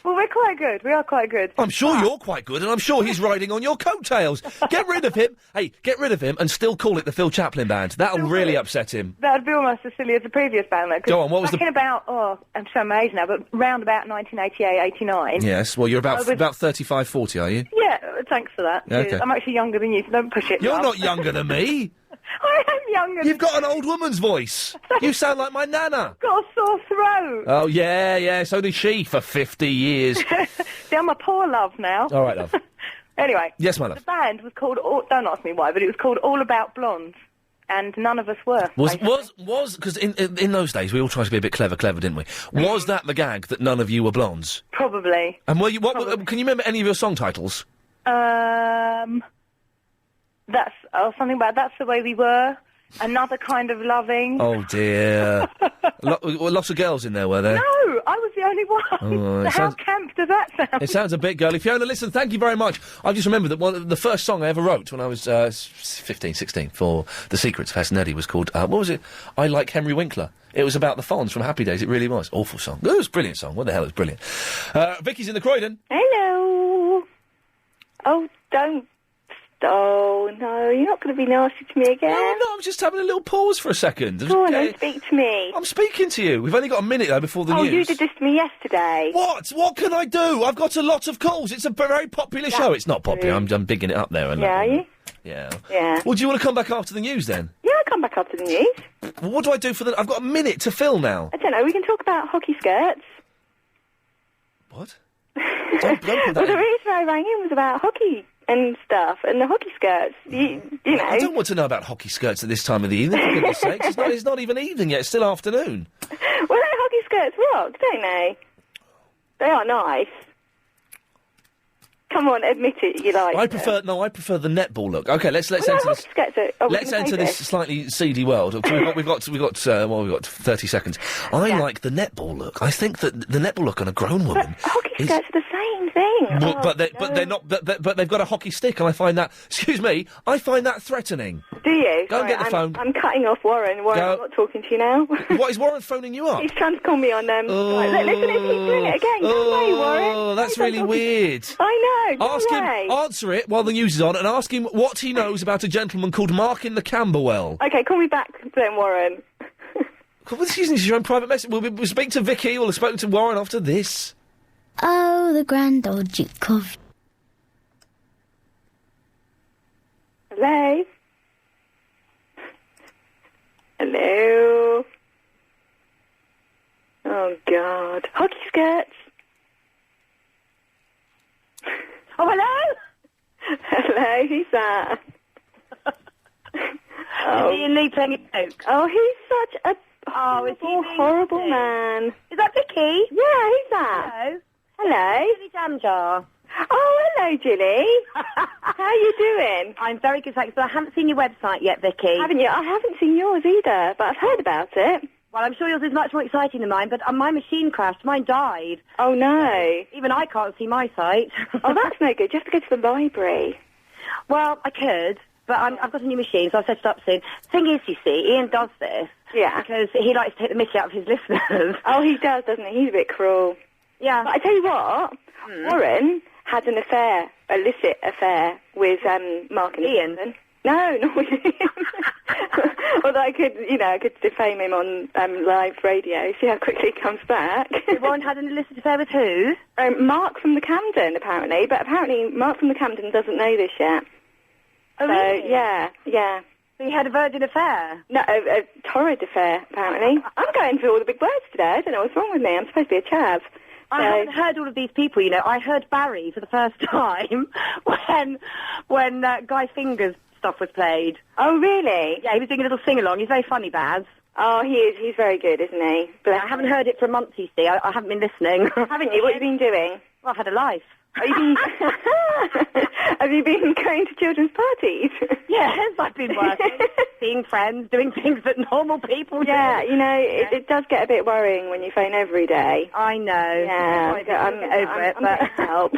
well, we're quite good. We are quite good. I'm sure you're quite good, and I'm sure he's riding on your coattails. Get rid of him. Hey, get rid of him and still call it the Phil Chaplin Band. That'll really upset him. That'd be almost as silly as the previous band, though. Go on, what was back in about, I'm so my age now, but round about 1988, 89. Yes, well, you're about 35, 40, are you? Yeah, thanks for that. Okay. I'm actually younger than you, so don't push it. You're love. not younger than me. I am younger. You've got an old woman's voice. You sound like my nana. Got a sore throat. Oh, yeah, so did she for 50 years. See, I'm a poor love now. All right, love. Anyway. Yes, my love. The band was called, don't ask me why, but it was called All About Blondes. And none of us were. Was because in those days we all tried to be a bit clever, didn't we? Was that the gag that none of you were blondes? Probably. And were you? Can you remember any of your song titles? That's something about That's the Way We Were. Another Kind of Loving. Oh dear. Lots of girls in there, were there? No, I was the only one. Oh, So how camp does that sound? It sounds a bit girly. Fiona, listen, thank you very much. I just remembered that the first song I ever wrote when I was 15, 16 for The Secrets of Hess and Eddie was called, what was it? I Like Henry Winkler. It was about the Fonz from Happy Days. It really was. Awful song. It was a brilliant song. What the hell, it was brilliant. Vicky's in the Croydon. Hello. Oh, don't. Oh, no, you're not going to be nasty to me again. No, I'm just having a little pause for a second. Go on and speak to me. I'm speaking to you. We've only got a minute, though, before the news. Oh, you did this to me yesterday. What? What can I do? I've got a lot of calls. It's a very popular show. It's not popular. I'm bigging it up there. Yeah, are you? Yeah. Yeah. Well, do you want to come back after the news, then? Yeah, I'll come back after the news. Well, what do I do for the... I've got a minute to fill now. I don't know, we can talk about hockey skirts. What? Don't put that Well, the in. reason I rang in was about hockey and stuff, and the hockey skirts, you know. I don't want to know about hockey skirts at this time of the evening, for goodness sakes. It's not even evening yet. It's still afternoon. Well, hockey skirts rock, don't they? They are nice. Come on, admit it, you like I prefer the netball look. Okay, let's Well, enter no, this. hockey skirts are... Let's enter this slightly seedy world. We've got 30 seconds. I like the netball look. I think that the netball look on a grown woman. Hockey skirts are the same thing. Well, but they're not. But they've got a hockey stick, and I find that. Excuse me, I find that threatening. Do you? Go and get the phone. I'm cutting off Warren. Warren, Go. I'm not talking to you now. What, is Warren phoning you up? He's trying to call me on listen, if he's doing it again. Don't worry, Warren. Oh, that's really weird. I know. Ask him. Answer it while the news is on, and ask him what he knows about a gentleman called Mark in the Camberwell. Okay, call me back then, Warren. Well, this isn't your own private message. We'll speak to Vicky. We'll have spoken to Warren after this. Oh, the grand old Duke of... Hello? Hello? Oh, God. Hockey skirts? Oh, hello? Hello, who's that? Iain Lee playing a joke. Oh, he's such a horrible man. Is that Vicky? Yeah, who's that? Hello. Hello. Jilly Jam Jar. Oh, hello, Jilly. How are you doing? I'm very good, thanks, but I haven't seen your website yet, Vicky. Haven't you? I haven't seen yours either, but I've heard about it. Well, I'm sure yours is much more exciting than mine, but my machine crashed. Mine died. Oh, no. Even I can't see my site. Oh, that's no good. You have to go to the library. Well, I could, but I've got a new machine, so I'll set it up soon. Thing is, you see, Iain does this. Yeah. Because he likes to take the mickey out of his listeners. Oh, he does, doesn't he? He's a bit cruel. Yeah. But I tell you what, Warren had an affair, illicit affair, with Mark and Iain. No, not with him. Although I could defame him on live radio, see how quickly he comes back. Warren had an illicit affair with who? Mark from the Camden, apparently. But apparently Mark from the Camden doesn't know this yet. Oh, really? Yeah. So you had a virgin affair? No, a torrid affair, apparently. I'm going through all the big words today. I don't know what's wrong with me. I'm supposed to be a chav. I haven't heard all of these people, you know. I heard Barry for the first time when Guy Fingers stuff was played. Oh, really? Yeah, he was doing a little sing-along. He's very funny, Baz. Oh, he is. He's very good, isn't he? But I haven't heard it for a month, you see. I haven't been listening. Haven't you? What have you been doing? Well, I've had a life. Have you been going to children's parties? Yes, I've been working, seeing friends, doing things that normal people do. Yeah, you know, it does get a bit worrying when you phone every day. I know. Yeah, I'm over it, but help.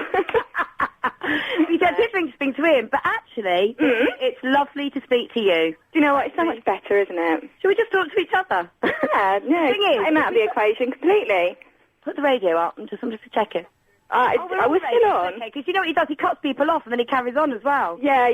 You said different to speak to him, but actually, it's lovely to speak to you. Do you know what? It's so much better, isn't it? Shall we just talk to each other? Yeah, no. Thing is, I'm out of the equation completely. Put the radio up and I'm just checking. I was still on. Okay, because you know what he does? He cuts people off and then he carries on as well. Yeah.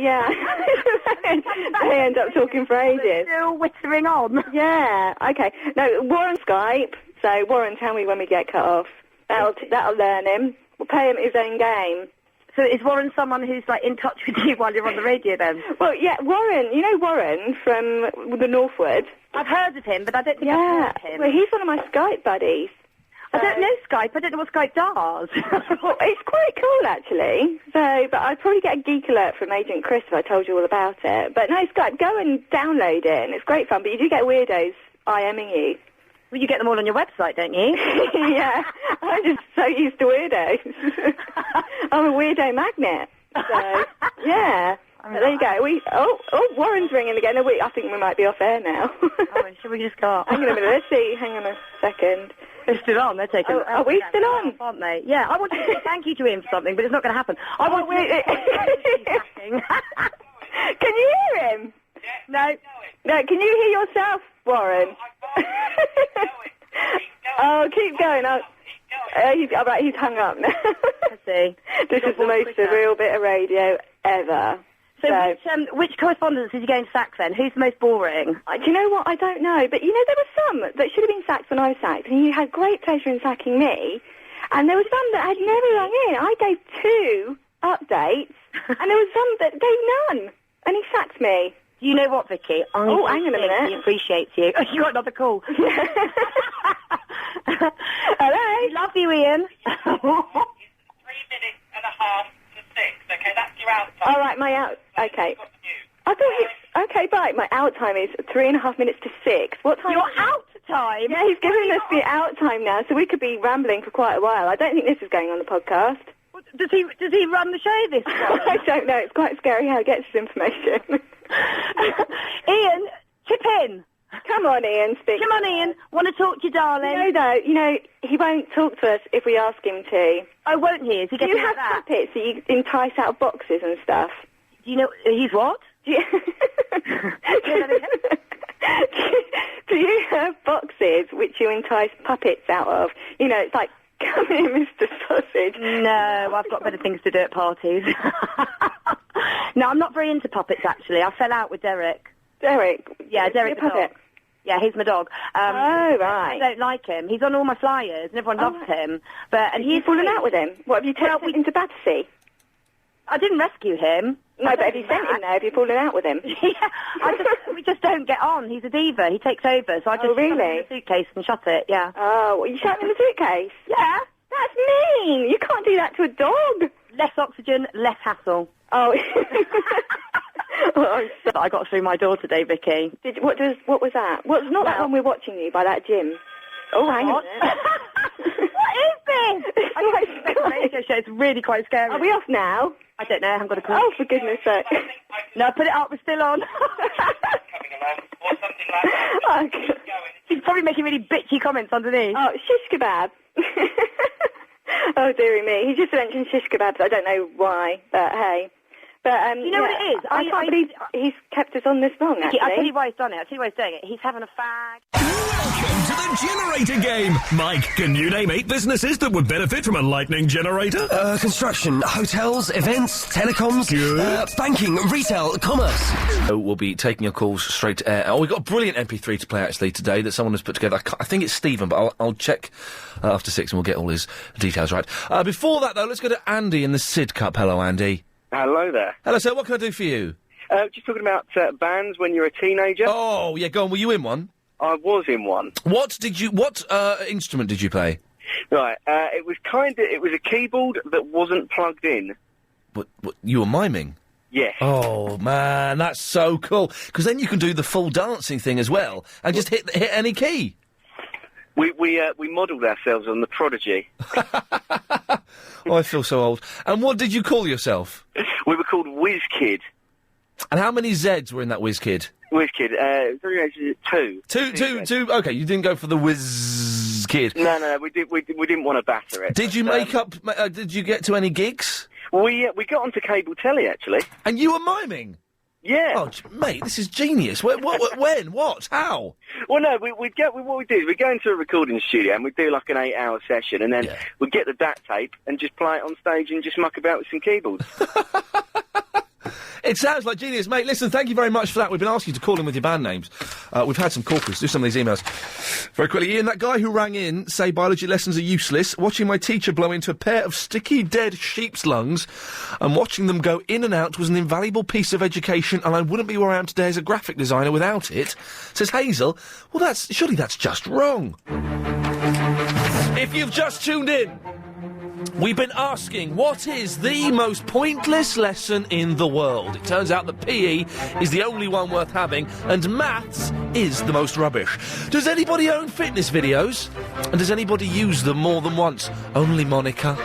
They end up talking for ages. Still whittering on. Yeah, okay. No, Warren Skype. So, Warren, tell me when we get cut off. That'll learn him. We'll pay him his own game. So is Warren someone who's, like, in touch with you while you're on the radio, then? Well, yeah, Warren. You know Warren from the Northwood? I've heard of him, but I don't think I've heard of him. Well, he's one of my Skype buddies. I don't know Skype. I don't know what Skype does. Well, it's quite cool, actually. So, but I'd probably get a geek alert from Agent Chris if I told you all about it. But no, Skype, go and download it, and it's great fun. But you do get weirdos IMing you. Well, you get them all on your website, don't you? Yeah, I'm just so used to weirdos. I'm a weirdo magnet. So, yeah. But there you go. Warren's ringing again. I think we might be off air now. Should we just go? Hang on a minute. Let's see. Hang on a second. They're still on. They're taking. Are we still on? Aren't they? Yeah. I want to say thank you to Ian for something, but it's not going to happen. Can you hear him? No. No. Can you hear yourself, Warren? Oh, keep going. He's hung up now. I see. This is the most surreal bit of radio ever. So which correspondence is he going to sack then? Who's the most boring? Do you know what? I don't know. But, you know, there were some that should have been sacked when I was sacked, and you had great pleasure in sacking me. And there were some that had never rung in. I gave 2 updates, and there was some that gave none. And he sacked me. You know what, Vicky? Hang on a minute. He appreciates you. Oh, you got another call. Hello? Love you, Ian. 3 minutes and a half to 6. Okay, that's your out time. All right, my out. Okay. I thought okay, bye. My out time is 3.5 minutes to 6. What time? Your out time? Yeah, he's giving us the out time now, so we could be rambling for quite a while. I don't think this is going on the podcast. Does he run the show this time? I don't know. It's quite scary how he gets his information. Ian, chip in. Come on, Ian, speak. Come on, Ian. Want to talk to you, darling? You know, he won't talk to us if we ask him to. Oh, won't he? Is he getting Do you have puppets that you entice out of boxes and stuff? Do you know... He's what? Do you have boxes which you entice puppets out of? You know, it's like, come here, Mr. Sausage. No, I've got better things to do at parties. No, I'm not very into puppets, actually. I fell out with Derek. Derek? Yeah, Derek the puppet. dog. Yeah, he's my dog. Right. I don't like him. He's on all my flyers, and everyone loves him. But and he's fallen out with him. What, have you taken him to Battersea? I didn't rescue him. No, but have you sent him there? Have you fallen out with him? Yeah, we just don't get on. He's a diva. He takes over, so I just shut him in the suitcase and shut it, yeah. Oh, well, you shut him in the suitcase? Yeah. That's mean. You can't do that to a dog. Less oxygen, less hassle. Oh. I got through my door today, Vicky. What was that? What's not that one we're watching you by that gym? Oh, hang on. What is this? It's really quite scary. Are we off now? I don't know. I haven't got a clue. Oh, for goodness sake. No, put it up. We're still on. Oh, God. She's probably making really bitchy comments underneath. Oh, shish kebab. Oh, dearie me. He just mentioned shish kebabs. I don't know why, but hey. But, you know what it is? I can't believe he's kept us on this long, actually. I'll tell you why he's done it. I'll tell you why he's doing it. He's having a fag. Welcome to the Generator Game. Mike, can you name 8 businesses that would benefit from a lightning generator? Construction, hotels, events, telecoms, banking, retail, commerce. So we'll be taking your calls straight to air. Oh, we've got a brilliant MP3 to play, actually, today that someone has put together. I think it's Stephen, but I'll check after 6 and we'll get all his details right. Before that, though, let's go to Andy in the Sid Cup. Hello, Andy. Hello there. Hello, sir. What can I do for you? Just talking about bands when you're a teenager. Oh, yeah, go on. Were you in one? I was in one. What instrument did you play? Right, it was a keyboard that wasn't plugged in. What, you were miming? Yes. Oh, man, that's so cool. Because then you can do the full dancing thing as well, and just hit any key. We modelled ourselves on The Prodigy. Oh, I feel so old. And what did you call yourself? We were called Whiz Kid. And how many Zs were in that Whiz Kid? Whiz Kid, 2. Two. Okay, you didn't go for the Whiz Kid. No, we didn't want to batter it. Did you did you get to any gigs? We got onto cable telly, actually. And you were miming? Yeah. Oh, mate, this is genius. When? What? How? Well, no, what we do is we'd go into a recording studio and we'd do like an 8-hour session, and then we'd get the DAT tape and just play it on stage and just muck about with some keyboards. It sounds like genius, mate. Listen, thank you very much for that. We've been asking you to call in with your band names. We've had some corpus. Do some of these emails very quickly. Ian, that guy who rang in, say biology lessons are useless. Watching my teacher blow into a pair of sticky, dead sheep's lungs and watching them go in and out was an invaluable piece of education, and I wouldn't be where I am today as a graphic designer without it. Says Hazel. Well, surely that's just wrong. If you've just tuned in, we've been asking, what is the most pointless lesson in the world? It turns out that PE is the only one worth having, and maths is the most rubbish. Does anybody own fitness videos? And does anybody use them more than once? Only Monica.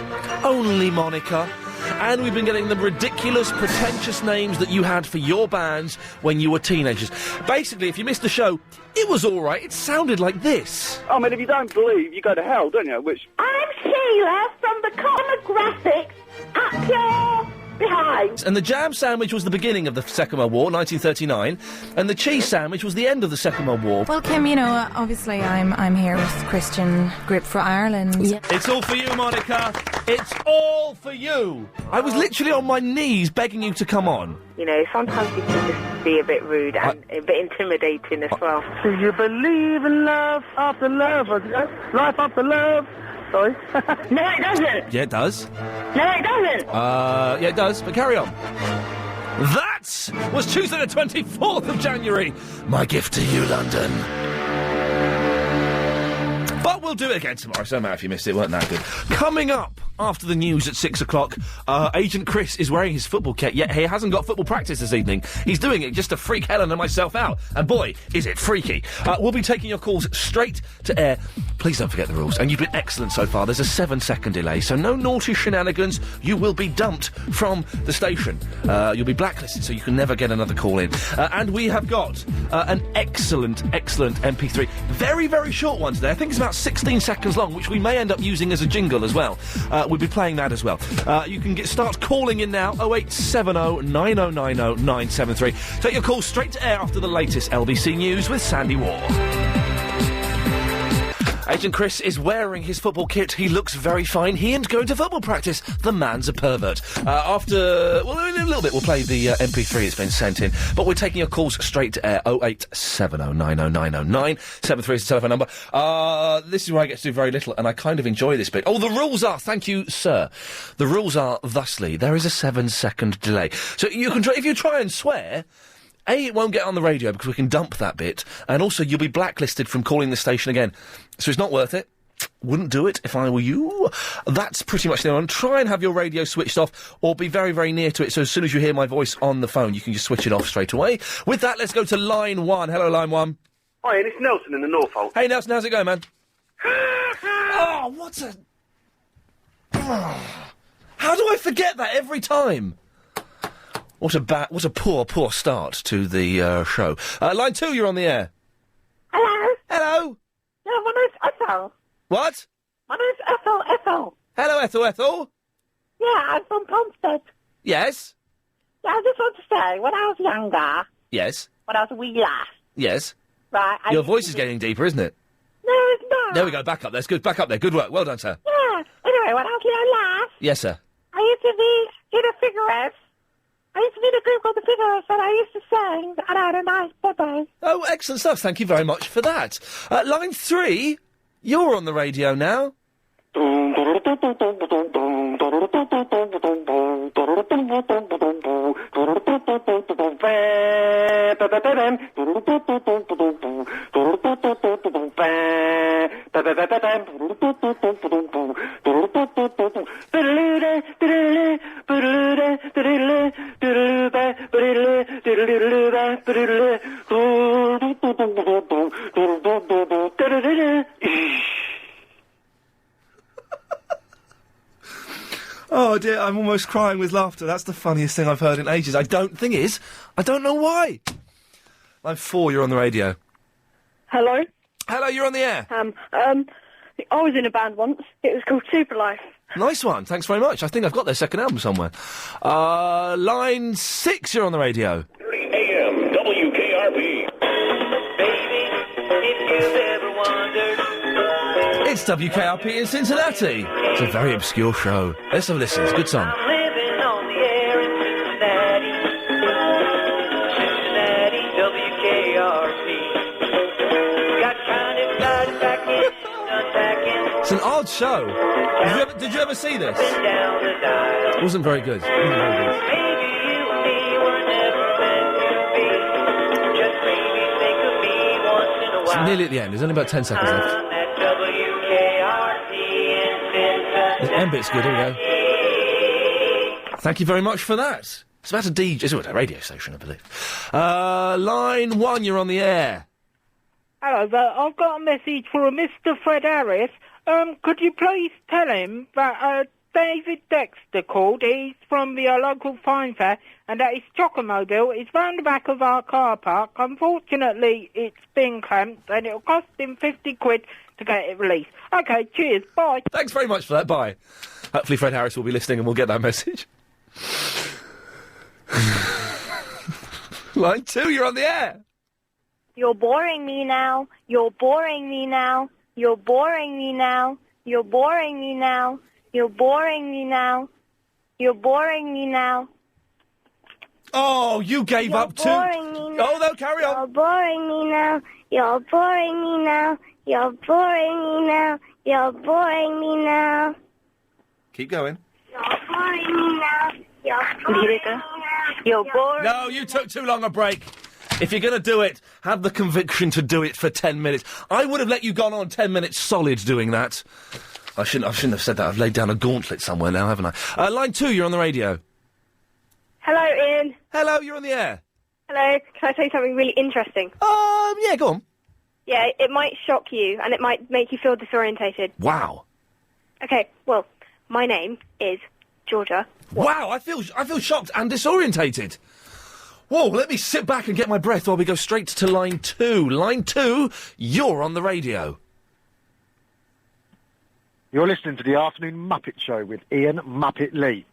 Only Monica. And we've been getting the ridiculous, pretentious names that you had for your bands when you were teenagers. Basically, if you missed the show, it was all right. It sounded like this. I mean, if you don't believe, you go to hell, don't you? Which... I'm Sheila from the Demographics up your behind. And the jam sandwich was the beginning of the Second World War, 1939, and the cheese sandwich was the end of the Second World War. Well, Kim, you know, obviously I'm here with Christian Grip for Ireland. Yeah. It's all for you, Monica. It's all for you. I was literally on my knees begging you to come on. You know, sometimes you can just be a bit rude and a bit intimidating as well. Do you believe in love after love? Life after love? Sorry. No, it doesn't. Yeah, it does. No, it doesn't. Yeah, it does, but carry on. That was Tuesday the 24th of January. My gift to you, London. But we'll do it again tomorrow, so no matter if you missed it, it weren't that good. Coming up after the news at 6 o'clock, Agent Chris is wearing his football kit, yet he hasn't got football practice this evening. He's doing it just to freak Helen and myself out. And boy, is it freaky. We'll be taking your calls straight to air. Please don't forget the rules. And you've been excellent so far. There's a 7-second delay, so no naughty shenanigans. You will be dumped from the station. You'll be blacklisted, so you can never get another call in. And we have got an excellent MP3. Very, very short one today. I think it's about 16 seconds long, which we may end up using as a jingle as well. We'll be playing that as well. You can start calling in now, 0870 9090 973. Take your call straight to air after the latest LBC News with Sandy Waugh. Agent Chris is wearing his football kit. He looks very fine. He ain't going to football practice. The man's a pervert. In a little bit we'll play the MP3 that's been sent in. But we're taking your calls straight to air. 0870 9090 973 is the telephone number. This is where I get to do very little, and I kind of enjoy this bit. Oh, the rules are, thank you, sir. The rules are thusly. There is a 7-second delay. So you can if you try and swear... A, it won't get on the radio because we can dump that bit, and also you'll be blacklisted from calling the station again. So it's not worth it. Wouldn't do it if I were you. That's pretty much the one. Try and have your radio switched off, or be very, very near to it, so as soon as you hear my voice on the phone, you can just switch it off straight away. With that, let's go to line 1. Hello, line 1. Hi, Ian, it's Nelson in the Norfolk. Hey, Nelson, how's it going, man? Oh, what a... Oh. How do I forget that every time? What a poor start to the show. Line 2, you're on the air. Hello. Hello. Yeah, my name's Ethel. What? My name's Ethel. Hello, Ethel. Yeah, I'm from Plumstead. Yes. Yeah, I just want to say, when I was younger, Yes. when I was a wee lass, Yes. right... Your voice is getting deeper, isn't it? No, it's not. There we go, back up. That's good. Back up there. Good work. Well done, sir. Yeah. Anyway, when I was a little lass, Yes, sir. I used to be in a figurettes. I used to be in a group called the Figurettes, and I used to sing, and I had a nice bubble. Oh, excellent stuff. Thank you very much for that. Line 3, you're on the radio now. Oh dear, I'm almost crying with laughter. That's the funniest thing I've heard in ages. I don't know why. Line 4, you're on the radio. Hello? Hello, you're on the air. I was in a band once. It was called Super Life. Nice one, thanks very much. I think I've got their second album somewhere. Line 6, you're on the radio. AM, WKRP. Baby, if you've ever wondered. It's WKRP in Cincinnati. It's a very obscure show. Let's have a listen, it's a good song. I'm living on the air in Cincinnati. Cincinnati, WKRP. Got kind of excited back in, unpacking. It's an odd show. Did you ever see this? Down the dial. It wasn't very good. Maybe you and me were never meant to be. Just maybe think of me once in a while. It's nearly at the end. There's only about 10 seconds left. I'm at WKRP. The M bit's good, here we go. Thank you very much for that. It's about a DJ, it's a radio station, I believe. Line 1, you're on the air. Hello there, I've got a message for Mr. Fred Harris. Could you please tell him that, David Dexter called, he's from the local fine fair, and that his Chocomobile is round the back of our car park. Unfortunately, it's been clamped, and it'll cost him 50 quid to get it released. OK, cheers, bye. Thanks very much for that, bye. Hopefully Fred Harris will be listening and we'll get that message. Line 2, you're on the air. You're boring me now. You're boring me now. You're boring me now. You're boring me now. You're boring me now. You're boring me now. Oh, you gave up too. Boring me now. Oh, no, carry on. You're boring me now. You're boring me now. You're boring me now. You're boring me now. Keep going. You're boring me now. You're boring me now. You're boring. No, you took too long a break. If you're going to do it, have the conviction to do it for 10 minutes. I would have let you gone on 10 minutes solid doing that. I shouldn't have said that. I've laid down a gauntlet somewhere now, haven't I? Line 2, you're on the radio. Hello, Ian. Hello, you're on the air. Hello. Can I tell you something really interesting? Yeah, go on. Yeah, it might shock you, and it might make you feel disorientated. Wow. Okay, well, my name is Georgia. Wow, I feel shocked and disorientated. Whoa, let me sit back and get my breath while we go straight to line 2. Line 2, you're on the radio. You're listening to the Afternoon Muppet Show with Ian Muppet Lee.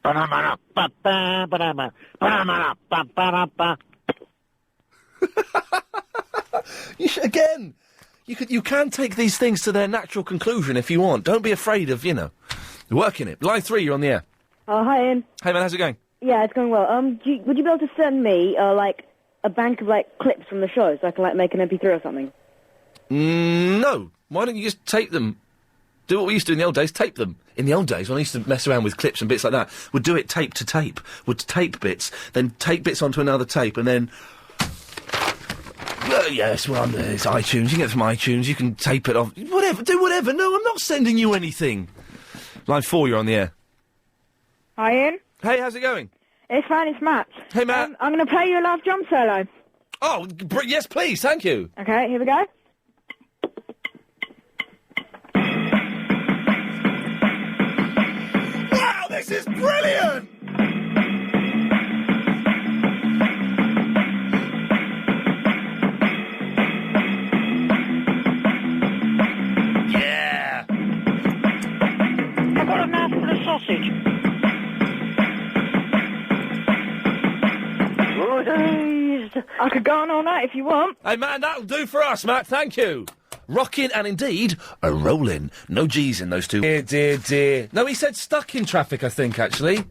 Again, you can take these things to their natural conclusion if you want. Don't be afraid of, working it. Line 3, you're on the air. Oh, hi, Ian. Hey, man, how's it going? Yeah, it's going well. Would you be able to send me, a bank of, clips from the show so I can, make an MP3 or something? No. Why don't you just tape them? Do what we used to do in the old days, tape them. In the old days, when I used to mess around with clips and bits like that, would do it tape to tape. Would tape bits, then tape bits onto another tape, and then... yes, well, it's iTunes. You can get it from iTunes. You can tape it off. Whatever, do whatever. No, I'm not sending you anything. Line 4, you're on the air. Hi, Ian. Hey, how's it going? It's fine, it's Matt. Hey, Matt. I'm going to play you a love drum solo. Oh, yes, please, thank you. Okay, here we go. Wow, this is brilliant! Yeah! I've got a mouthful of sausage. I could go on all night if you want. Hey, man, that'll do for us, Matt, thank you. Rockin' and indeed a rollin'. No G's in those two. Dear, dear, dear. No, he said stuck in traffic, I think, actually.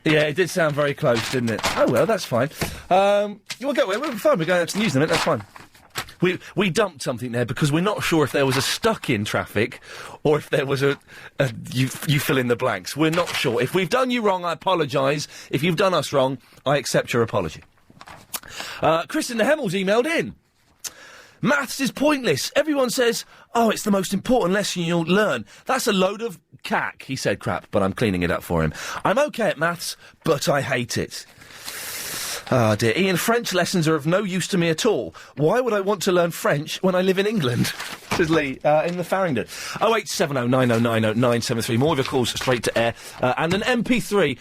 Yeah, it did sound very close, didn't it? Oh, well, that's fine. We're fine, we're going out to the news in a minute, that's fine. We dumped something there because we're not sure if there was a stuck in traffic or if there was you fill in the blanks. We're not sure. If we've done you wrong, I apologise. If you've done us wrong, I accept your apology. Chris in the Hemels emailed in. Maths is pointless. Everyone says, oh, it's the most important lesson you'll learn. That's a load of cack, he said crap, but I'm cleaning it up for him. I'm okay at maths, but I hate it. Ah, dear. Ian, French lessons are of no use to me at all. Why would I want to learn French when I live in England? Says Lee, in the Farringdon. 0870 9090 973. More of your calls straight to air. And an MP3.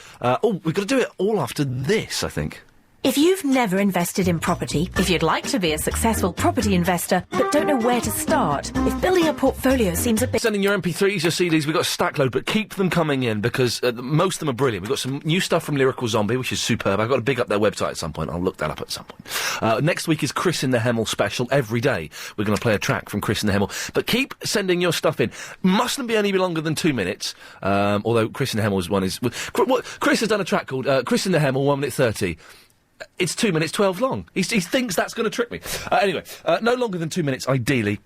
We've got to do it all after this, I think. If you've never invested in property, if you'd like to be a successful property investor but don't know where to start, if building a portfolio seems a bit... Sending your MP3s, your CDs, we've got a stack load, but keep them coming in because most of them are brilliant. We've got some new stuff from Lyrical Zombie, which is superb. I've got to big up their website at some point. I'll look that up at some point. Next week is Chris in the Hemel special. Every day we're going to play a track from Chris in the Hemel. But keep sending your stuff in. Mustn't be any longer than 2 minutes, although Chris in the Hemel's one is... Chris has done a track called Chris in the Hemel, 1 minute 30. It's 2 minutes 12 long. He thinks that's going to trick me. Anyway, no longer than 2 minutes, ideally.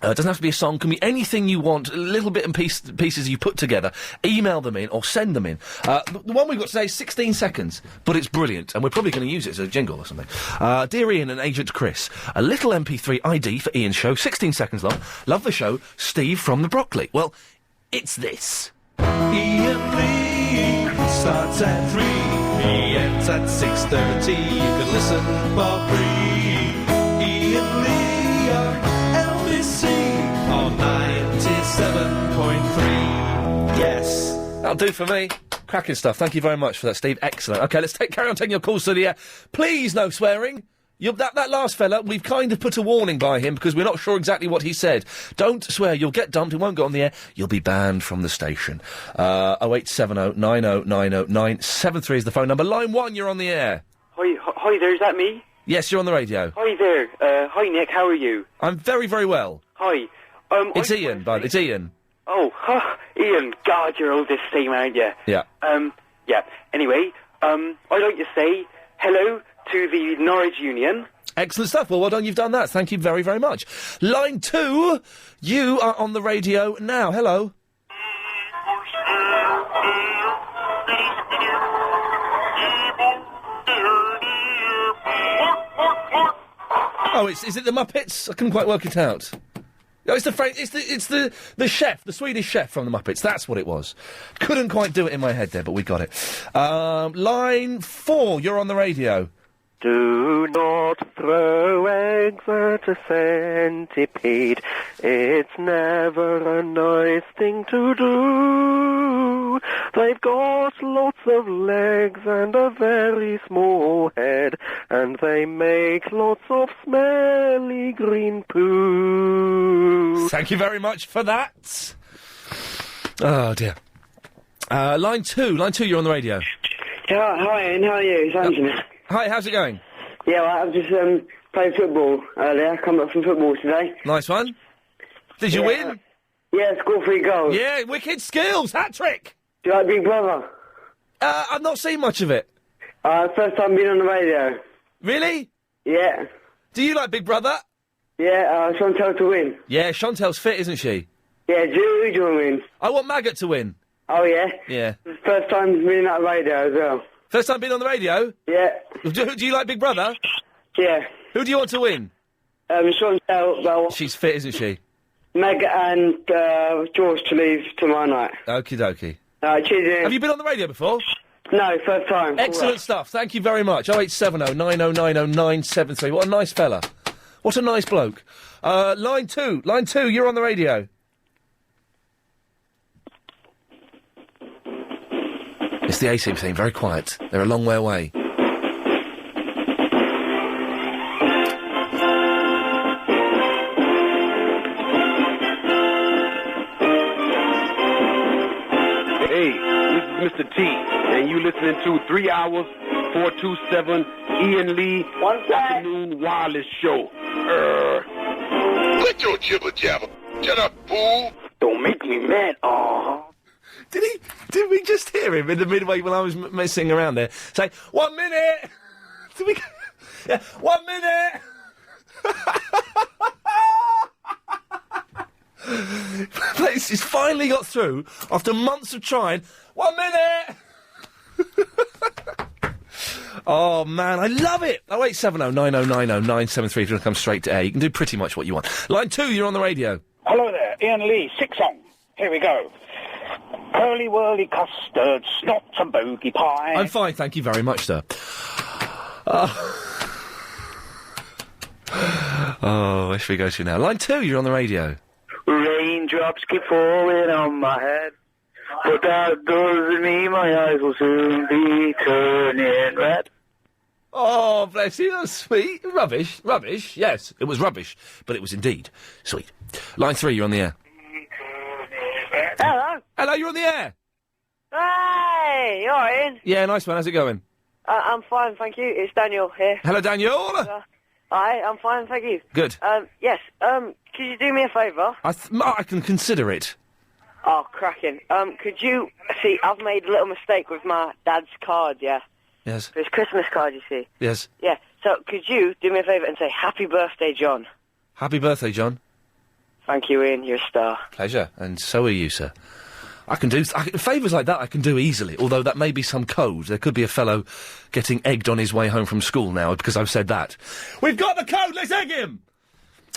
It doesn't have to be a song. Can be anything you want. A little bit and pieces you put together. Email them in or send them in. The one we've got today is 16 seconds, but it's brilliant, and we're probably going to use it as a jingle or something. Dear Ian and Agent Chris, a little MP3 ID for Ian's show, 16 seconds long. Love the show. Steve from the Broccoli. Well, It's this. Iain Lee starts at 3, ends at 6:30. You can listen for free. Iain Lee on LBC on 97.3. Yes. That'll do for me. Cracking stuff. Thank you very much for that, Steve. Excellent. OK, let's carry on taking your calls to the air. Please, no swearing. That last fella, we've kind of put a warning by him because we're not sure exactly what he said. Don't swear, you'll get dumped, it won't go on the air, you'll be banned from the station. 0870 90 90 973 is the phone number. Line 1, you're on the air. Hi there, is that me? Yes, you're on the radio. Hi there. Hi Nick, how are you? I'm very, very well. Hi. It's Iain, bud, it's Iain. Oh, Iain, God, you're old this same, aren't you? Yeah. Yeah. Anyway, I'd like to say hello to the Norwich Union. Excellent stuff. Well done, you've done that. Thank you very, very much. Line 2, you are on the radio now. Hello. Oh, is it the Muppets? I couldn't quite work it out. No, it's the chef, the Swedish chef from the Muppets. That's what it was. Couldn't quite do it in my head there, but we got it. Line 4, you're on the radio. Do not throw eggs at a centipede. It's never a nice thing to do. They've got lots of legs and a very small head, and they make lots of smelly green poo. Thank you very much for that. Oh, dear. Line 2, you're on the radio. Yeah, hi, Ian, how are you? It's Anthony. Hi, how's it going? Yeah, well, I've just played football earlier. Come back from football today. Nice one. Did you win? Yeah, scored 3 goals. Yeah, wicked skills, hat-trick. Do you like Big Brother? I've not seen much of it. First time being on the radio. Really? Yeah. Do you like Big Brother? Yeah, Chantal to win. Yeah, Chantel's fit, isn't she? Yeah, who do you want to win? I want Maggot to win. Oh, yeah? Yeah. First time being on the radio as well. First time being on the radio? Yeah. Do you like Big Brother? Yeah. Who do you want to win? Chantal, well... She's fit, isn't she? Meg and George to leave tomorrow night. Okie dokie. Cheers, Ian. Have you been on the radio before? No, first time. Excellent stuff. Thank you very much. 0870 90 90 973. What a nice fella. What a nice bloke. Line 2, you're on the radio. It's the A-Team thing, very quiet. They're a long way away. Hey, this is Mr. T, and you listening to 3 hours, 427 Iain Lee Afternoon Wireless Show. Quit your jibber jabber. Shut up, fool. Don't make me mad. Did we just hear him in the midway when I was messing around there? Say, 1 minute! Did we... Yeah, 1 minute! It's finally got through, after months of trying. 1 minute! Oh, man, I love it! 0870 90 90 973 if you want to come straight to air. You can do pretty much what you want. Line 2, you're on the radio. Hello there, Iain Lee, 6 song. Here we go. Curly whirly custard, snot and bogey pie. I'm fine, thank you very much, sir. Oh, where should we go to now? Line 2, you're on the radio. Raindrops keep falling on my head, but that doesn't mean my eyes will soon be turning red. Oh, bless you, that's sweet. Rubbish, yes, it was rubbish, but it was indeed sweet. Line 3, you're on the air. Hello. Hello, you're on the air. Hey, you alright, Ian? Yeah, nice one, how's it going? I'm fine, thank you. It's Daniel here. Hello, Daniel. Hi, I'm fine, thank you. Good. Yes, could you do me a favour? I can consider it. Oh, cracking. Could you... See, I've made a little mistake with my dad's card, yeah? Yes. For his Christmas card, you see. Yes. Yeah, so could you do me a favour and say, Happy birthday, John? Happy birthday, John. Thank you, Ian, you're a star. Pleasure, and so are you, sir. Favours like that I can do easily, although that may be some code. There could be a fellow getting egged on his way home from school now because I've said that. We've got the code, let's egg him!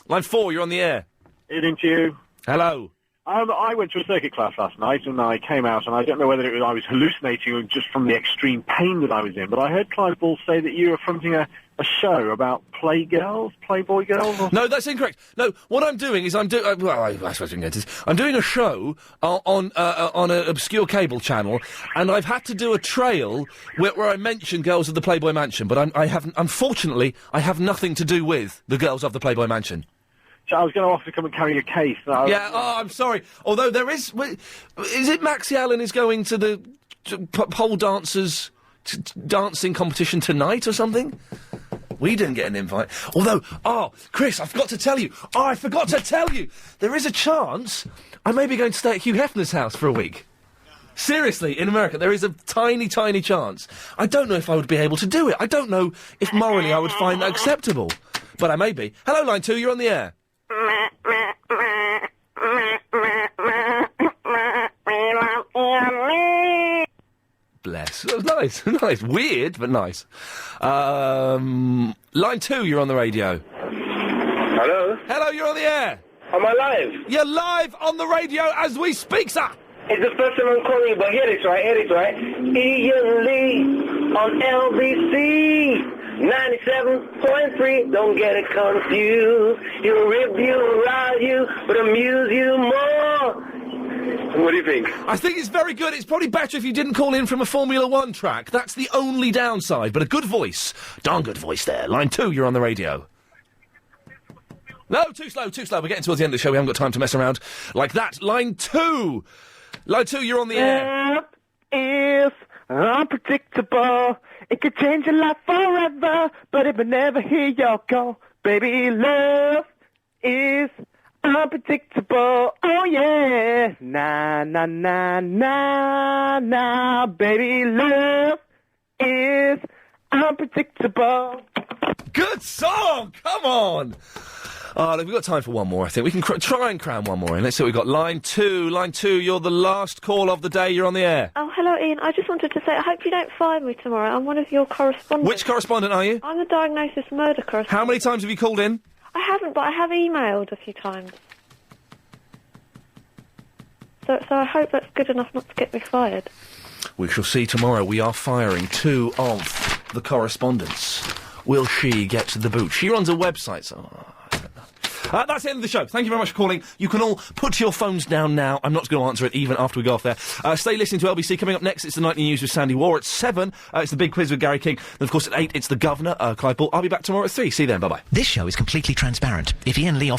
Line 4, you're on the air. Evening to you. Hello. I went to a circuit class last night, and I came out, and I don't know whether I was hallucinating or just from the extreme pain that I was in, but I heard Clive Ball say that you were fronting a show about Playboy girls? Or... No, that's incorrect. No, what I'm doing is I suppose we can get to this. I'm doing a show on an obscure cable channel, and I've had to do a trail where I mention Girls of the Playboy Mansion, but unfortunately, I have nothing to do with the Girls of the Playboy Mansion. So I was going to offer to come and carry your case. I'm sorry. Although there is it Maxie Allen is going to the pole dancers dancing competition tonight or something? We didn't get an invite. Although, Chris, I forgot to tell you. There is a chance I may be going to stay at Hugh Hefner's house for a week. Seriously, in America, there is a tiny, tiny chance. I don't know if I would be able to do it. I don't know if morally I would find that acceptable. But I may be. Hello, Line 2, you're on the air. Bless. That was nice. Nice. Weird, but nice. Line 2, you're on the radio. Hello? Hello, you're on the air. Am I live? You're live on the radio as we speak, sir. It's the first time I'm calling you, but hear this right. Iain Lee on LBC 97.3. Don't get it confused. He'll rip you, rile you, but amuse you more. What do you think? I think it's very good. It's probably better if you didn't call in from a Formula One track. That's the only downside, but a good voice. Darn good voice there. Line 2, you're on the radio. No, too slow. We're getting towards the end of the show. We haven't got time to mess around like that. Line 2. Line 2, you're on the air. Love is unpredictable. It could change your life forever, but it will never hear your call. Baby, love is unpredictable. Oh, yeah. Na, na, na, na, na. Baby, love is unpredictable. Good song! Come on! Look, we've got time for one more, I think. We can try and cram one more in. Let's see what we've got. Line 2, you're the last call of the day. You're on the air. Oh, hello, Iain. I just wanted to say, I hope you don't fire me tomorrow. I'm one of your correspondents. Which correspondent are you? I'm the Diagnosis Murder correspondent. How many times have you called in? I haven't, but I have emailed a few times. So I hope that's good enough not to get me fired. We shall see tomorrow. We are firing 2 of the correspondents. Will she get to the boot? She runs a website, so... that's the end of the show. Thank you very much for calling. You can all put your phones down now. I'm not going to answer it even after we go off there. Stay listening to LBC. Coming up next, it's the Nightly News with Sandy Waugh. At 7, it's the Big Quiz with Gary King. And, of course, at 8, it's the Governor, Clive Ball. I'll be back tomorrow at 3. See you then. Bye-bye. This show is completely transparent. If Iain Lee offers